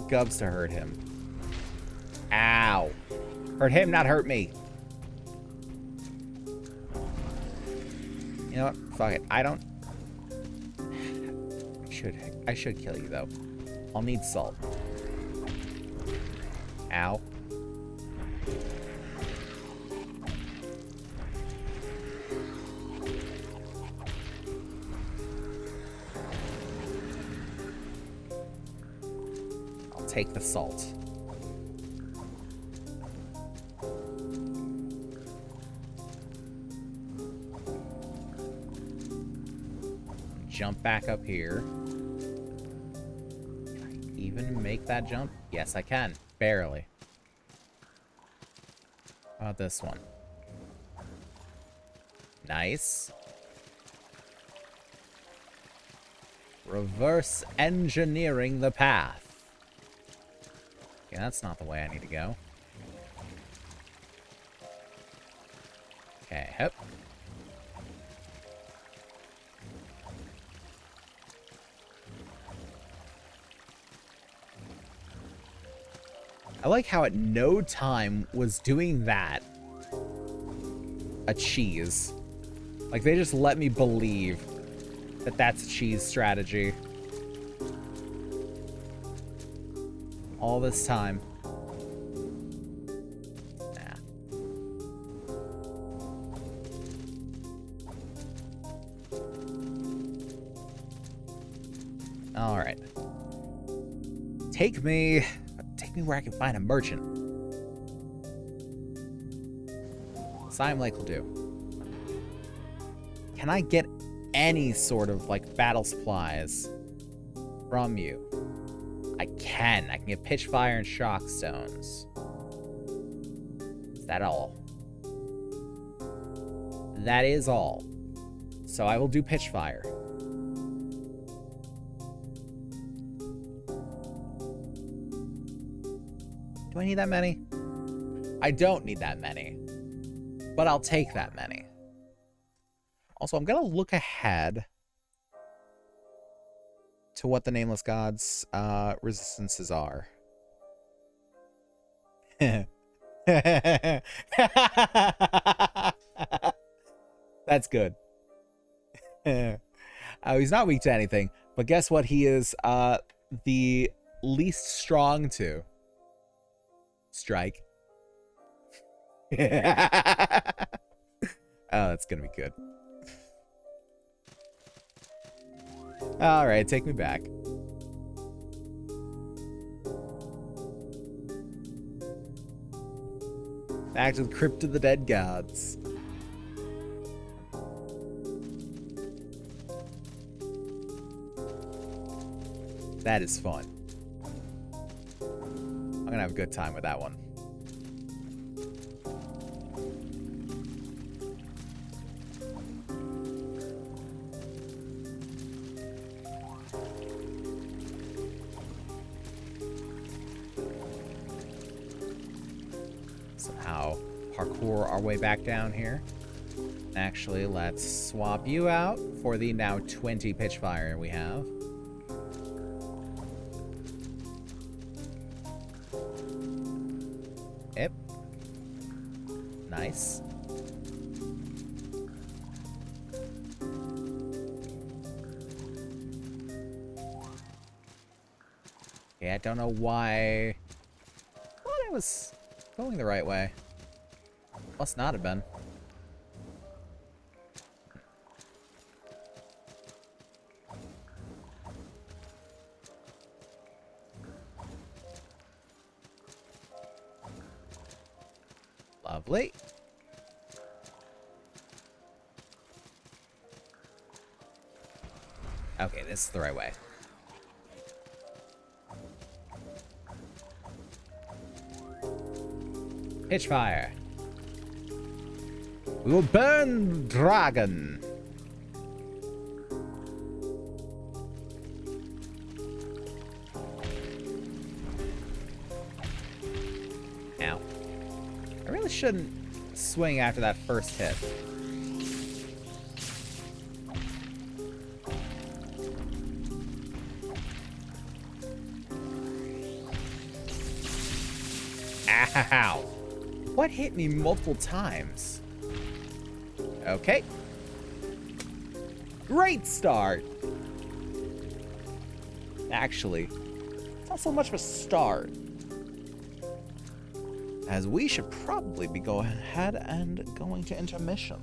gubs to hurt him. Ow. Hurt him, not hurt me. You know what? Fuck it. I should kill you though. I'll need salt. Ow. I'll take the salt. Jump back up here. Can I even make that jump? Yes, I can. Barely. How about this one? Nice. Reverse engineering the path. Okay, that's not the way I need to go. Okay, hop. I like how at no time was doing that a cheese. Like, they just let me believe that that's a cheese strategy. All this time. Nah. Alright. Take me where I can find a merchant. Slime Lake will do. Can I get any sort of, like, battle supplies from you? I can. I can get pitch fire and shock stones. Is that all? That is all. So I will do pitch fire. Do I need that many? I don't need that many. But I'll take that many. Also, I'm going to look ahead to what the Nameless Gods' resistances are. That's good. He's not weak to anything, but guess what he is the least strong to? Strike. Oh, that's gonna be good. Alright, take me back. Back to the Crypt of the Dead Gods. That is fun. I'm gonna have a good time with that one. Somehow parkour our way back down here. Actually, let's swap you out for the now 20 pitch fire we have. Yep. Nice. Okay, I don't know why. I thought I was going the right way. Must not have been. Lovely. Okay, this is the right way. Pitchfire. We will burn dragon. Ow. I really shouldn't swing after that first hit. Ow. What hit me multiple times? Okay. Great start. Actually, it's not so much of a start, as we should probably be going ahead and going to intermission.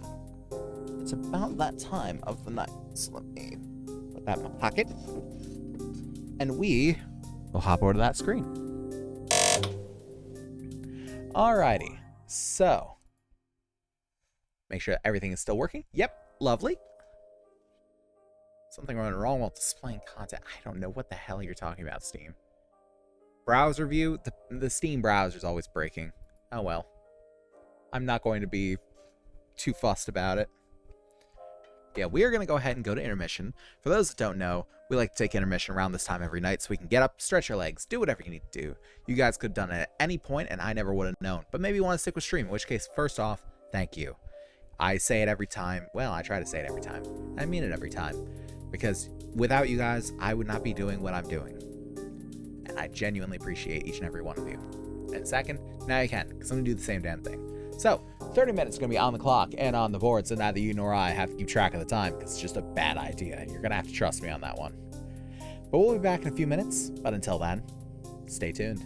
It's about that time of the night. So let me put that in my pocket. And we will hop over to that screen. Alrighty, so make sure everything is still working. Yep, lovely. Something went wrong while displaying content. I don't know what the hell you're talking about, Steam. Browser view, the Steam browser is always breaking. Oh well. I'm not going to be too fussed about it. Yeah, we are going to go ahead and go to intermission. For those that don't know, we like to take intermission around this time every night so we can get up, stretch your legs, do whatever you need to do. You guys could have done it at any point and I never would have known. But maybe you want to stick with stream, in which case, first off, thank you. I say it every time. Well, I try to say it every time. I mean it every time. Because without you guys, I would not be doing what I'm doing. And I genuinely appreciate each and every one of you. And second, now you can, because I'm going to do the same damn thing. So, 30 minutes is going to be on the clock and on the board, so neither you nor I have to keep track of the time, because it's just a bad idea. You're going to have to trust me on that one. But we'll be back in a few minutes, but until then, stay tuned.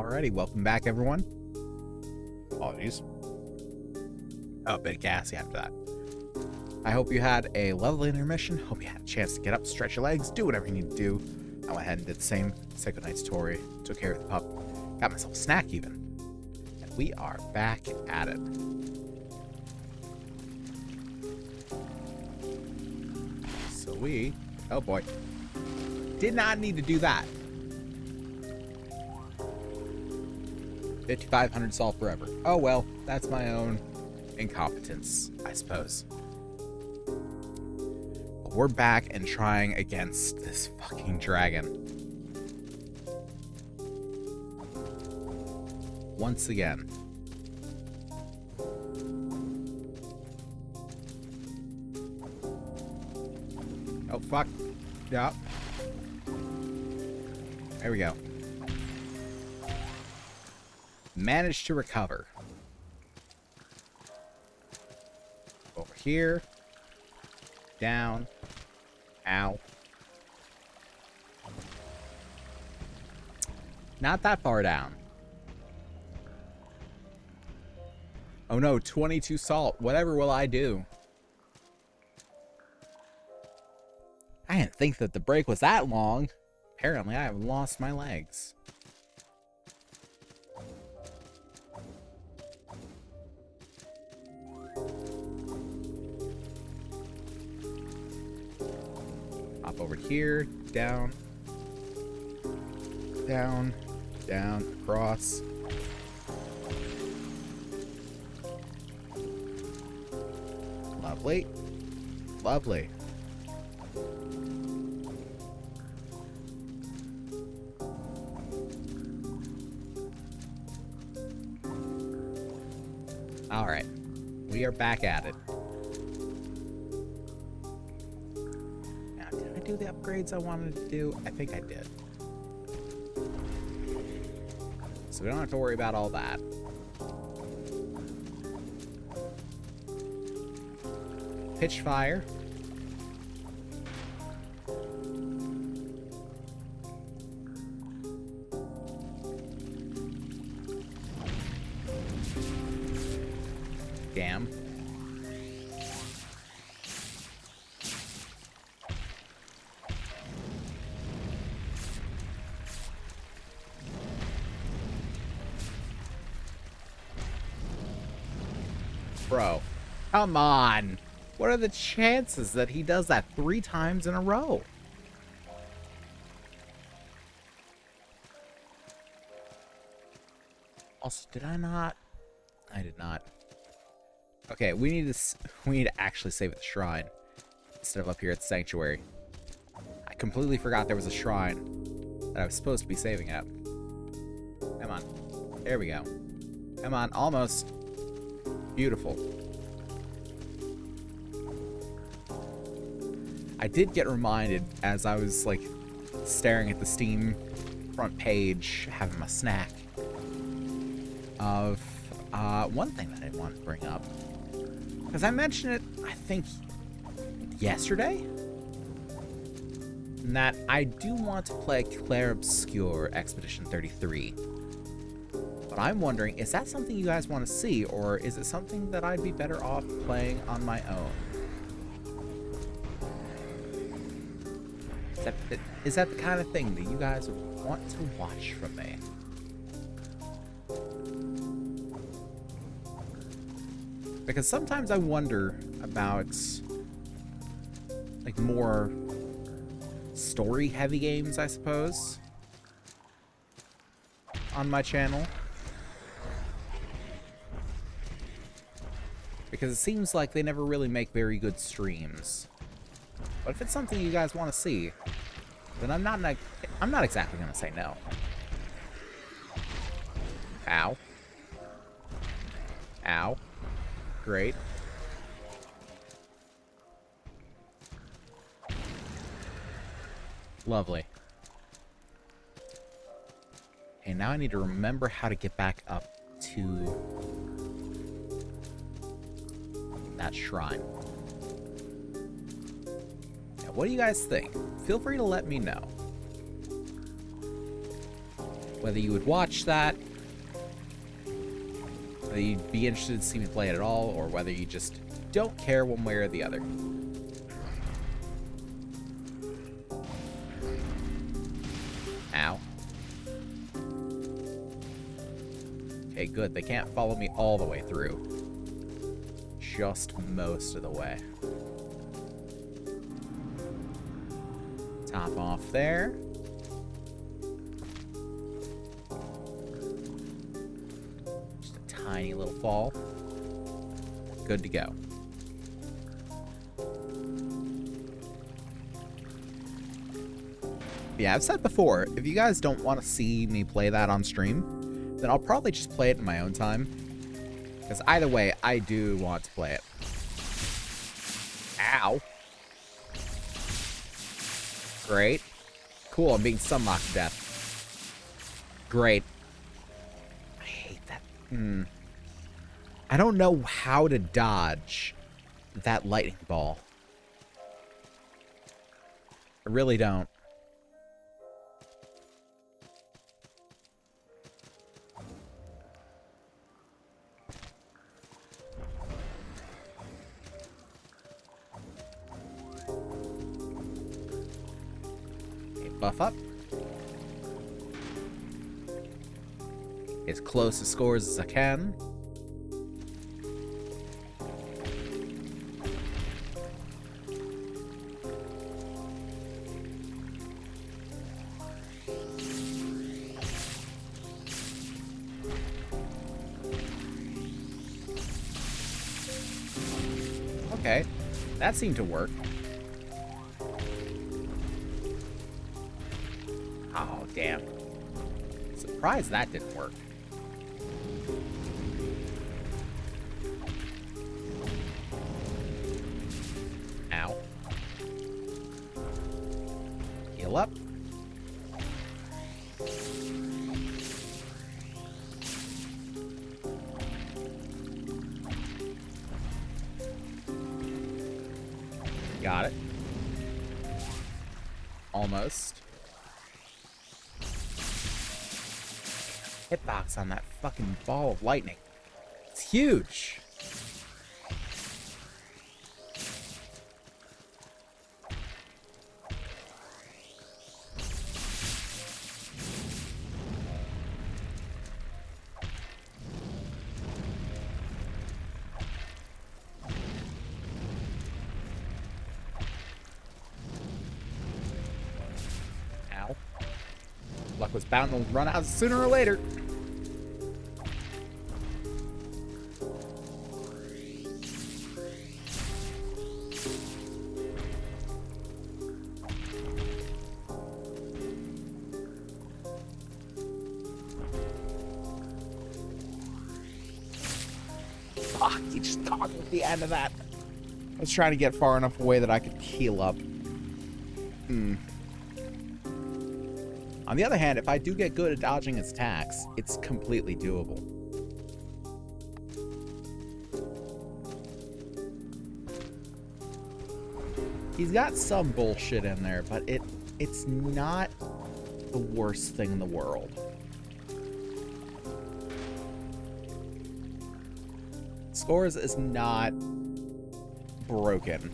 Alrighty, welcome back, everyone. Apologies. Oh, a bit gassy after that. I hope you had a lovely intermission. Hope you had a chance to get up, stretch your legs, do whatever you need to do. I went ahead and did the same. Said goodnight to Tori, took care of the pup, got myself a snack even. And we are back at it. So we, oh boy, did not need to do that. 5,500 solved forever. Oh well, that's my own incompetence, I suppose. But we're back and trying against this fucking dragon. Once again. Oh fuck. Yeah. There we go. Managed to recover. Over here. Down. Ow. Not that far down. Oh no, 22 salt. Whatever will I do? I didn't think that the break was that long. Apparently, I have lost my legs. Hop over here, down, down, down, across. Lovely. Lovely. All right, we are back at it. Now, did I do the upgrades I wanted to do? I think I did. So we don't have to worry about all that. Pitch fire. Damn. Bro, come on. What are the chances that he does that 3 times in a row? Also, did I not? I did not. Okay, we need to actually save at the shrine instead of up here at the sanctuary. I completely forgot there was a shrine that I was supposed to be saving at. Come on. There we go. Come on, almost. Beautiful. I did get reminded as I was like staring at the Steam front page, having my snack, of one thing that I wanted to bring up. Because I mentioned it, I think, yesterday? And that I do want to play Clair Obscur Expedition 33. But I'm wondering, is that something you guys want to see, or is it something that I'd be better off playing on my own? Is that the kind of thing that you guys would want to watch from me? Because sometimes I wonder about like more story heavy games, I suppose, on my channel. Because it seems like they never really make very good streams. But if it's something you guys want to see, then I'm not exactly going to say no. Ow. Ow. Great. Lovely. Okay, now I need to remember how to get back up to that shrine. Now, what do you guys think? Feel free to let me know. whether you would watch that, whether you'd be interested to see me play it at all, or whether you just don't care one way or the other. Ow. Okay, good. They can't follow me all the way through. Just most of the way. Top off there. Just a tiny little fall. Good to go. Yeah, I've said before, if you guys don't want to see me play that on stream, then I'll probably just play it in my own time. Because either way, I do want to play it. Ow. Great. Cool, I'm being sunlocked to death. Great. I hate that. I don't know how to dodge that lightning ball. I really don't. Buff up. As close to scores as I can. Okay, that seemed to work. Oh, damn. Surprised that didn't work. Ow. Heal up. Got it. Almost. Hitbox on that fucking ball of lightning. It's huge. Ow. Luck was bound to run out sooner or later. Fuck, he just toggled the end of that. I was trying to get far enough away that I could heal up. On the other hand, if I do get good at dodging his attacks, it's completely doable. He's got some bullshit in there, but it's not the worst thing in the world. Scores is not broken.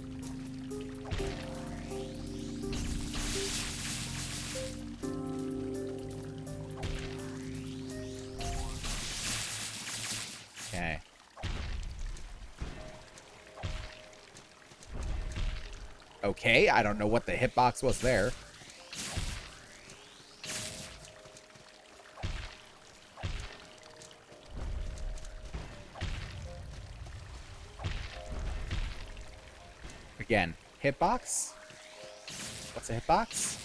Okay. Okay, I don't know what the hitbox was there. Again, hitbox? What's a hitbox?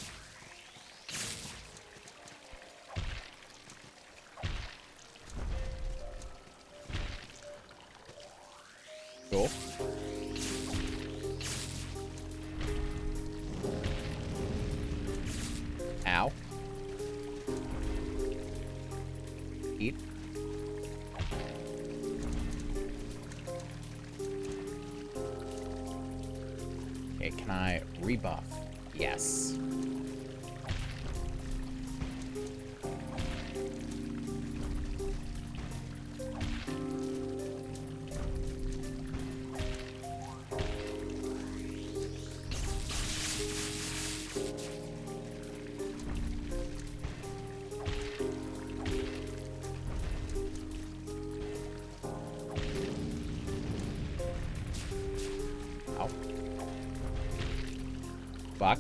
Cool. Ow. Eat. Okay, can I rebuff? Yes. Ow. Fuck.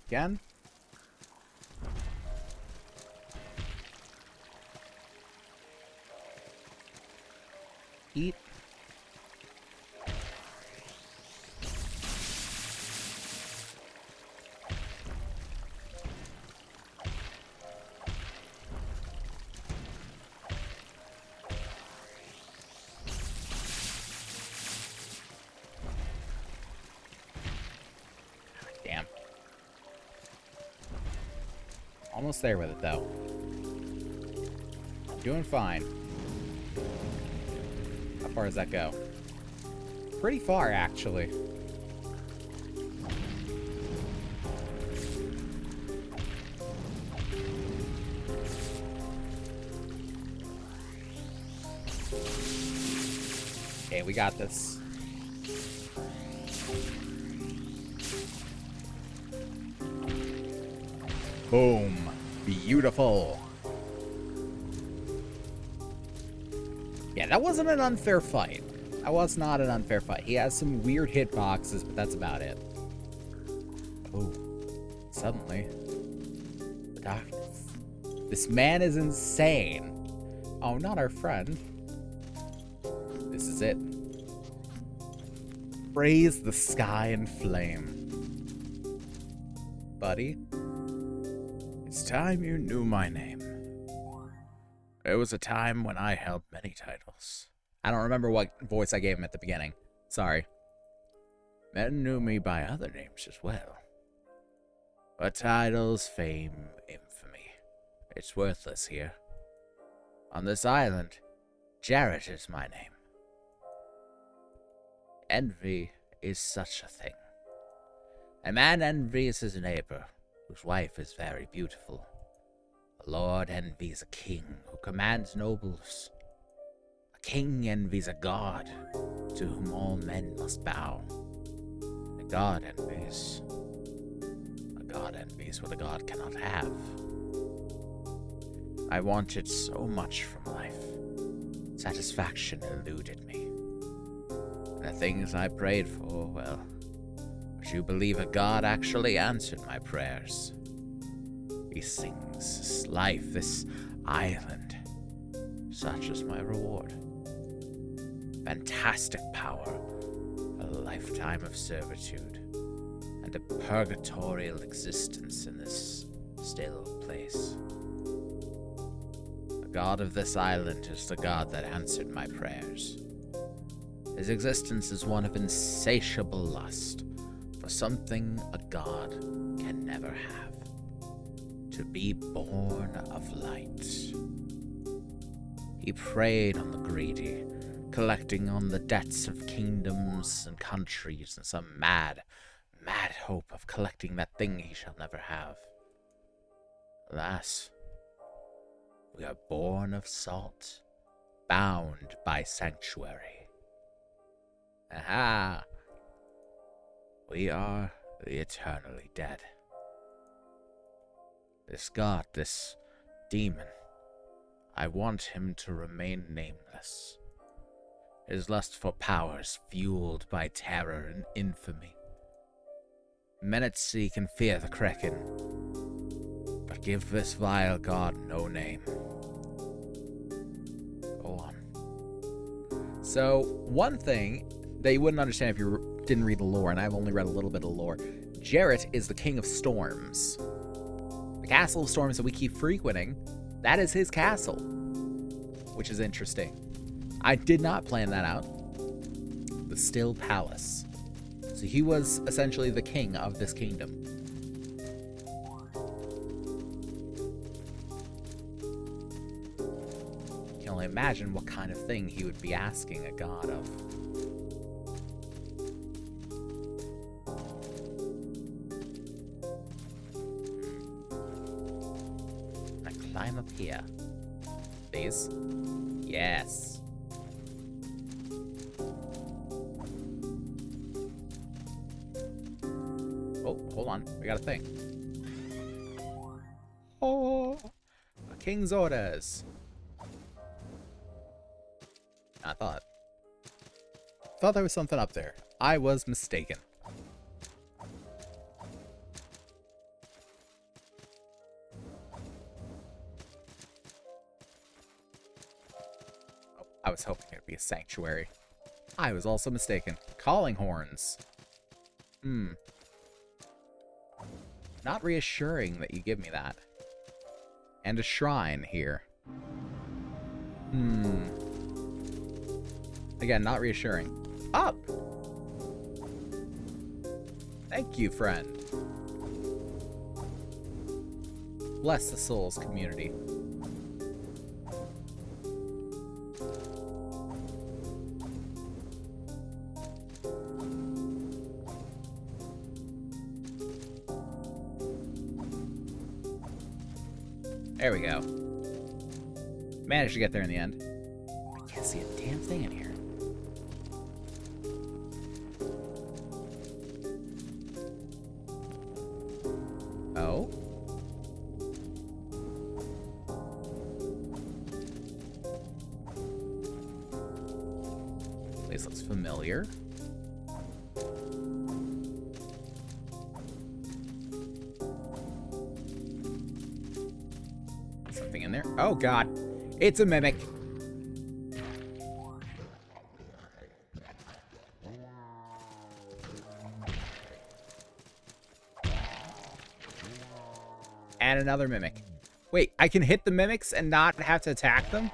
Again. Eat. Damn. Almost there with it, though. Doing fine. How far does that go? Pretty far, actually. Okay, we got this. Boom. Beautiful. Yeah, that wasn't an unfair fight. That was not an unfair fight. He has some weird hitboxes, but that's about it. Oh. Suddenly. The darkness. This man is insane. Oh, not our friend. This is it. Praise the sky and flame. Buddy? It's time you knew my name. There was a time when I held many titles. I don't remember what voice I gave him at the beginning. Sorry. Men knew me by other names as well. But titles, fame, infamy, it's worthless here. On this island, Jarrett is my name. Envy is such a thing. A man envies his neighbor, whose wife is very beautiful. A lord envies a king who commands nobles. A king envies a god to whom all men must bow. A god envies what a god cannot have. I wanted so much from life. Satisfaction eluded me. The things I prayed for, well, would you believe a god actually answered my prayers? These things, this life, this island, such is my reward. Fantastic power, a lifetime of servitude, and a purgatorial existence in this still place. The god of this island is the god that answered my prayers. His existence is one of insatiable lust for something a god can never have. To be born of light. He preyed on the greedy, collecting on the debts of kingdoms and countries in some mad hope of collecting that thing he shall never have. Alas, we are born of salt, bound by sanctuary. Aha! We are the eternally dead. This god, this demon, I want him to remain nameless. His lust for power is fueled by terror and infamy. Men at sea can fear the Kraken, but give this vile god no name. Go on. So, one thing that you wouldn't understand if you didn't read the lore, and I've only read a little bit of lore, Jarrett is the king of storms. The Castle of Storms that we keep frequenting, that is his castle, which is interesting. I did not plan that out. The Still Palace. So he was essentially the king of this kingdom. You can only imagine what kind of thing he would be asking a god of. I climb up here. Please. Yes. Oh, hold on. We got a thing. Oh, a king's orders. I thought there was something up there. I was mistaken. Oh, I was hoping it'd be a sanctuary. I was also mistaken. Calling horns. Not reassuring that you give me that. And a shrine here. Again, not reassuring. Up! Thank you, friend. Bless the Souls community. There we go. Managed to get there in the end. I can't see a damn thing in here. Oh? Place looks familiar. Something in there. Oh god. It's a mimic. And another mimic. Wait, I can hit the mimics and not have to attack them?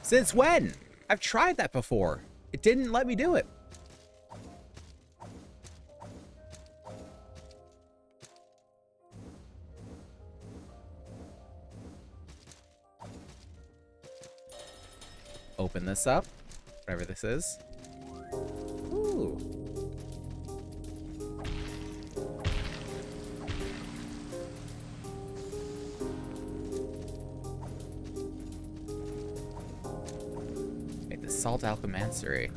Since when? I've tried that before. It didn't let me do it. Open this up. Whatever this is. Ooh. Wait, the Salt Alchemastery.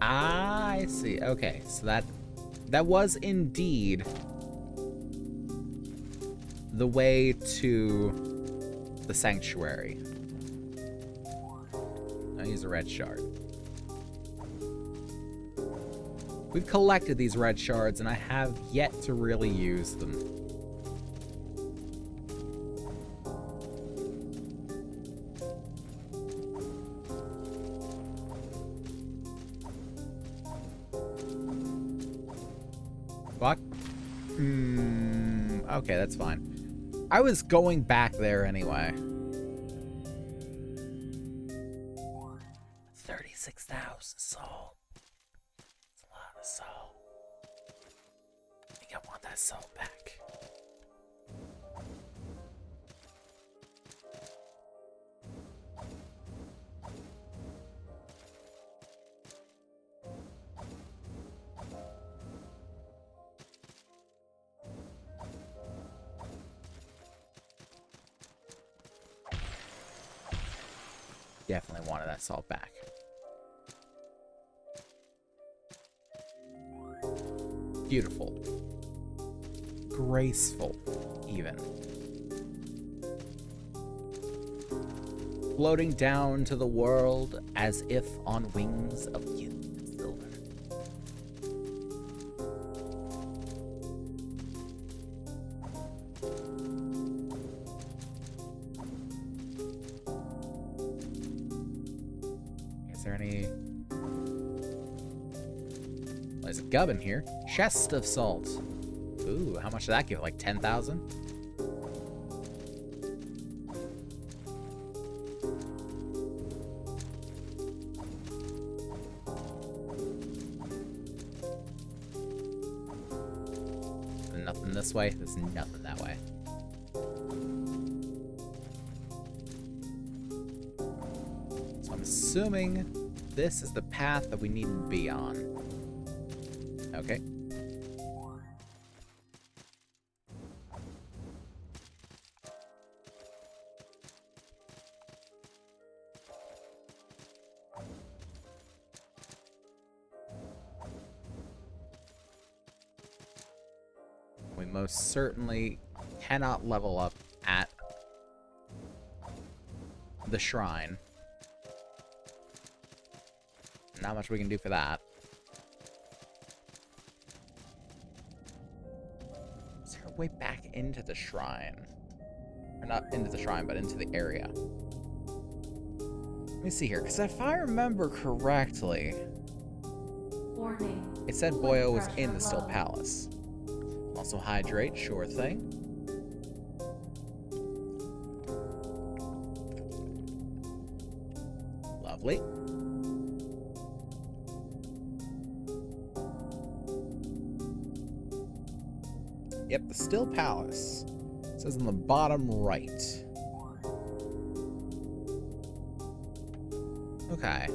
Ah, I see. Okay, so that was indeed the way to the sanctuary. I'll use a red shard. We've collected these red shards, and I have yet to really use them. Fuck. Okay, that's fine. I was going back there anyway. 36,000 salt. That's a lot of salt. I think I want that salt back. Definitely wanted that salt back. Beautiful. Graceful, even. Floating down to the world as if on wings of youth and silver. Is there any... There's a gubbin here. Chest of salt. Ooh, how much did that give? Like 10,000? Nothing this way. There's nothing that way. So I'm assuming this is the path that we need to be on. Okay. we most certainly cannot level up at the shrine. Not much we can do for that. Is there a way back into the shrine? Or not into the shrine, but into the area. Let me see here, because if I remember correctly, Warning. it said Coolant Boyo was pressure in the Still low. Palace. Also hydrate, sure thing. Lovely. Yep, the Still Palace. It says on the bottom right. Okay.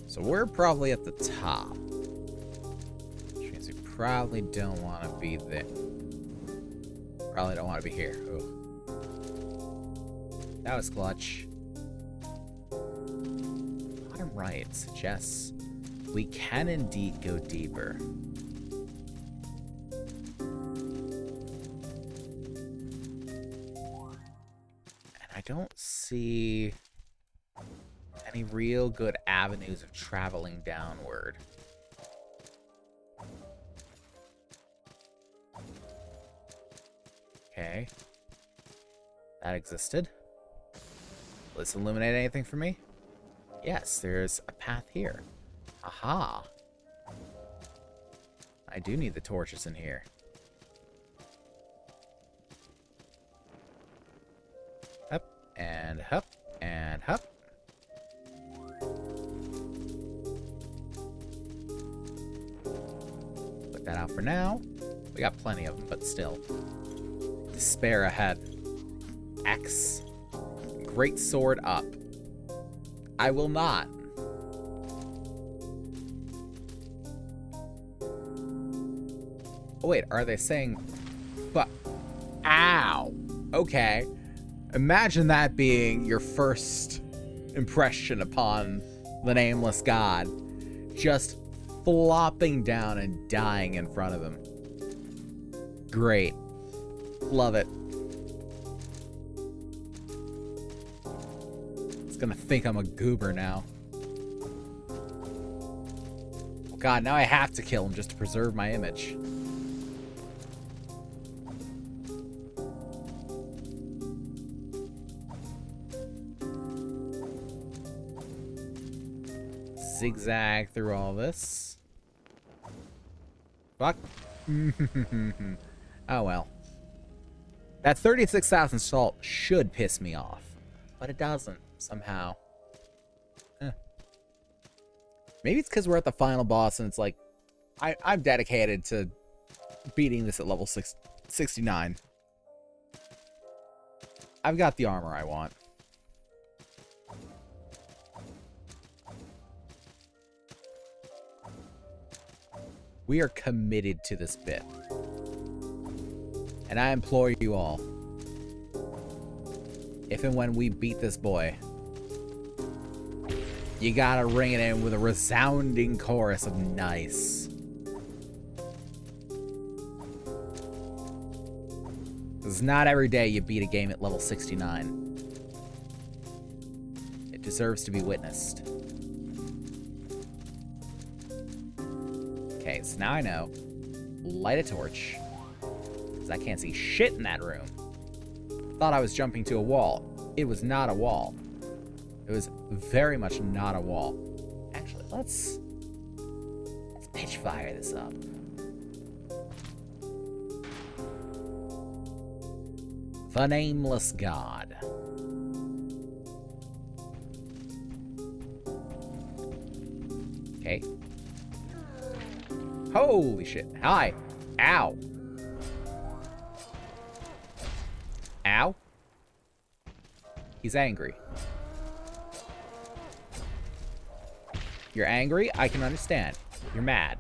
So we're probably at the top. Which means we probably don't want to be there. Probably don't want to be here. Ooh. That was clutch. Bottom right suggests we can indeed go deeper. And I don't see any real good avenues of traveling downward. Okay. That existed. Will this illuminate anything for me? Yes, there's a path here. Aha! I do need the torches in here. Up, and up, and up. Put that out for now. We got plenty of them, but still. Despair ahead. X. Great sword up. I will not. Oh wait, are they saying... But... Ow! Okay. Imagine that being your first impression upon the nameless god. Just flopping down and dying in front of him. Great. Love it. It's gonna think I'm a goober now. Oh god, now I have to kill him just to preserve my image. Zigzag through all this. Fuck. Oh well. That 36,000 salt should piss me off. But it doesn't, somehow. Maybe it's because we're at the final boss and it's like... I'm dedicated to beating this at level 69. I've got the armor I want. We are committed to this bit. And I implore you all, if and when we beat this boy, you gotta ring it in with a resounding chorus of nice. It's not every day you beat a game at level 69. It deserves to be witnessed. Okay, so now I know. Light a torch. Because I can't see shit in that room. Thought I was jumping to a wall. It was not a wall. It was very much not a wall. Actually, let's pitch fire this up. The Nameless God. Okay. Holy shit. Hi. Ow. Ow. He's angry. You're angry? I can understand. You're mad.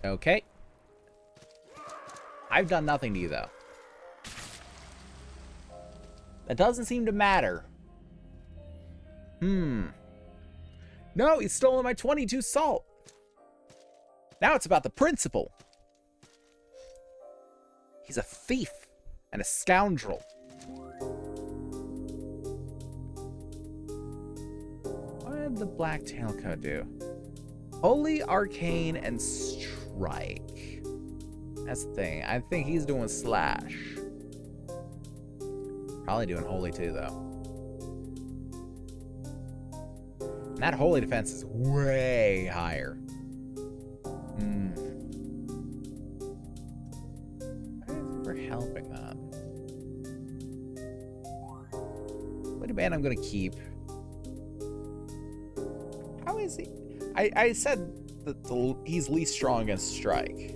Okay. I've done nothing to you, though. That doesn't seem to matter. No, he's stolen my 22 salt. Now it's about the principal. He's a thief and a scoundrel. What did the Black Tailcoat do? Holy, Arcane, and Strike. That's the thing. I think he's doing Slash. Probably doing Holy too, though. And that Holy defense is way higher. We're helping that. Wait a minute, I'm gonna keep. How is he? I said that he's least strong against Strike.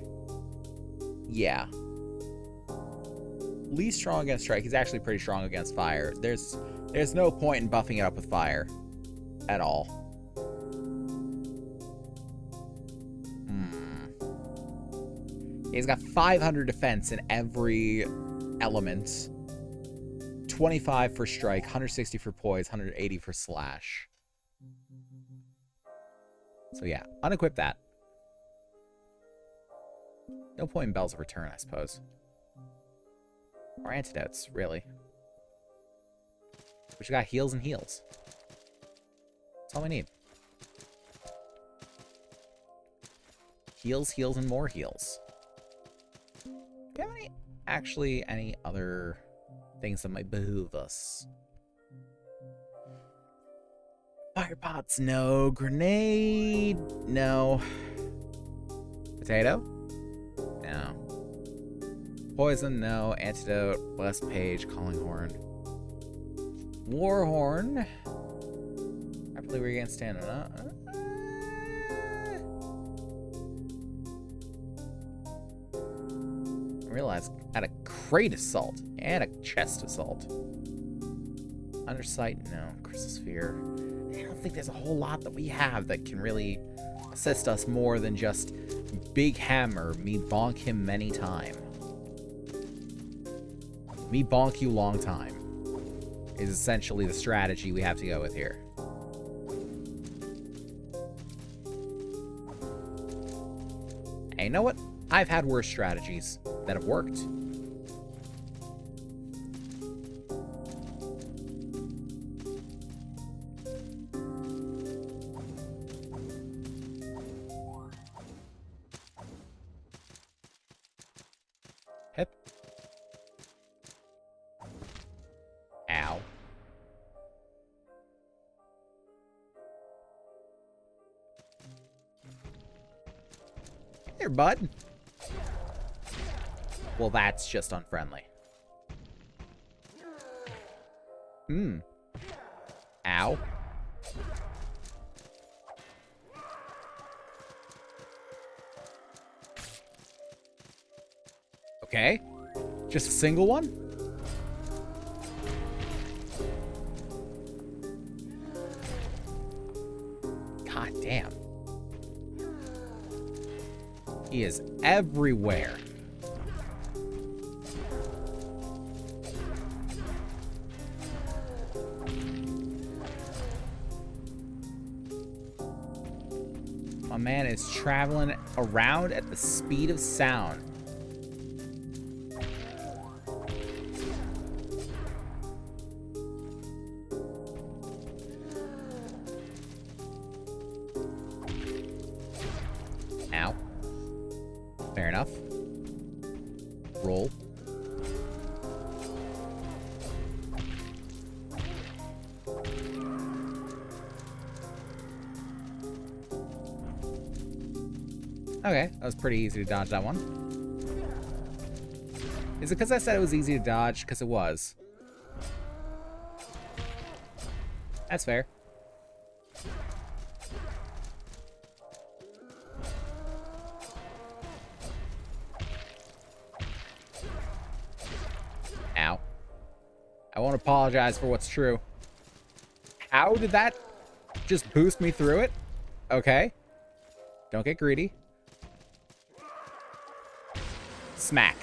Yeah. Least strong against Strike. He's actually pretty strong against Fire. There's no point in buffing it up with Fire at all. He's got 500 defense in every element. 25 for Strike, 160 for Poise, 180 for Slash. So yeah, unequip that. No point in Bells of Return, I suppose. Or Antidotes, really. But you got heals and heals. That's all we need. Heals, heals, and more heals. Do you have any other things that might behoove us? Fire pots, no. Grenade, no. Potato? No. Poison, no. Antidote, Blessed Page, Calling Horn. Warhorn. Rapidly regain stamina. I realized I had a Crate Assault and a Chest Assault. Undersight, no. Crystal Sphere. I don't think there's a whole lot that we have that can really assist us more than just Big Hammer, me bonk him many time. Me bonk you long time is essentially the strategy we have to go with here. And you know what? I've had worse strategies that have worked. Hip. Ow. Here, bud. Well, that's just unfriendly. Ow. Okay. Just a single one? God damn. He is everywhere. My man is traveling around at the speed of sound. Ow. Fair enough. Roll. Okay, that was pretty easy to dodge that one. Is it because I said it was easy to dodge? Because it was. That's fair. Ow. I won't apologize for what's true. How did that just boost me through it? Okay. Don't get greedy. Smack.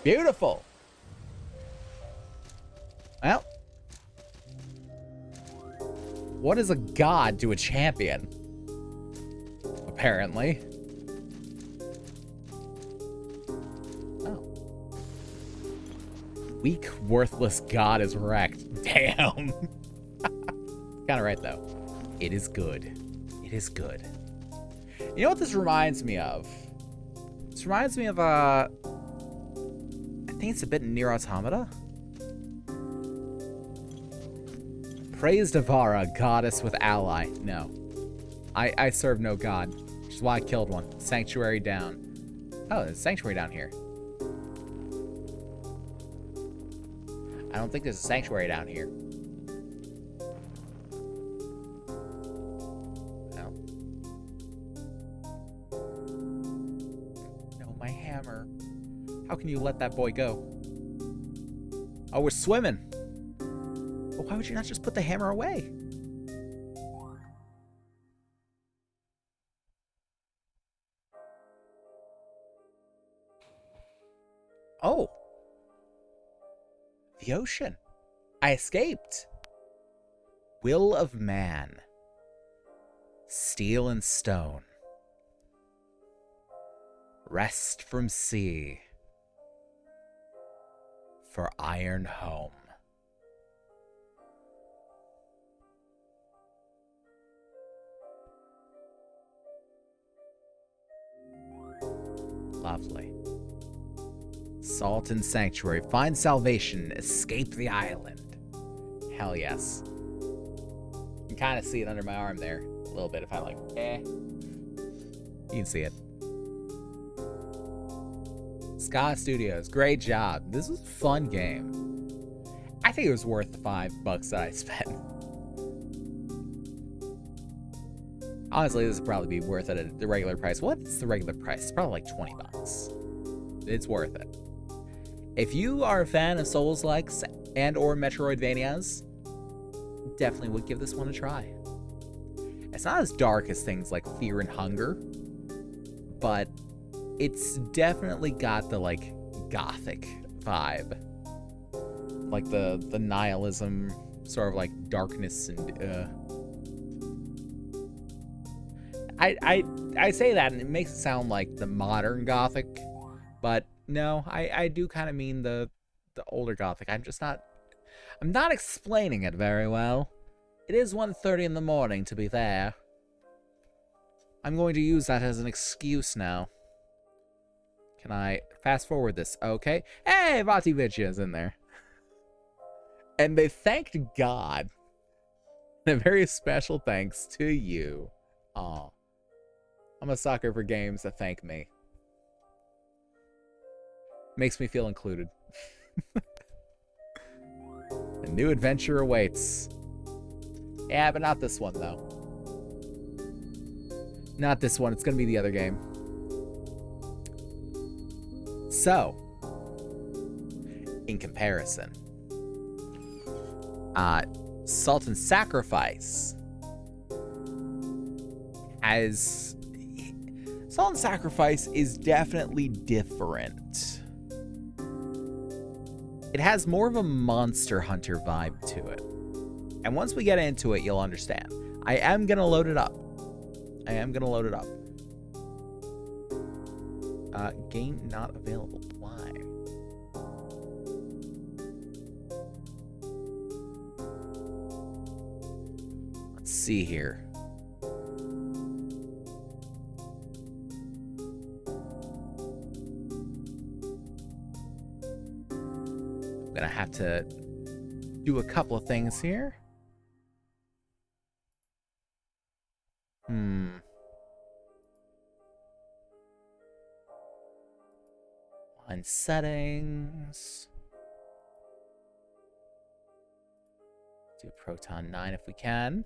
Beautiful. Well. What is a god to a champion? Apparently. Weak, worthless god is wrecked. Damn. Kind of right, though. It is good. It is good. You know what this reminds me of? This reminds me of, I think it's a bit Nier Automata. Praised Avara, goddess with ally. No. I serve no god. Which is why I killed one. Sanctuary down. Oh, there's a sanctuary down here. I don't think there's a sanctuary down here. No. No, my hammer. How can you let that boy go? Oh, we're swimming. Well, why would you not just put the hammer away? Oh. The ocean. I escaped. Will of man. Steel and stone. Rest from sea. For iron home. Lovely. Salton Sanctuary. Find salvation. Escape the island. Hell yes. You can kind of see it under my arm there. A little bit if I like, You can see it. Ska Studios. Great job. This was a fun game. I think it was worth the $5 that I spent. Honestly, this would probably be worth it at the regular price. What's the regular price? It's probably like $20. It's worth it. If you are a fan of Souls-likes and or Metroidvanias, definitely would give this one a try. It's not as dark as things like Fear and Hunger, but it's definitely got the like gothic vibe. Like the nihilism, sort of like darkness and I say that and it makes it sound like the modern gothic, but no, I do kind of mean the older gothic. I'm not explaining it very well. It is 1:30 in the morning, to be fair. I'm going to use that as an excuse now. Can I fast forward this? Okay. Hey, Vati Vichya is in there. And they thanked God. And a very special thanks to you. Aw. I'm a sucker for games that thank me. Makes me feel included. A new adventure awaits. Yeah, but not this one, though. Not this one. It's going to be the other game. So, in comparison, Sultan Sacrifice Sultan Sacrifice is definitely different. It has more of a Monster Hunter vibe to it. And once we get into it, you'll understand. I am going to load it up. Game not available. Why? Let's see here. I'm gonna have to do a couple of things here. On settings. Do Proton 9 if we can.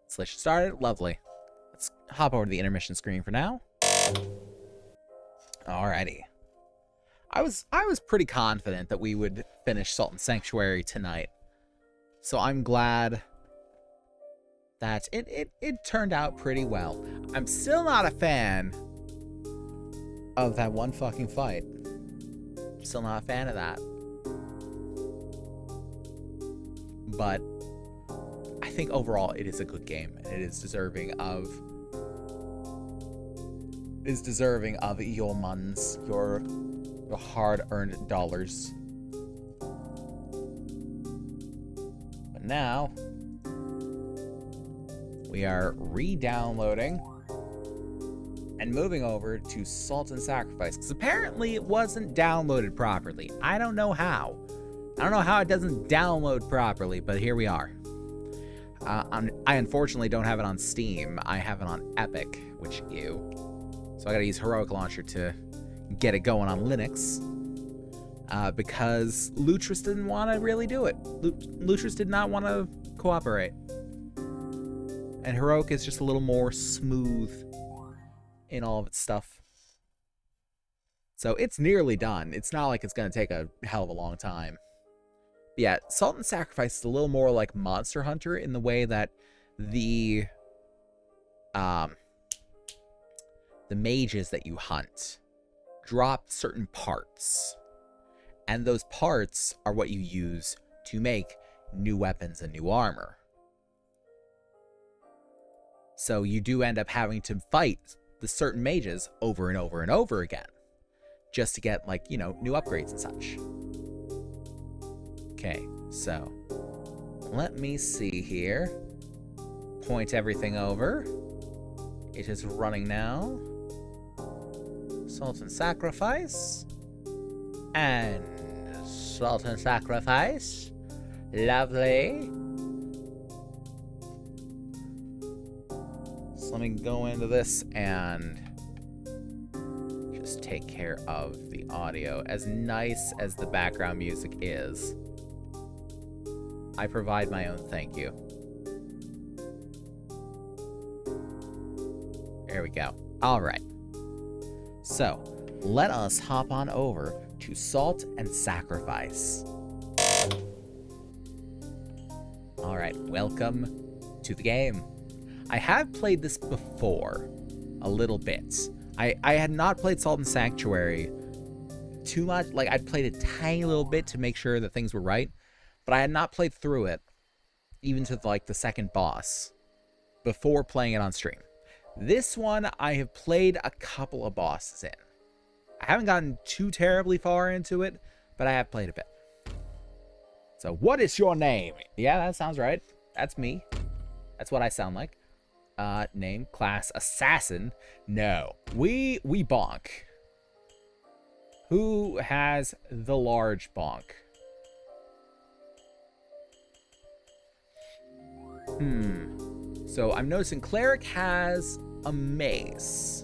Let's get started. Lovely. Let's hop over to the intermission screen for now. Alrighty. I was pretty confident that we would finish Sultan Sanctuary tonight. So I'm glad that it turned out pretty well. I'm still not a fan of that one fucking fight. Still not a fan of that. But I think overall it is a good game and it is deserving of your muns, your hard-earned dollars. now we are re-downloading and moving over to Salt and Sacrifice, because apparently it wasn't downloaded properly. I don't know how. I don't know how it doesn't download properly, but here we are. I unfortunately don't have it on Steam. I have it on Epic, which ew. So I gotta use Heroic Launcher to get it going on Linux. Because Lutris didn't want to really do it. Lutris did not want to cooperate. And Heroic is just a little more smooth in all of its stuff. So it's nearly done. It's not like it's going to take a hell of a long time. But yeah, Salt and Sacrifice is a little more like Monster Hunter in the way that the mages that you hunt drop certain parts. And those parts are what you use to make new weapons and new armor. So you do end up having to fight the certain mages over and over and over again, just to get, like, you know, new upgrades and such. Okay, so let me see here. Point everything over. It is running now. Salt and Sacrifice. And Salt and Sacrifice. Lovely. So let me go into this and just take care of the audio. As nice as the background music is, I provide my own thank you. There we go. All right. So let us hop on over to Salt and Sacrifice. All right, welcome to the game. I have played this before, a little bit. I had not played Salt and Sanctuary too much. Like, I'd played a tiny little bit to make sure that things were right, but I had not played through it, even to, like, the second boss, before playing it on stream. This one, I have played a couple of bosses in. I haven't gotten too terribly far into it, but I have played a bit. So, what is your name? Yeah, that sounds right. That's me. That's what I sound like. Name, class, assassin. No, we bonk. Who has the large bonk? So I'm noticing Cleric has a mace,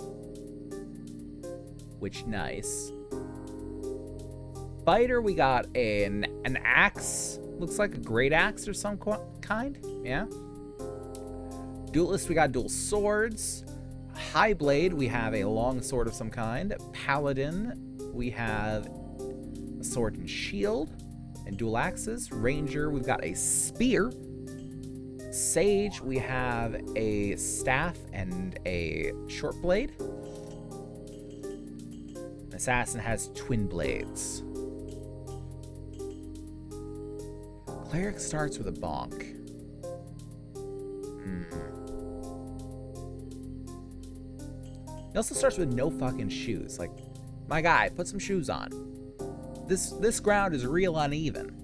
which nice. Fighter, we got an axe. Looks like a great axe or some kind. Yeah. Duelist, we got dual swords. High blade, we have a long sword of some kind. Paladin, we have a sword and shield and dual axes. Ranger, we've got a spear. Sage, we have a staff and a short blade. Assassin has twin blades. Cleric starts with a bonk. He also starts with no fucking shoes. Like, my guy, put some shoes on. This ground is real uneven.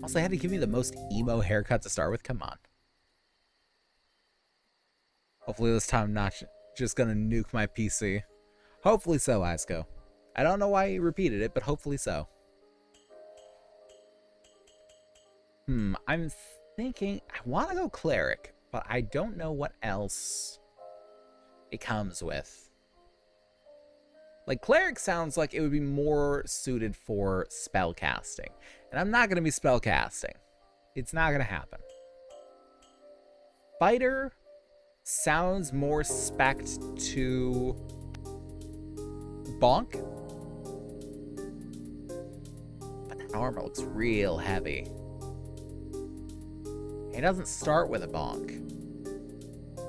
Also, I had to give me the most emo haircut to start with. Come on. Hopefully this time I'm not just gonna nuke my PC. Hopefully so, Asco. I don't know why he repeated it, but hopefully so. I'm thinking I want to go Cleric, but I don't know what else it comes with. Like, Cleric sounds like it would be more suited for spell casting. And I'm not going to be spell casting. It's not going to happen. Fighter sounds more spec'd to bonk. But that armor looks real heavy. It doesn't start with a bonk.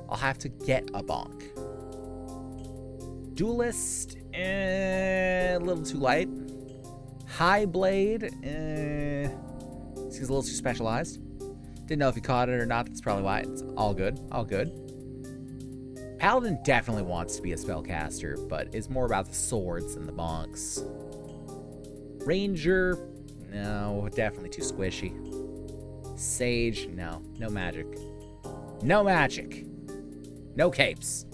I'll have to get a bonk. Duelist, a little too light. High blade, seems a little too specialized. Didn't know if you caught it or not. That's probably why. It's all good. All good. Paladin definitely wants to be a spellcaster, but is more about the swords than the bonks. Ranger, No, definitely too squishy. Sage, no. No magic. No magic. No capes.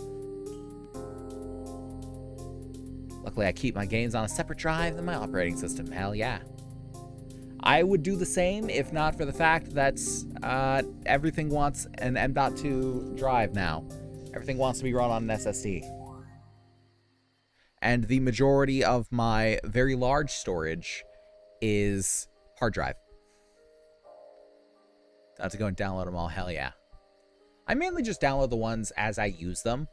Luckily, I keep my games on a separate drive than my operating system. Hell yeah. I would do the same if not for the fact that everything wants an M.2 drive now. Everything wants to be run on an SSD. And the majority of my very large storage is hard drive. I have to go and download them all. Hell yeah. I mainly just download the ones as I use them.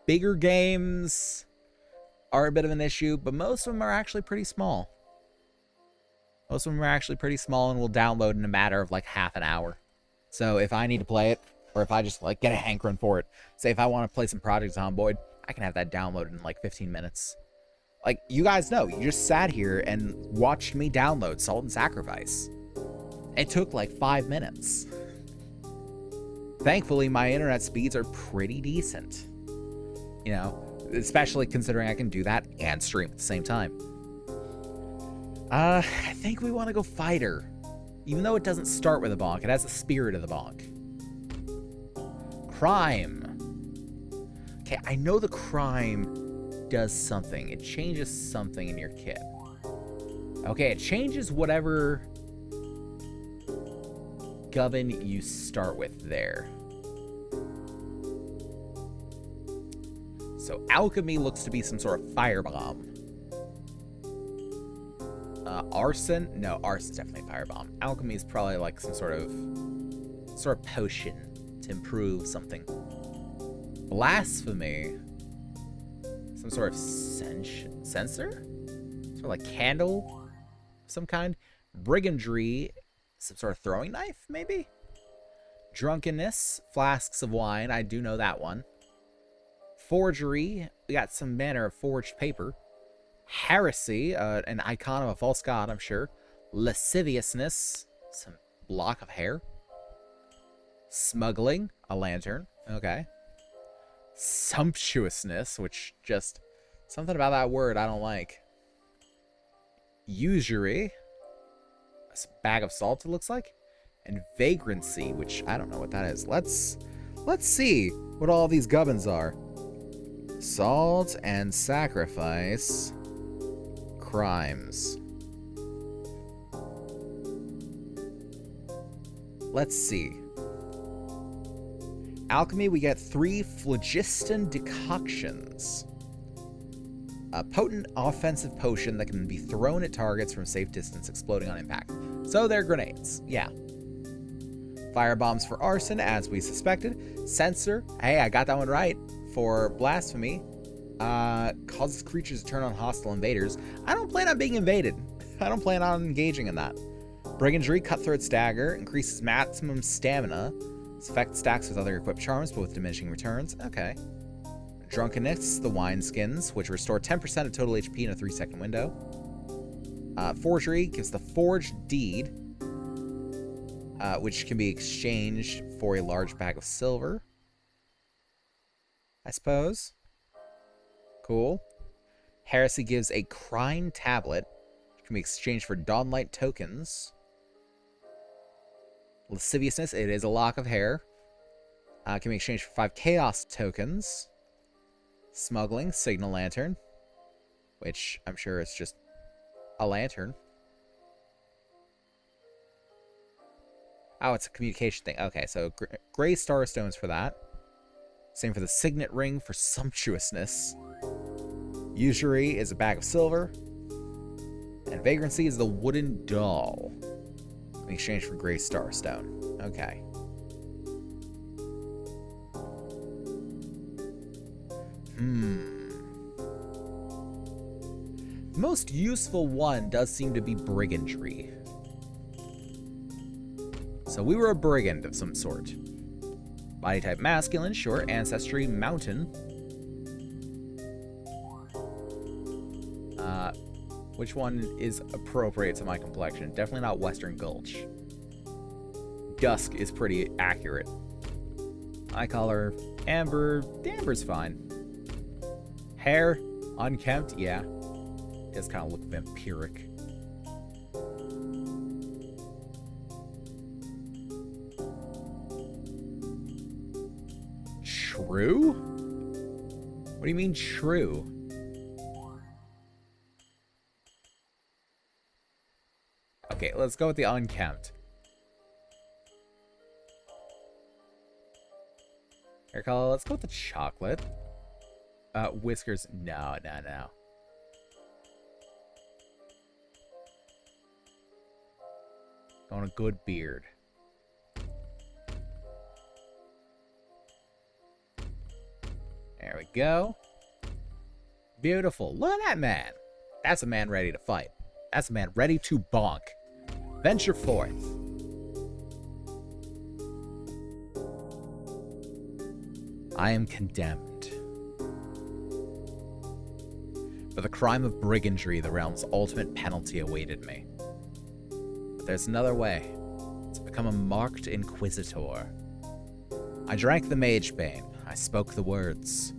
Bigger games are a bit of an issue, but most of them are actually pretty small. Most of them are actually pretty small and will download in a matter of like half an hour. So if I need to play it, or if I just like get a hankering for it, say if I want to play some Project Zomboid, I can have that downloaded in like 15 minutes. Like, you guys know, you just sat here and watched me download Salt and Sacrifice. It took like 5 minutes. Thankfully, my internet speeds are pretty decent. You know, especially considering I can do that and stream at the same time. I think we want to go fighter. Even though it doesn't start with a bonk, it has the spirit of the bonk. Crime. Okay, I know the crime does something. It changes something in your kit. Okay, it changes whatever gubbin you start with there. So alchemy looks to be some sort of firebomb. Arson? No, arson's definitely a firebomb. Alchemy is probably like some sort of potion to improve something. Blasphemy. Some sort of sensor? Sort of like candle of some kind. Brigandry. Some sort of throwing knife, maybe? Drunkenness. Flasks of wine. I do know that one. Forgery. We got some manner of forged paper. Heresy. An icon of a false god, I'm sure. Lasciviousness. Some block of hair. Smuggling. A lantern. Okay. Sumptuousness, which just... something about that word I don't like. Usury. A bag of salt, it looks like. And vagrancy, which I don't know what that is. Let's see what all these gubbins are. Salt and sacrifice. Crimes. Let's see. Alchemy, we get 3 phlogiston decoctions. A potent offensive potion that can be thrown at targets from safe distance, exploding on impact. So they're grenades, yeah. Firebombs for arson, as we suspected. Censor, hey, I got that one right. For blasphemy, causes creatures to turn on hostile invaders. I don't plan on being invaded. I don't plan on engaging in that. Brigandry, cutthroat stagger, increases maximum stamina. This effect stacks with other equipped charms, but with diminishing returns. Okay. Drunkenness, the wineskins, which restore 10% of total HP in a 3-second window. Forgery gives the forged deed, which can be exchanged for a large bag of silver, I suppose. Cool. Heresy gives a Crine tablet, which can be exchanged for Dawnlight tokens. Lasciviousness, it is a lock of hair. Can be exchanged for 5 Chaos tokens. Smuggling, Signal Lantern, which I'm sure is just a lantern. Oh, it's a communication thing. Okay, so gray star stones for that. Same for the Signet Ring for sumptuousness. Usury is a bag of silver. And Vagrancy is the wooden doll in exchange for gray star stone. Okay. The most useful one does seem to be brigandry. So we were a brigand of some sort. Body type masculine, sure. Ancestry mountain. Which one is appropriate to my complexion? Definitely not Western Gulch. Dusk is pretty accurate. Eye color, amber. Amber's fine. Hair, unkempt, yeah. It does kind of look vampiric. true? What do you mean true? Okay, let's go with the unkempt. Here, Carla, let's go with the chocolate. Whiskers, no. Going a good beard. There we go. Beautiful. Look at that man. That's a man ready to fight. That's a man ready to bonk. Venture forth. I am condemned. For the crime of brigandry, the realm's ultimate penalty awaited me. But there's another way. To become a marked inquisitor. I drank the mage bane. I spoke the words.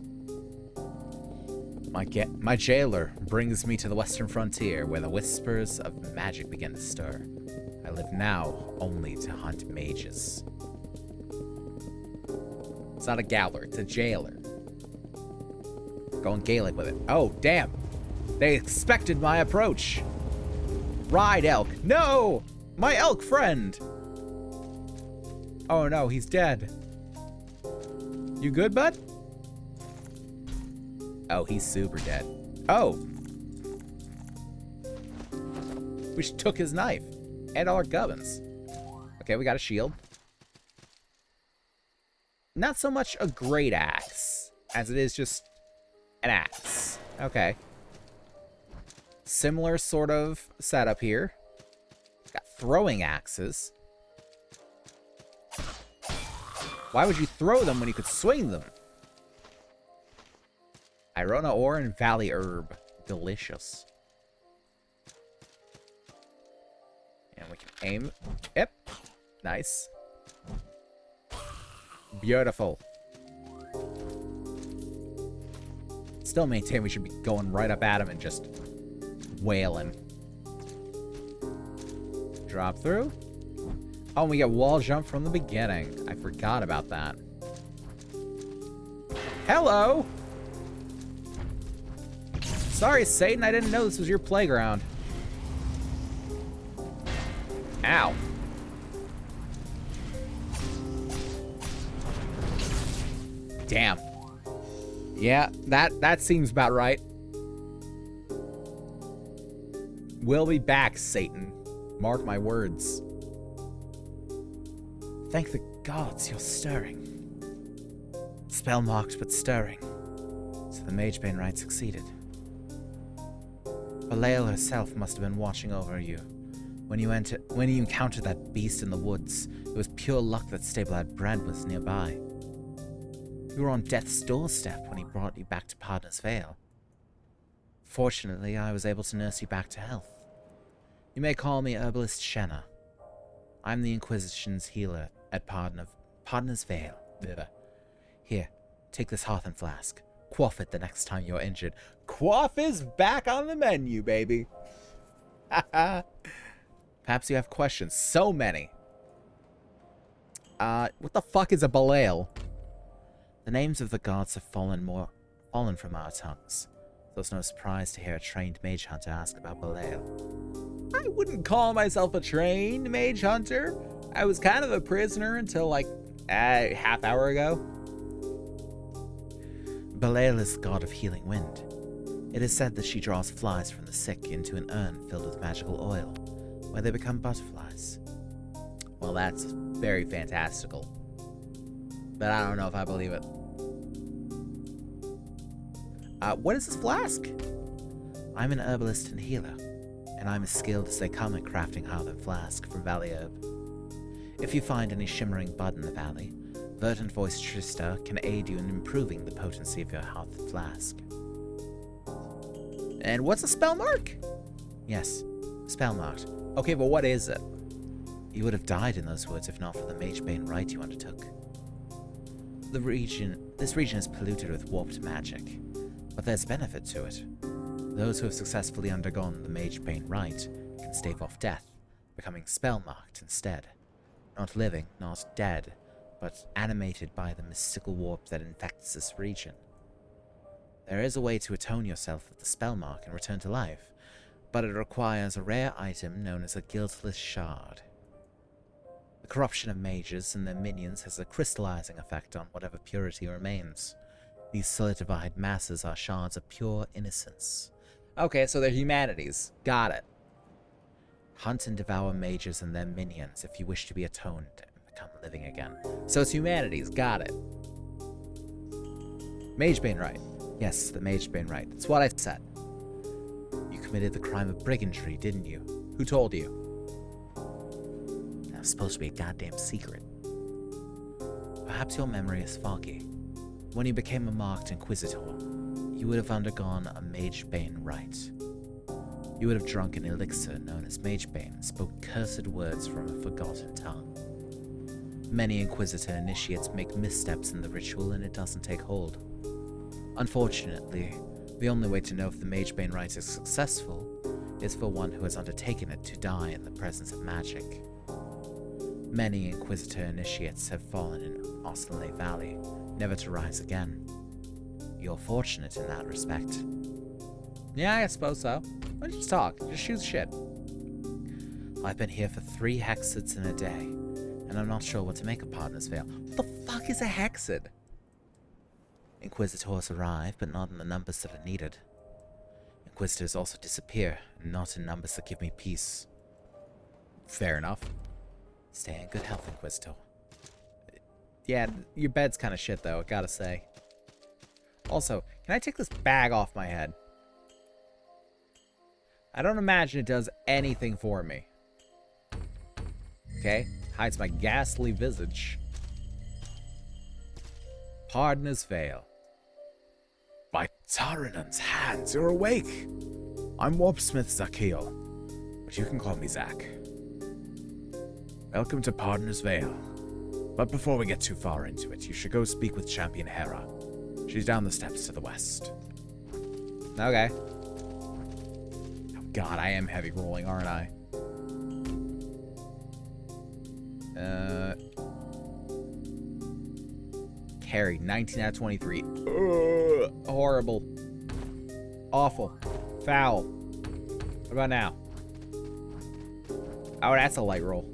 My jailer brings me to the western frontier where the whispers of magic begin to stir. I live now only to hunt mages. It's not a gaoler, it's a jailer. Going Gaelic with it. Oh, damn. They expected my approach. Ride, elk. No! My elk friend! Oh no, he's dead. You good, bud? Oh, he's super dead. Oh! We took his knife. And all our gubbins. Okay, we got a shield. Not so much a great axe, as it is just an axe. Okay. Similar sort of setup here. Got throwing axes. Why would you throw them when you could swing them? Irona ore and valley herb. Delicious. And we can aim. Yep. Nice. Beautiful. Still maintain we should be going right up at him and just wailing. Drop through. Oh, and we get wall jump from the beginning. I forgot about that. Hello! Sorry, Satan, I didn't know this was your playground. Ow. Damn. Yeah, that seems about right. We'll be back, Satan. Mark my words. Thank the gods you're stirring. Spell marked but stirring. So the Magebane rite succeeded. Belial herself must have been watching over you. When you encountered that beast in the woods, it was pure luck that Stablelad Brand was nearby. You were on death's doorstep when he brought you back to Partner's Vale. Fortunately, I was able to nurse you back to health. You may call me Herbalist Shenna. I'm the Inquisition's healer at Partner's Vale. Ugh. Here, take this Hearthen flask. Quaff it the next time you're injured. Quaff is back on the menu, baby. Perhaps you have questions. So many. What the fuck is a Belial? The names of the gods have fallen from our tongues. So it's no surprise to hear a trained mage hunter ask about Belial. I wouldn't call myself a trained mage hunter. I was kind of a prisoner until like a half hour ago. Belial is the god of healing wind. It is said that she draws flies from the sick into an urn filled with magical oil, where they become butterflies. Well, that's very fantastical. But I don't know if I believe it. What is this flask? I'm an herbalist and healer, and I'm as skilled as they come at crafting Hearthen flask from Valley Herb. If you find any shimmering bud in the valley, Verdant Voice Trista can aid you in improving the potency of your Hearthen flask. And what's a spell mark? Yes, spell marked. Okay, but what is it? You would have died in those woods if not for the Magebane rite you undertook. This region is polluted with warped magic, but there's benefit to it. Those who have successfully undergone the Magebane rite can stave off death, becoming spell marked instead. Not living, not dead, but animated by the mystical warp that infects this region. There is a way to atone yourself with the spell mark and return to life, but it requires a rare item known as a guiltless shard. The corruption of mages and their minions has a crystallizing effect on whatever purity remains. These solidified masses are shards of pure innocence. Okay, so they're humanities. Got it. Hunt and devour mages and their minions if you wish to be atoned and become living again. So it's humanities. Got it. Magebane Rite. Yes, the Magebane Rite. That's what I said. You committed the crime of brigandry, didn't you? Who told you? That was supposed to be a goddamn secret. Perhaps your memory is foggy. When you became a marked Inquisitor, you would have undergone a Magebane Rite. You would have drunk an elixir known as Magebane and spoke cursed words from a forgotten tongue. Many Inquisitor initiates make missteps in the ritual and it doesn't take hold. Unfortunately, the only way to know if the Magebane Rite is successful is for one who has undertaken it to die in the presence of magic. Many Inquisitor initiates have fallen in Osterley Valley, never to rise again. You're fortunate in that respect. Yeah, I suppose so. Why don't you just talk? Just shoot shit. I've been here for 3 hexads in a day, and I'm not sure what to make of Partner's Vale. What the fuck is a hexad? Inquisitors arrive, but not in the numbers that are needed. Inquisitors also disappear, and not in numbers that give me peace. Fair enough. Stay in good health, Inquisitor. Yeah, your bed's kind of shit, though, I gotta say. Also, can I take this bag off my head? I don't imagine it does anything for me. Okay, hides my ghastly visage. Partner's Vale. By Taranan's hands, you're awake! I'm Warpsmith Zakiel, but you can call me Zack. Welcome to Partner's Vale. But before we get too far into it, you should go speak with Champion Hera. She's down the steps to the west. Okay. Oh god, I am heavy rolling, aren't I? Carry, 19 out of 23. Ugh, horrible. Awful. Foul. What about now? Oh, that's a light roll.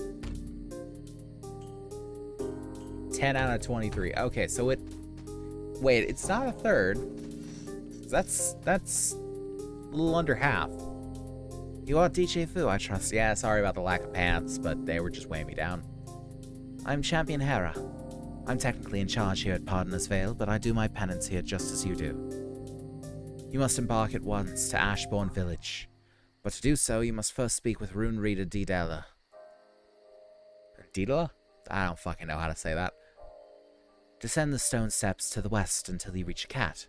10 out of 23. Okay, so it... Wait, it's not a third. That's a little under half. You are DJ Fu, I trust. Yeah, sorry about the lack of pants, but they were just weighing me down. I'm Champion Hera. I'm technically in charge here at Partner's Vale, but I do my penance here just as you do. You must embark at once to Ashbourne Village. But to do so, you must first speak with Rune Reader Dedela. Dedela? I don't fucking know how to say that. Descend the stone steps to the west until you reach a cat.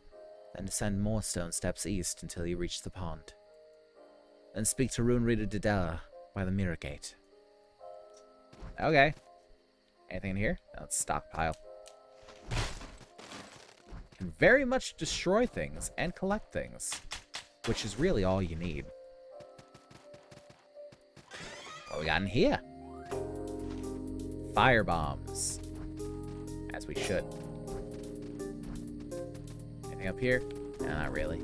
Then descend more stone steps east until you reach the pond. Then speak to Rune Reader Dedela by the Mirror Gate. Okay. Anything in here? No, it's stockpile. Can very much destroy things and collect things, which is really all you need. What we got in here? Fire bombs. As we should. Anything up here? No, not really.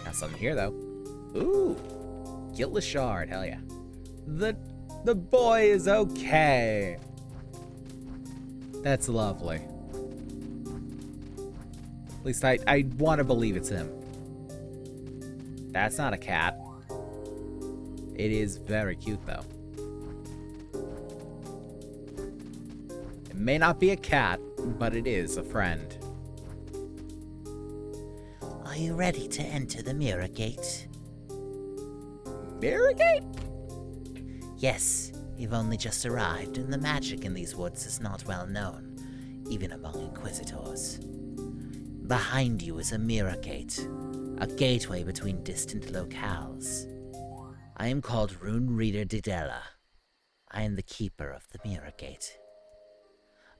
Got something here, though. Ooh. Guiltless shard, hell yeah. The boy is okay. That's lovely. At least I want to believe it's him. That's not a cat. It is very cute, though. It may not be a cat, but it is a friend. Are you ready to enter the Mirror Gate? Mirror Gate? Yes, you've only just arrived, and the magic in these woods is not well known, even among Inquisitors. Behind you is a Mirror Gate, a gateway between distant locales. I am called Rune Reader Dedela. I am the keeper of the Mirror Gate.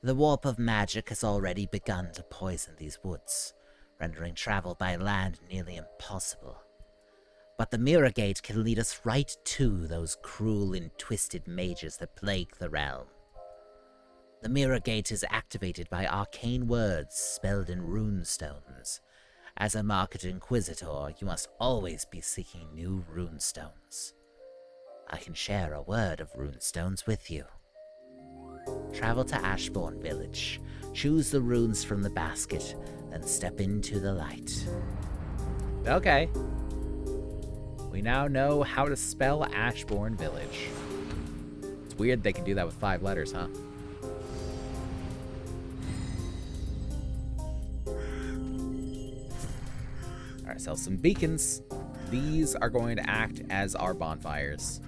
The warp of magic has already begun to poison these woods, rendering travel by land nearly impossible. But the Mirror Gate can lead us right to those cruel and twisted mages that plague the realm. The Mirror Gate is activated by arcane words spelled in runestones. As a Market Inquisitor, you must always be seeking new runestones. I can share a word of runestones with you. Travel to Ashbourne Village, choose the runes from the basket, then step into the light. Okay. We now know how to spell Ashbourne Village. It's weird they can do that with 5 letters, huh? Alright, sell some beacons. These are going to act as our bonfires.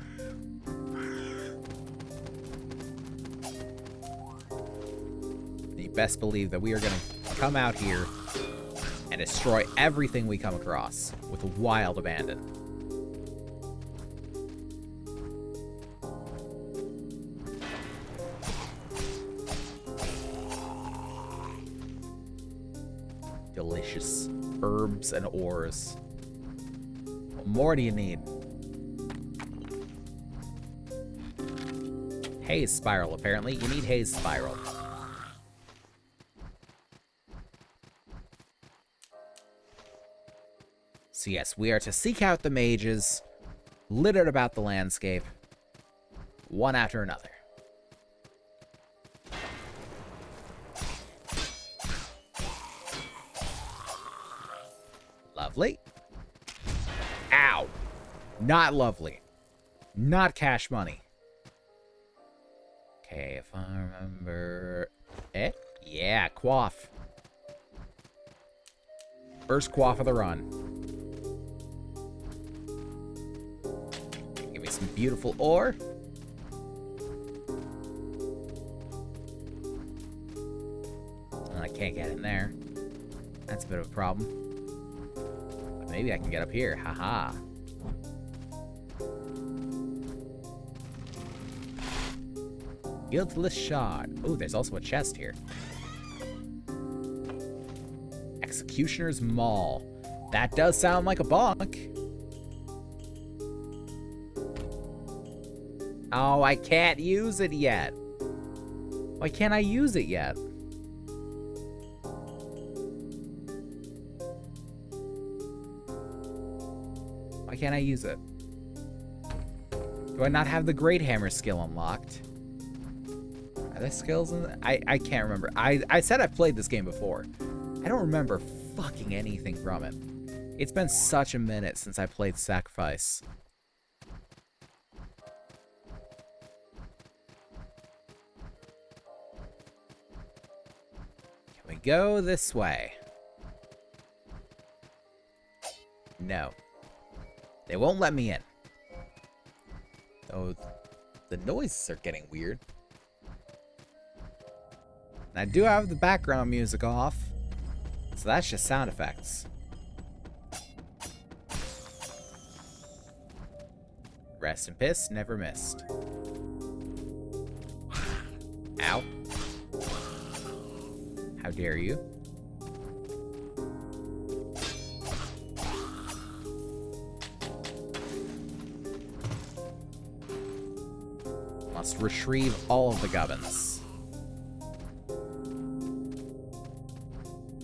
You best believe that we are going to come out here and destroy everything we come across with wild abandon. Delicious herbs and ores. What more do you need? Haze spiral, apparently. You need haze spiral. So yes, we are to seek out the mages, littered about the landscape, one after another. Lovely. Ow. Not lovely. Not cash money. Okay, if I remember... Yeah, quaff. First quaff of the run. Give me some beautiful ore. And I can't get in there. That's a bit of a problem. But maybe I can get up here. Haha. Guiltless shard. Oh, there's also a chest here. Executioner's Maul. That does sound like a bonk. Oh, I can't use it yet. Why can't I use it yet? Why can't I use it? Do I not have the Great Hammer skill unlocked? Are there skills in it? I can't remember. I said I've played this game before. I don't remember fucking anything from it. It's been such a minute since I played Sacrifice. Can we go this way? No. They won't let me in. Oh, the noises are getting weird. And I do have the background music off, so that's just sound effects. Rest and piss, never missed. Ow. How dare you? Must retrieve all of the gubbins.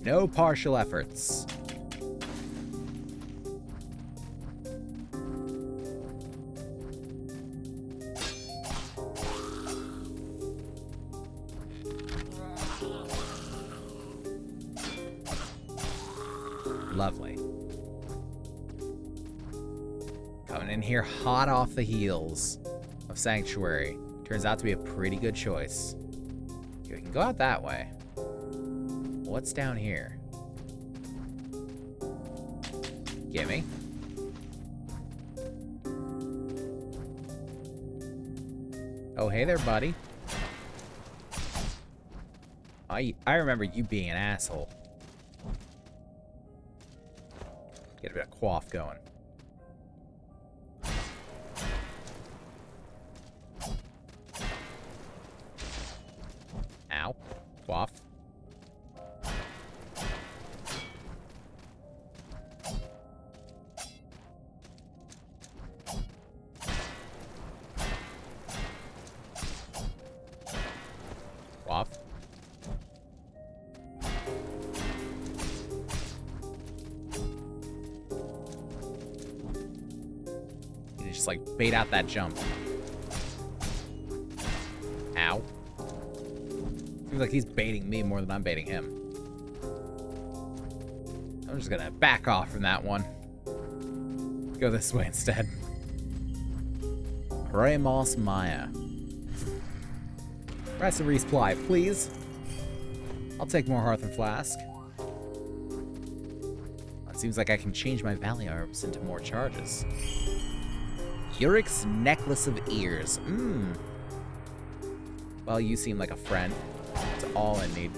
No partial efforts. Lovely. Coming in here hot off the heels of Sanctuary. Turns out to be a pretty good choice. Okay, we can go out that way. What's down here? Gimme. Oh, hey there, buddy. I remember you being an asshole. Get a bit of quaff going. Ow. Quaff. just like bait out that jump. Ow. Seems like he's baiting me more than I'm baiting him. I'm just gonna back off from that one. Go this way instead. Ramos Maya. Rest and resupply, please. I'll take more Hearth and Flask. It seems like I can change my Valley Arms into more charges. Urik's Necklace of Ears. Well, you seem like a friend. That's all I need.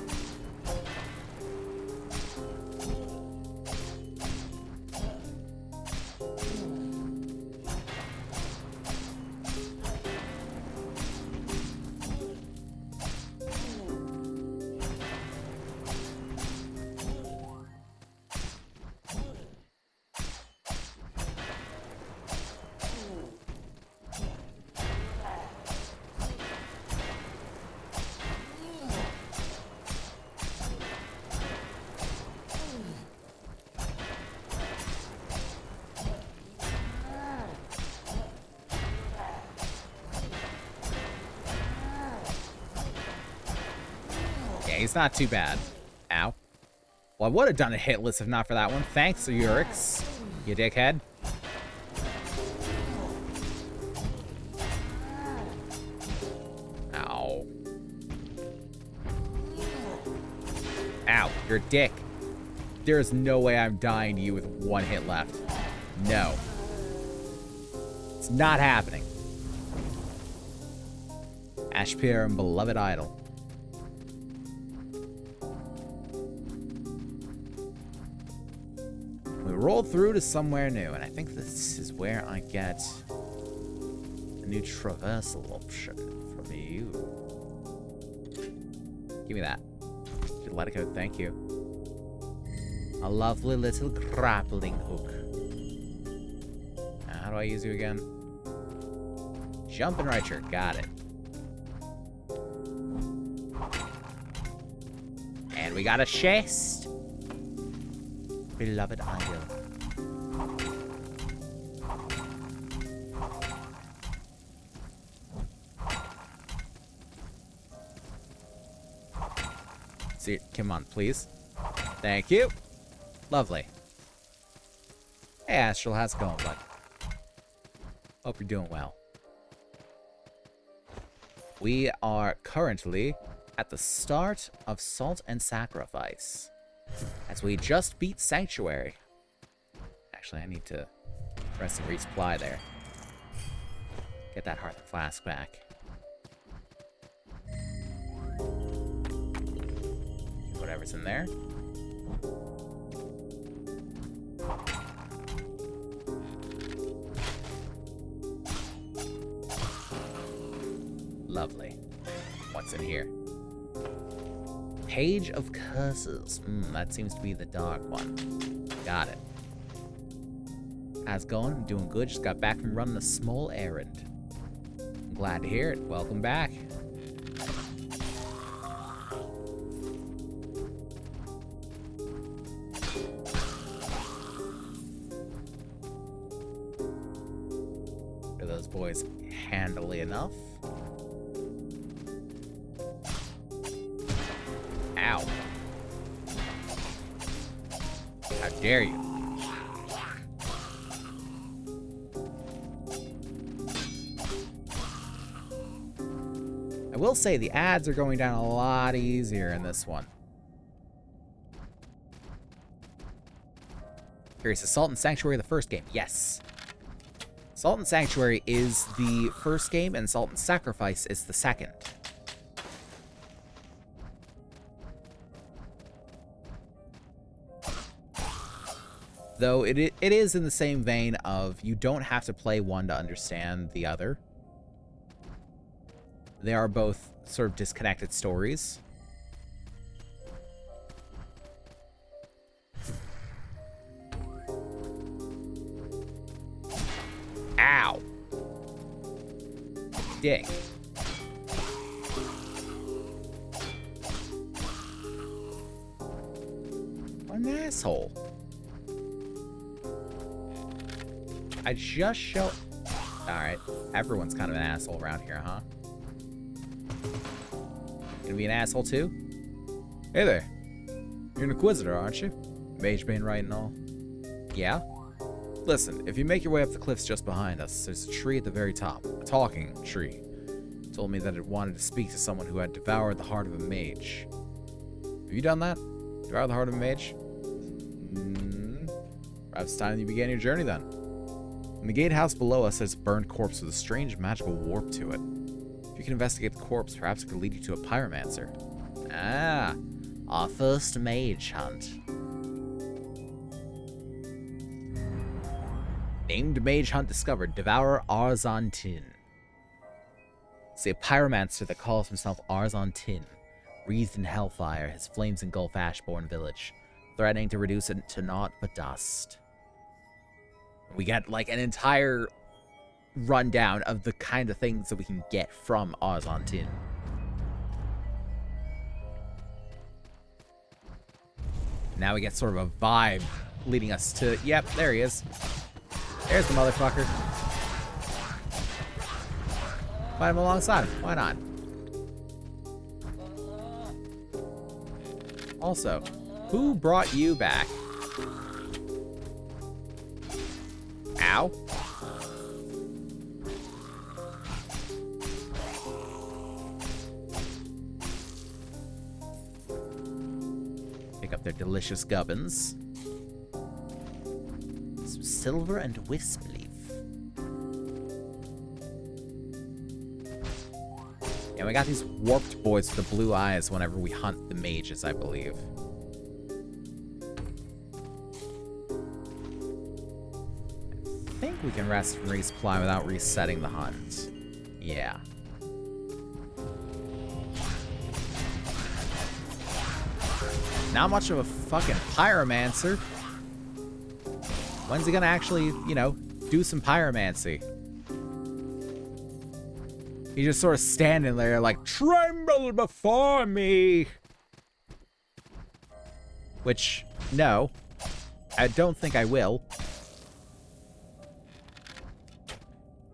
He's not too bad. Ow. Well, I would have done a hit list if not for that one. Thanks, Urix, you dickhead. Ow. Ow, you're a dick. There's no way I'm dying to you with one hit left. No. It's not happening. Ashpir and Beloved Idol. We rolled through to somewhere new, and I think this is where I get a new traversal option from you. Give me that. Let it go, thank you. A lovely little grappling hook. How do I use you again? Jumping right here, got it. And we got a chest. Beloved Idol. See, come on, please. Thank you. Lovely. Hey, Astral, how's it going, bud? Hope you're doing well. We are currently at the start of Salt and Sacrifice, as we just beat Sanctuary. Actually, I need to rest and resupply there. Get that Hearth and Flask back. Whatever's in there. Lovely. What's in here? Page of Curses. That seems to be the dark one. Got it. How's it going? I'm doing good. Just got back from running a small errand. I'm glad to hear it. Welcome back. Are those boys handily enough? Ow. How dare you? I will say the ads are going down a lot easier in this one. Curious, is Salt and Sanctuary the first game? Yes. Salt and Sanctuary is the first game, and Salt and Sacrifice is the second. Though it is in the same vein of you don't have to play one to understand the other. They are both sort of disconnected stories. Ow! Dick. What an asshole. I just showed... Alright. Everyone's kind of an asshole around here, huh? Gonna be an asshole too? Hey there. You're an Inquisitor, aren't you? Magebane right and all. Yeah? Listen, if you make your way up the cliffs just behind us, there's a tree at the very top. A talking tree. It told me that it wanted to speak to someone who had devoured the heart of a mage. Have you done that? Devoured the heart of a mage? Perhaps it's time you began your journey then. In the gatehouse below us, there's a burned corpse with a strange magical warp to it. If you can investigate the corpse, perhaps it could lead you to a pyromancer. Ah, our first mage hunt. Named mage hunt discovered. Devourer Arzon Tin. See a pyromancer that calls himself Arzon Tin. Wreathed in hellfire, his flames engulf Ashbourne village, threatening to reduce it to naught but dust. We got like an entire rundown of the kind of things that we can get from Arzon Tin. Now we get sort of a vibe leading us to... Yep, there he is. There's the motherfucker. Fight him alongside him. Why not? Also, who brought you back? Ow. Pick up their delicious gubbins. Some silver and wisp leaf. And we got these warped boys with the blue eyes whenever we hunt the mages, I believe. I think we can rest and resupply without resetting the hunt. Yeah. Not much of a fucking pyromancer. When's he gonna actually, you know, do some pyromancy? He's just sort of standing there like, tremble before me! Which, no. I don't think I will.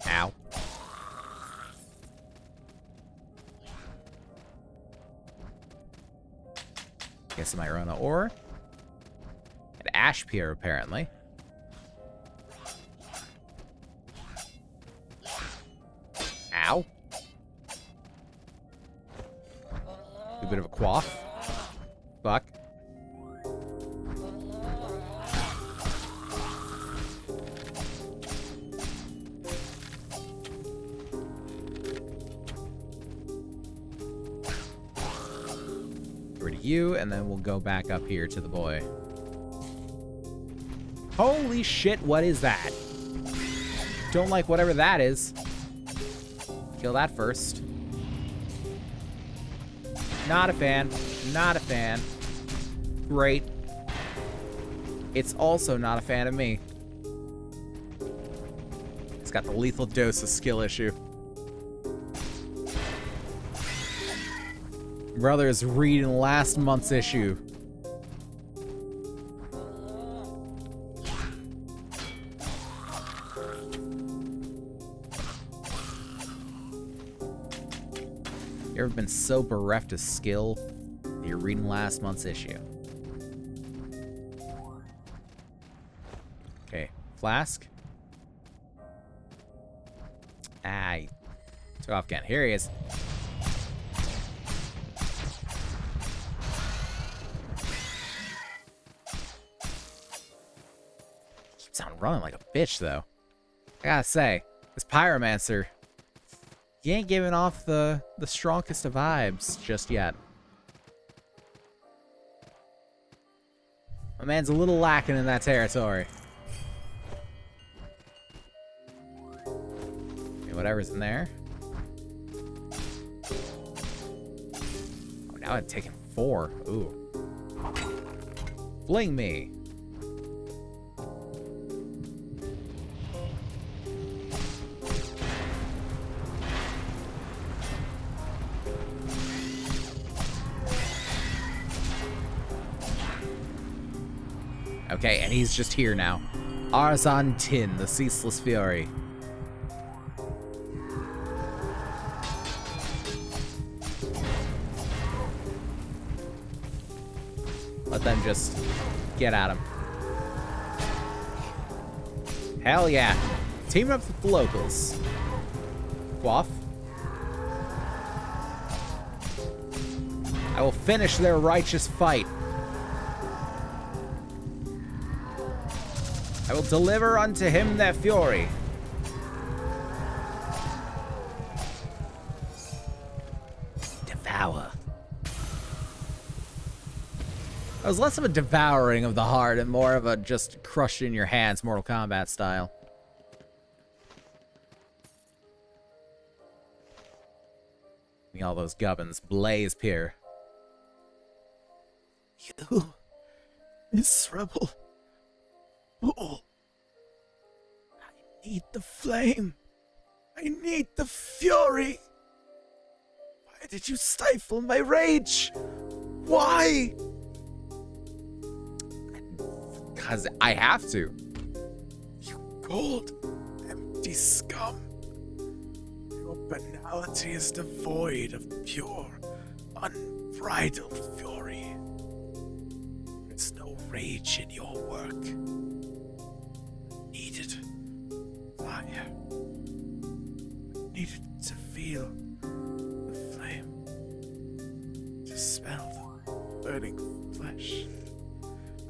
Ow. Get some Irona ore. An ash pier, apparently. Ow. A bit of a quaff. Fuck. Get rid of you, and then we'll go back up here to the boy. Holy shit, what is that? Don't like whatever that is. Kill that first. Not a fan. Not a fan. Great. It's also not a fan of me. It's got the lethal dose of skill issue. Brother is reading last month's issue. You ever been so bereft of skill that you're reading last month's issue? Okay, flask. Ah, he took off again. Here he is. Keeps on running like a bitch, though. I gotta say, this pyromancer, he ain't giving off the strongest of vibes just yet. My man's a little lacking in that territory. Okay, whatever's in there. Oh, now I've taken 4. Ooh. Fling me. Okay, and he's just here now. Arzon Tin, the Ceaseless Fury. just get at him. Hell yeah. Team up with the locals. Quaff. I will finish their righteous fight. I will deliver unto him their fury. Devour. It was less of a devouring of the heart and more of a just crush in your hands, Mortal Kombat style. All those gubbins blaze Pier. You miserable fool. I need the flame. I need the fury. Why did you stifle my rage? Why? Because I have to. You cold, empty scum. Your banality is devoid of pure, unbridled fury. There's no rage in your work. I needed fire. I needed to feel the flame. To smell the burning flesh.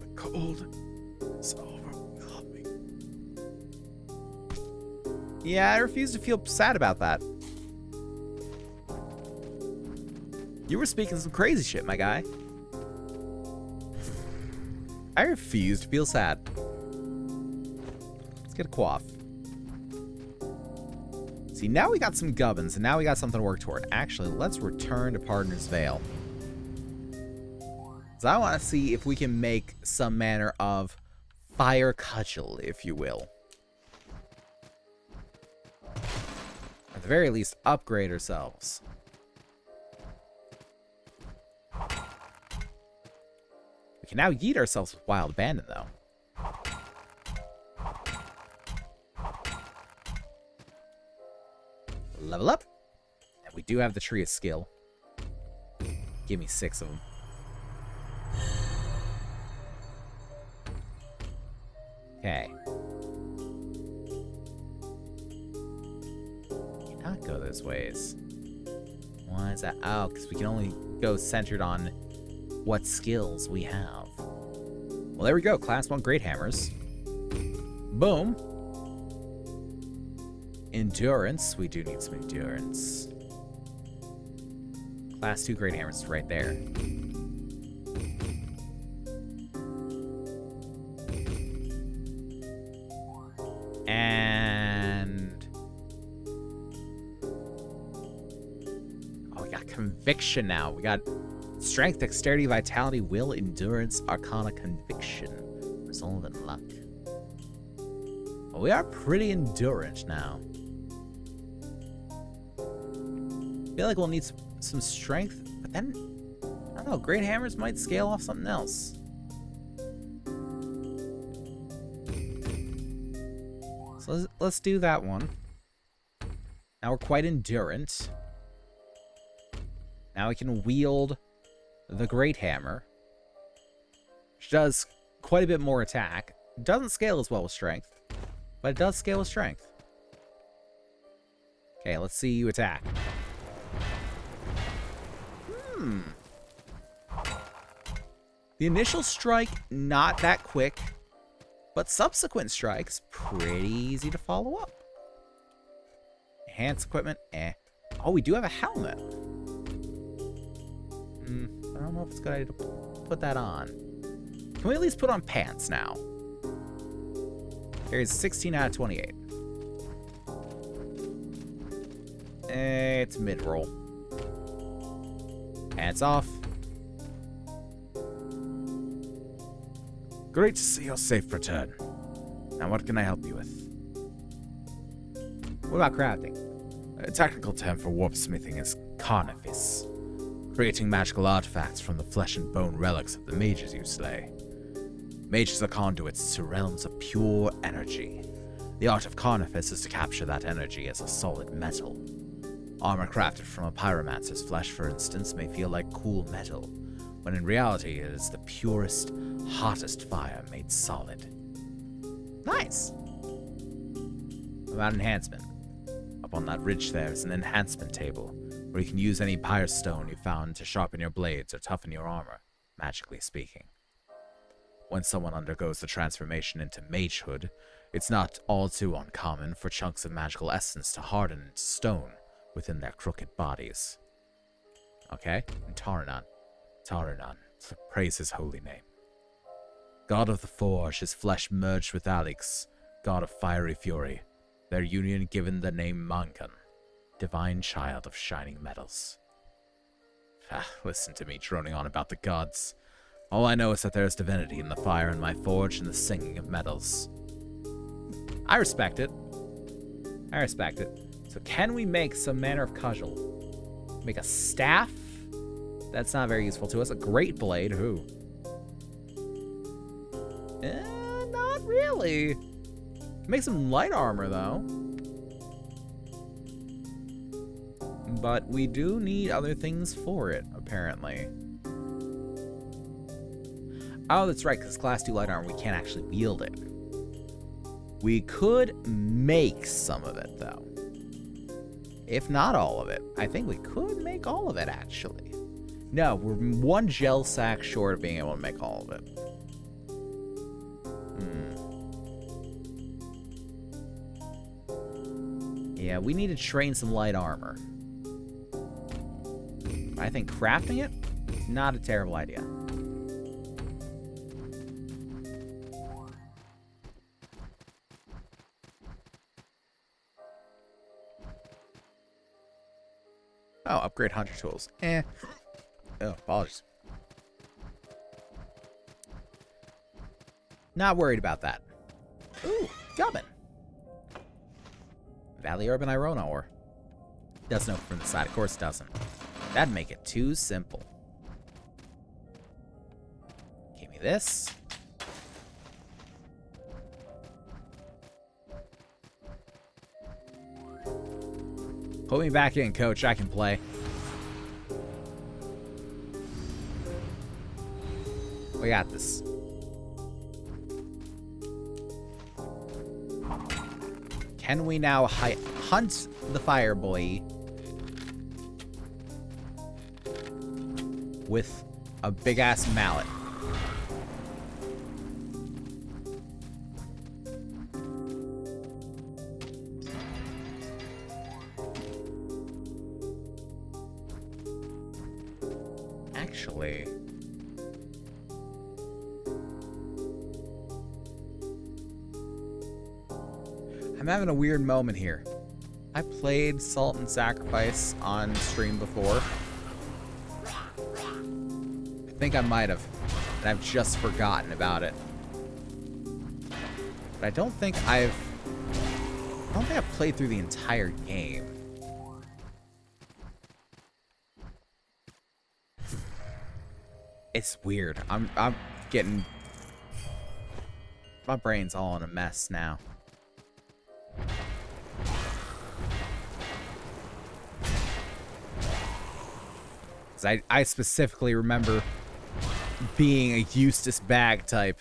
The cold is overwhelming. Yeah, I refuse to feel sad about that. You were speaking some crazy shit, my guy. I refuse to feel sad. Let's get a quaff. See, now we got some gubbins, and now we got something to work toward. Actually, let's return to Partner's Vale. So I want to see if we can make some manner of fire cudgel, if you will. At the very least, upgrade ourselves. We can now yeet ourselves with Wild Abandon, though. Level up. And we do have the Tree of Skill. Give me 6 of them. Okay. Cannot go those ways. Why is that? Oh, because we can only go centered on what skills we have. Well, there we go. Class 1 Great Hammers. Boom. Endurance. We do need some endurance. Class 2 Great Hammers is right there. And... oh, we got Conviction now. We got Strength, Dexterity, Vitality, Will, Endurance, Arcana, Conviction. Resolve, and Luck. Well, we are pretty endurant now. I feel like we'll need some strength, but then, I don't know, Great Hammers might scale off something else. So let's do that one. Now we're quite endurant. Now we can wield the Great Hammer, which does quite a bit more attack. Doesn't scale as well with strength, but it does scale with strength. Okay, let's see you attack. The initial strike, not that quick, but subsequent strikes, pretty easy to follow up. Enhanced equipment, eh. Oh, we do have a helmet. I don't know if it's a good idea to put that on. Can we at least put on pants now? There's 16 out of 28. It's mid-roll. Pants off. Great to see your safe return. Now what can I help you with? What about crafting? A technical term for warp smithing is carnifice. Creating magical artifacts from the flesh and bone relics of the mages you slay. Mages are conduits to realms of pure energy. The art of carnifice is to capture that energy as a solid metal. Armor crafted from a pyromancer's flesh, for instance, may feel like cool metal, when in reality it is the purest, hottest fire made solid. Nice. About enhancement. Up on that ridge there is an enhancement table, where you can use any pyre stone you found to sharpen your blades or toughen your armor, magically speaking. When someone undergoes the transformation into magehood, it's not all too uncommon for chunks of magical essence to harden into stone within their crooked bodies. Okay? And Taranon, praise his holy name. God of the Forge, his flesh merged with Alex, god of fiery fury, their union given the name Mankan, divine child of shining metals. Listen to me droning on about the gods. All I know is that there is divinity in the fire in my forge and the singing of metals. I respect it. So can we make some manner of cudgel? Make a staff? That's not very useful to us. A great blade? Who? Not really. Make some light armor, though. But we do need other things for it, apparently. Oh, that's right, because Class 2 light armor, we can't actually wield it. We could make some of it, though. If not all of it. I think we could make all of it, actually. No, we're one gel sack short of being able to make all of it. Yeah, we need to train some light armor. I think crafting it, not a terrible idea. Oh, upgrade hunter tools. Oh, apologies. Not worried about that. Ooh, Gubbin. Valley Urban Irona ore. Doesn't open from the side. Of course it doesn't. That'd make it too simple. Give me this. Put me back in, coach. I can play. We got this. Can we now hunt the fire boy with a big-ass mallet? Actually, I'm having a weird moment here. I played Salt and Sacrifice on stream before. I think I might have, and I've just forgotten about it. But I don't think I've played through the entire game. It's weird. I'm getting, my brain's all in a mess now. I specifically remember being a Eustace Bag type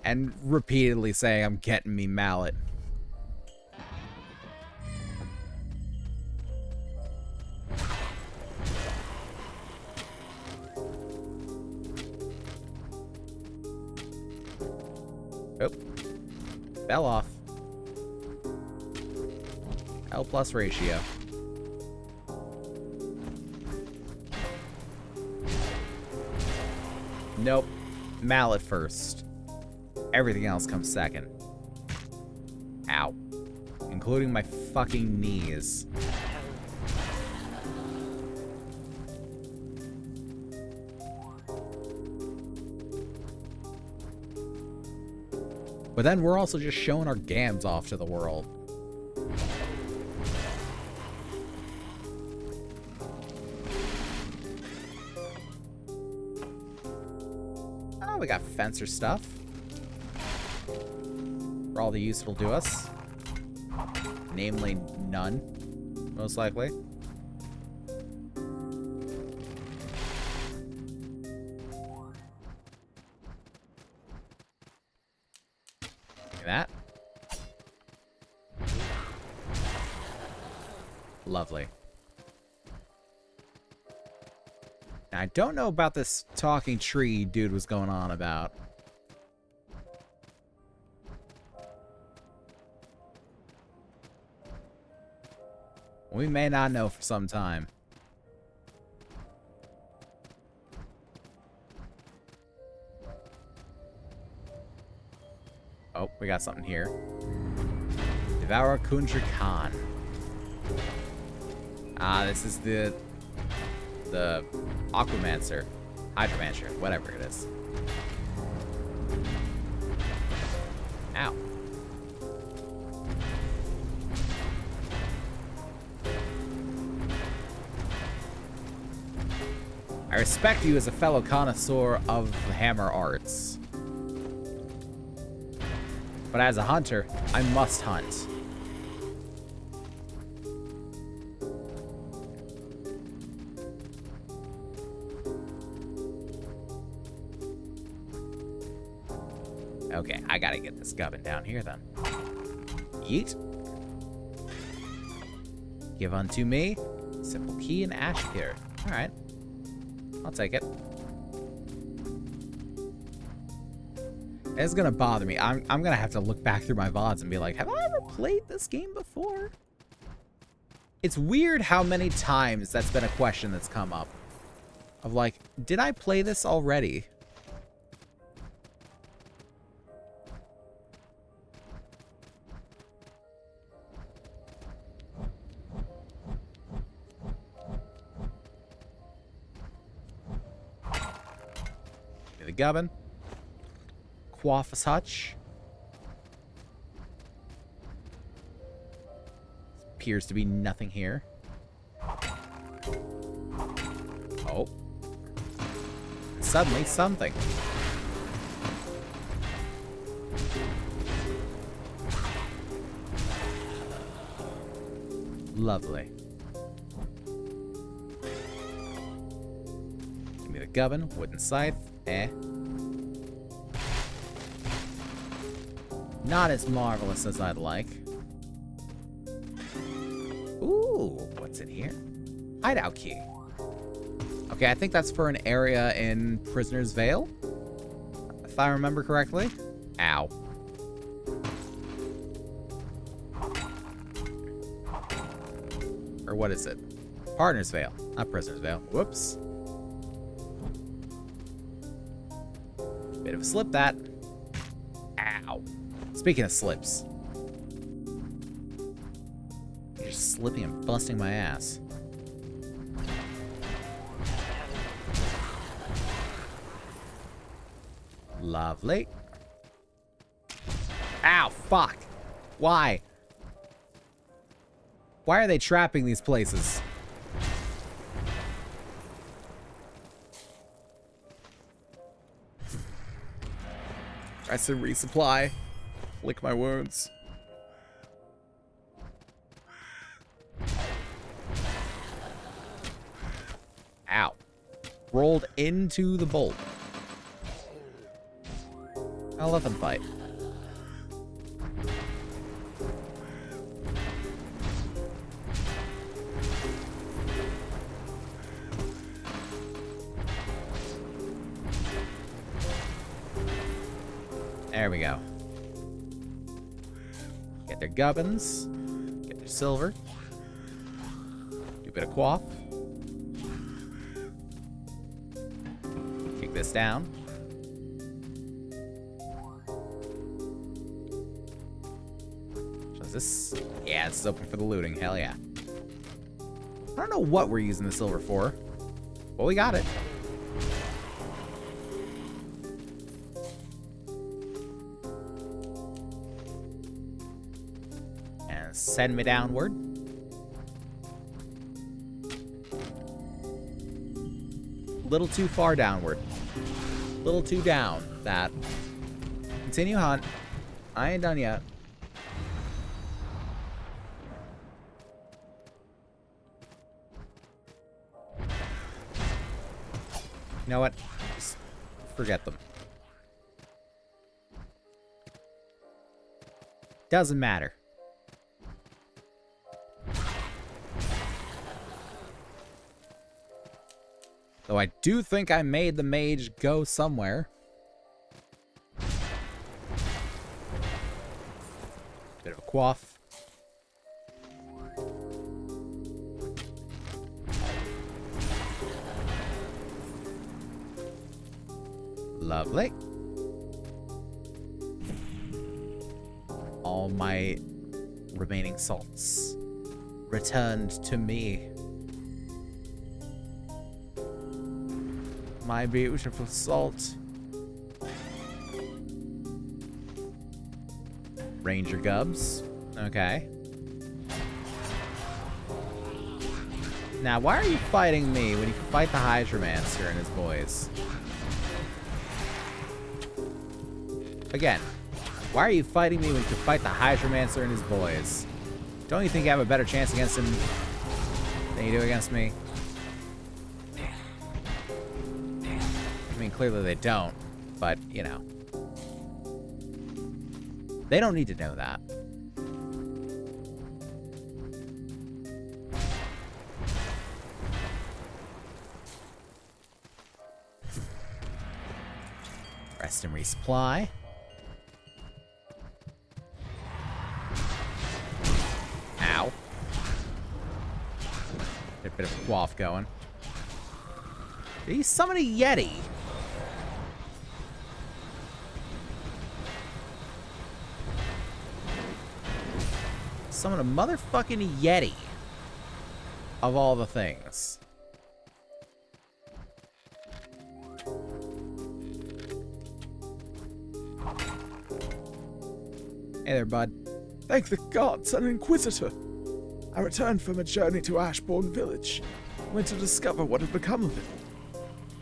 and repeatedly saying, I'm getting me mallet. Oh, fell off. L plus ratio. Nope. Mallet first. Everything else comes second. Ow. Including my fucking knees. But then we're also just showing our gams off to the world. We got fencer stuff. For all the use it'll do us. Namely, none. Most likely. That. Lovely. Now, I don't know about this talking tree dude was going on about. We may not know for some time. Oh, we got something here. Devour Kundra Khan. Ah, this is the Aquamancer. Hydromancer, whatever it is. Ow. I respect you as a fellow connoisseur of hammer arts. But as a hunter, I must hunt. Okay, I gotta get this gubbin down here then. Yeet. Give unto me simple key and ash here. Alright. I'll take it. It's gonna bother me. I'm gonna have to look back through my VODs and be like, have I ever played this game before? It's weird how many times that's been a question that's come up. Of like, did I play this already? The gubbin. Quaffus Hutch. Appears to be nothing here. Oh. Suddenly something. Lovely. Give me the gubbin, wooden scythe. Not as marvelous as I'd like. Ooh, what's in here? Hideout key. Okay, I think that's for an area in Prisoner's Vale, if I remember correctly. Ow. Or what is it? Partner's Vale, not Prisoner's Vale. Whoops. Bit of a slip, that. Ow. Speaking of slips. You're just slipping and busting my ass. Lovely. Ow, fuck. Why? Why are they trapping these places? I said resupply. Lick my wounds. Ow. Rolled into the bolt. I'll let them fight. There we go. Get their gubbins. Get their silver. Do a bit of quaff. Kick this down. So is this... Yeah, this is open for the looting. Hell yeah. I don't know what we're using the silver for. But we got it. Send me downward. Little too far downward. Little too down. That. Continue hunt. I ain't done yet. You know what? Just forget them. Doesn't matter. Though I do think I made the mage go somewhere. Bit of a quaff. Lovely. All my remaining salts returned to me. My beautiful salt. Ranger Gubs. Okay. Now, why are you fighting me when you can fight the Hydromancer and his boys? Again, why are you fighting me when you can fight the Hydromancer and his boys? Don't you think you have a better chance against him than you do against me? I mean, clearly they don't, but, you know. They don't need to know that. Rest and resupply. Ow. Get a bit of a quaff going. Did he summon a Yeti? Summon a motherfucking Yeti. Of all the things. Hey there, bud. Thank the gods, an Inquisitor. I returned from a journey to Ashbourne Village. Went to discover what had become of it.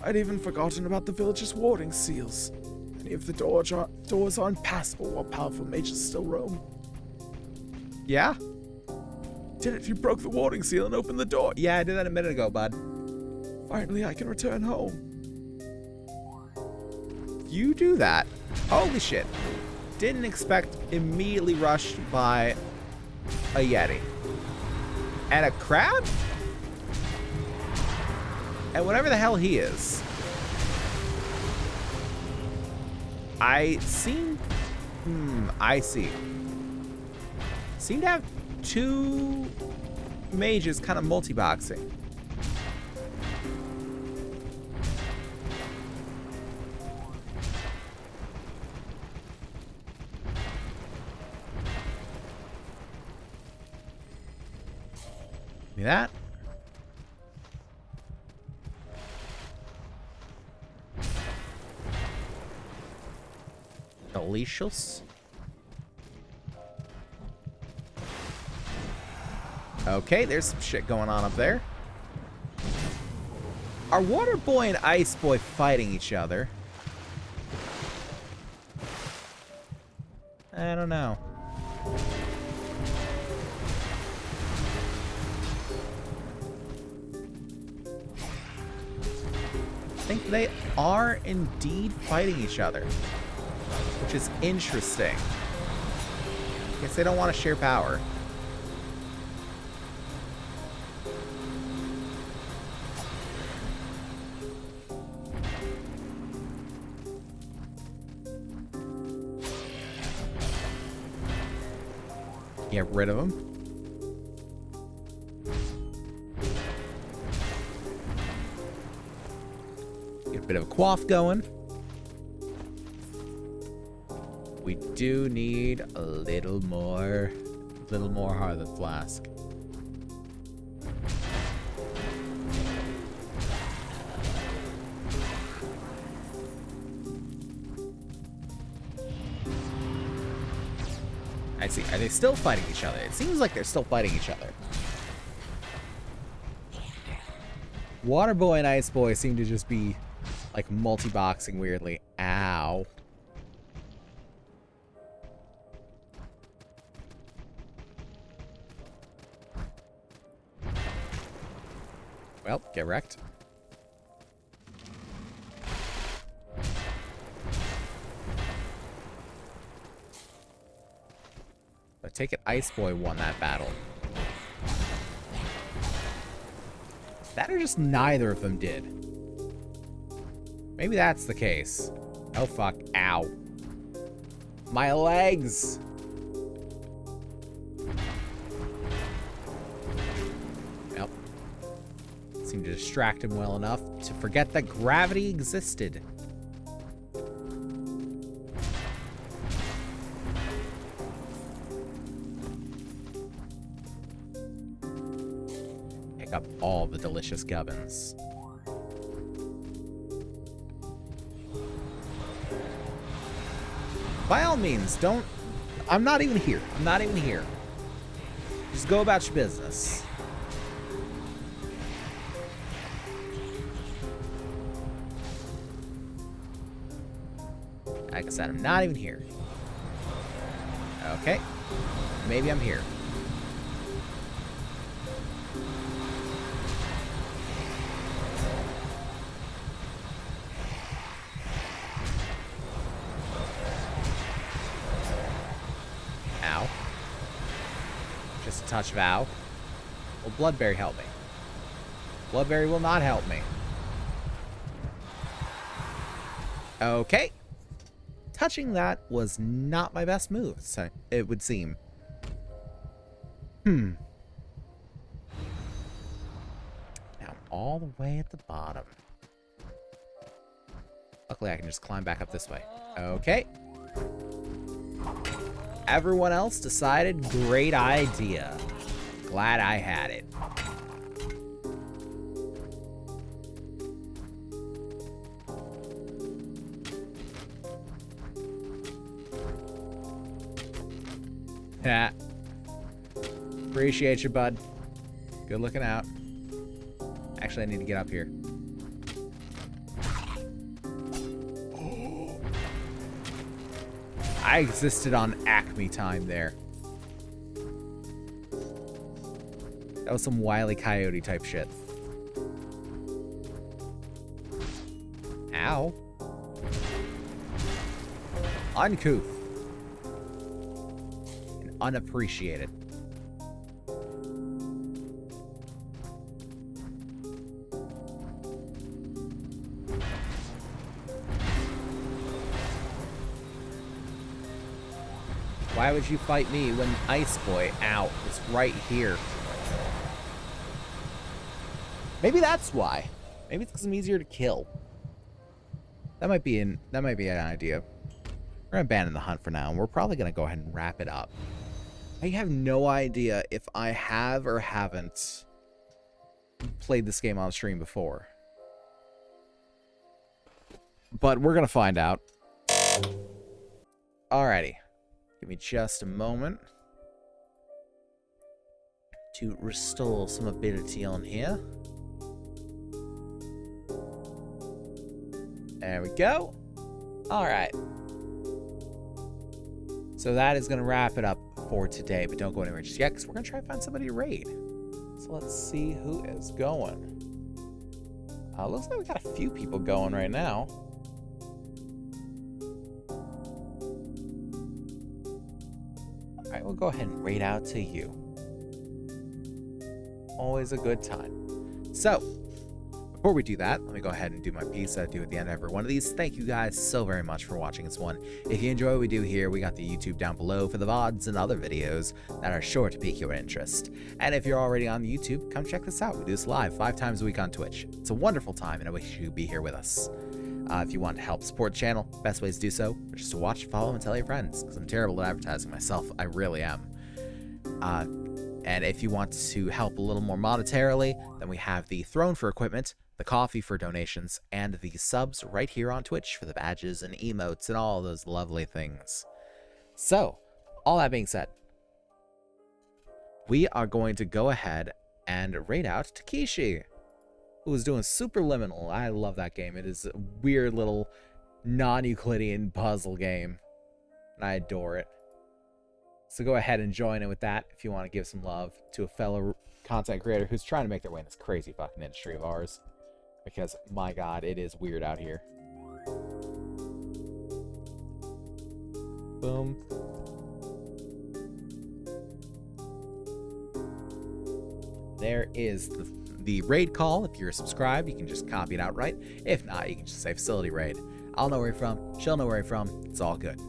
I'd even forgotten about the village's warding seals. Many of the doors are impassable while powerful mages still roam. Yeah? Did it if you broke the warding seal and opened the door? Yeah, I did that a minute ago, bud. Finally, I can return home. You do that? Holy shit. Didn't expect immediately rushed by a Yeti. And a crab? And whatever the hell he is. I see. Seem to have two mages kind of multi-boxing. Give me that. Delicious. Okay, there's some shit going on up there. Are Water Boy and Ice Boy fighting each other? I don't know. I think they are indeed fighting each other, which is interesting. Guess they don't want to share power. Get rid of him. Get a bit of a quaff going. We do need a little more Hearthed Flask. I see. Are they still fighting each other? It seems like they're still fighting each other. Water Boy and Ice Boy seem to just be like multi-boxing weirdly. Ow. Well, get wrecked. I take it Ice Boy won that battle. That or just neither of them did. Maybe that's the case. Oh fuck, ow. My legs! Well, seemed to distract him well enough to forget that gravity existed. Pick up all the delicious gubbins. By all means, don't... I'm not even here. I'm not even here. Just go about your business. Like I said, I'm not even here. Okay. Maybe I'm here. Ow. Just a touch of ow. Will Bloodberry help me? Bloodberry will not help me. Okay. Touching that was not my best move, so it would seem. Now I'm all the way at the bottom. Luckily, I can just climb back up this way. Okay. Everyone else decided, great idea. Glad I had it. Yeah. Appreciate you, bud. Good looking out. Actually, I need to get up here. I existed on Acme time there. That was some Wile E. Coyote type shit. Ow. Uncouth. And unappreciated. Why would you fight me when Ice Boy, ow, is right here? Maybe that's why. Maybe it's because I'm easier to kill. That might be an idea. We're gonna abandon the hunt for now, and we're probably gonna go ahead and wrap it up. I have no idea if I have or haven't played this game on stream before. But we're gonna find out. Alrighty. Give me just a moment to restore some ability on here. There we go. Alright. So that is going to wrap it up for today, but don't go anywhere just yet, because we're going to try to find somebody to raid. So let's see who is going. Looks like we got a few people going right now. Alright, we'll go ahead and raid out to you. Always a good time. So, before we do that, let me go ahead and do my piece that I do at the end of every one of these. Thank you guys so very much for watching this one. If you enjoy what we do here, we got the YouTube down below for the VODs and other videos that are sure to pique your interest. And if you're already on YouTube, come check this out. We do this live 5 times a week on Twitch. It's a wonderful time, and I wish you could be here with us. If you want to help support the channel, best ways to do so are just to watch, follow, and tell your friends, because I'm terrible at advertising myself. I really am. And if you want to help a little more monetarily, then we have the throne for equipment, the coffee for donations, and the subs right here on Twitch for the badges and emotes and all those lovely things. So, all that being said, we are going to go ahead and raid out Takeshi, who is doing Superliminal. I love that game. It is a weird little non-Euclidean puzzle game, and I adore it. So go ahead and join in with that if you want to give some love to a fellow content creator who's trying to make their way in this crazy fucking industry of ours. Because, my god, it is weird out here. Boom. there is the raid call. If you're subscribed, you can just copy it outright. If not, you can just say facility raid. I'll know where you're from. She'll know where you're from. It's all good.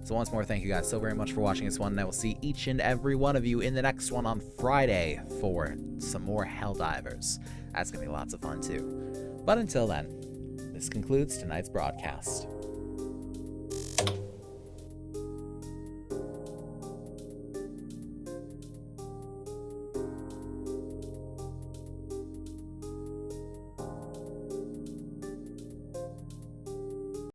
So once more, thank you guys so very much for watching this one, and I will see each and every one of you in the next one on Friday for some more Helldivers. That's going to be lots of fun too. But until then, this concludes tonight's broadcast.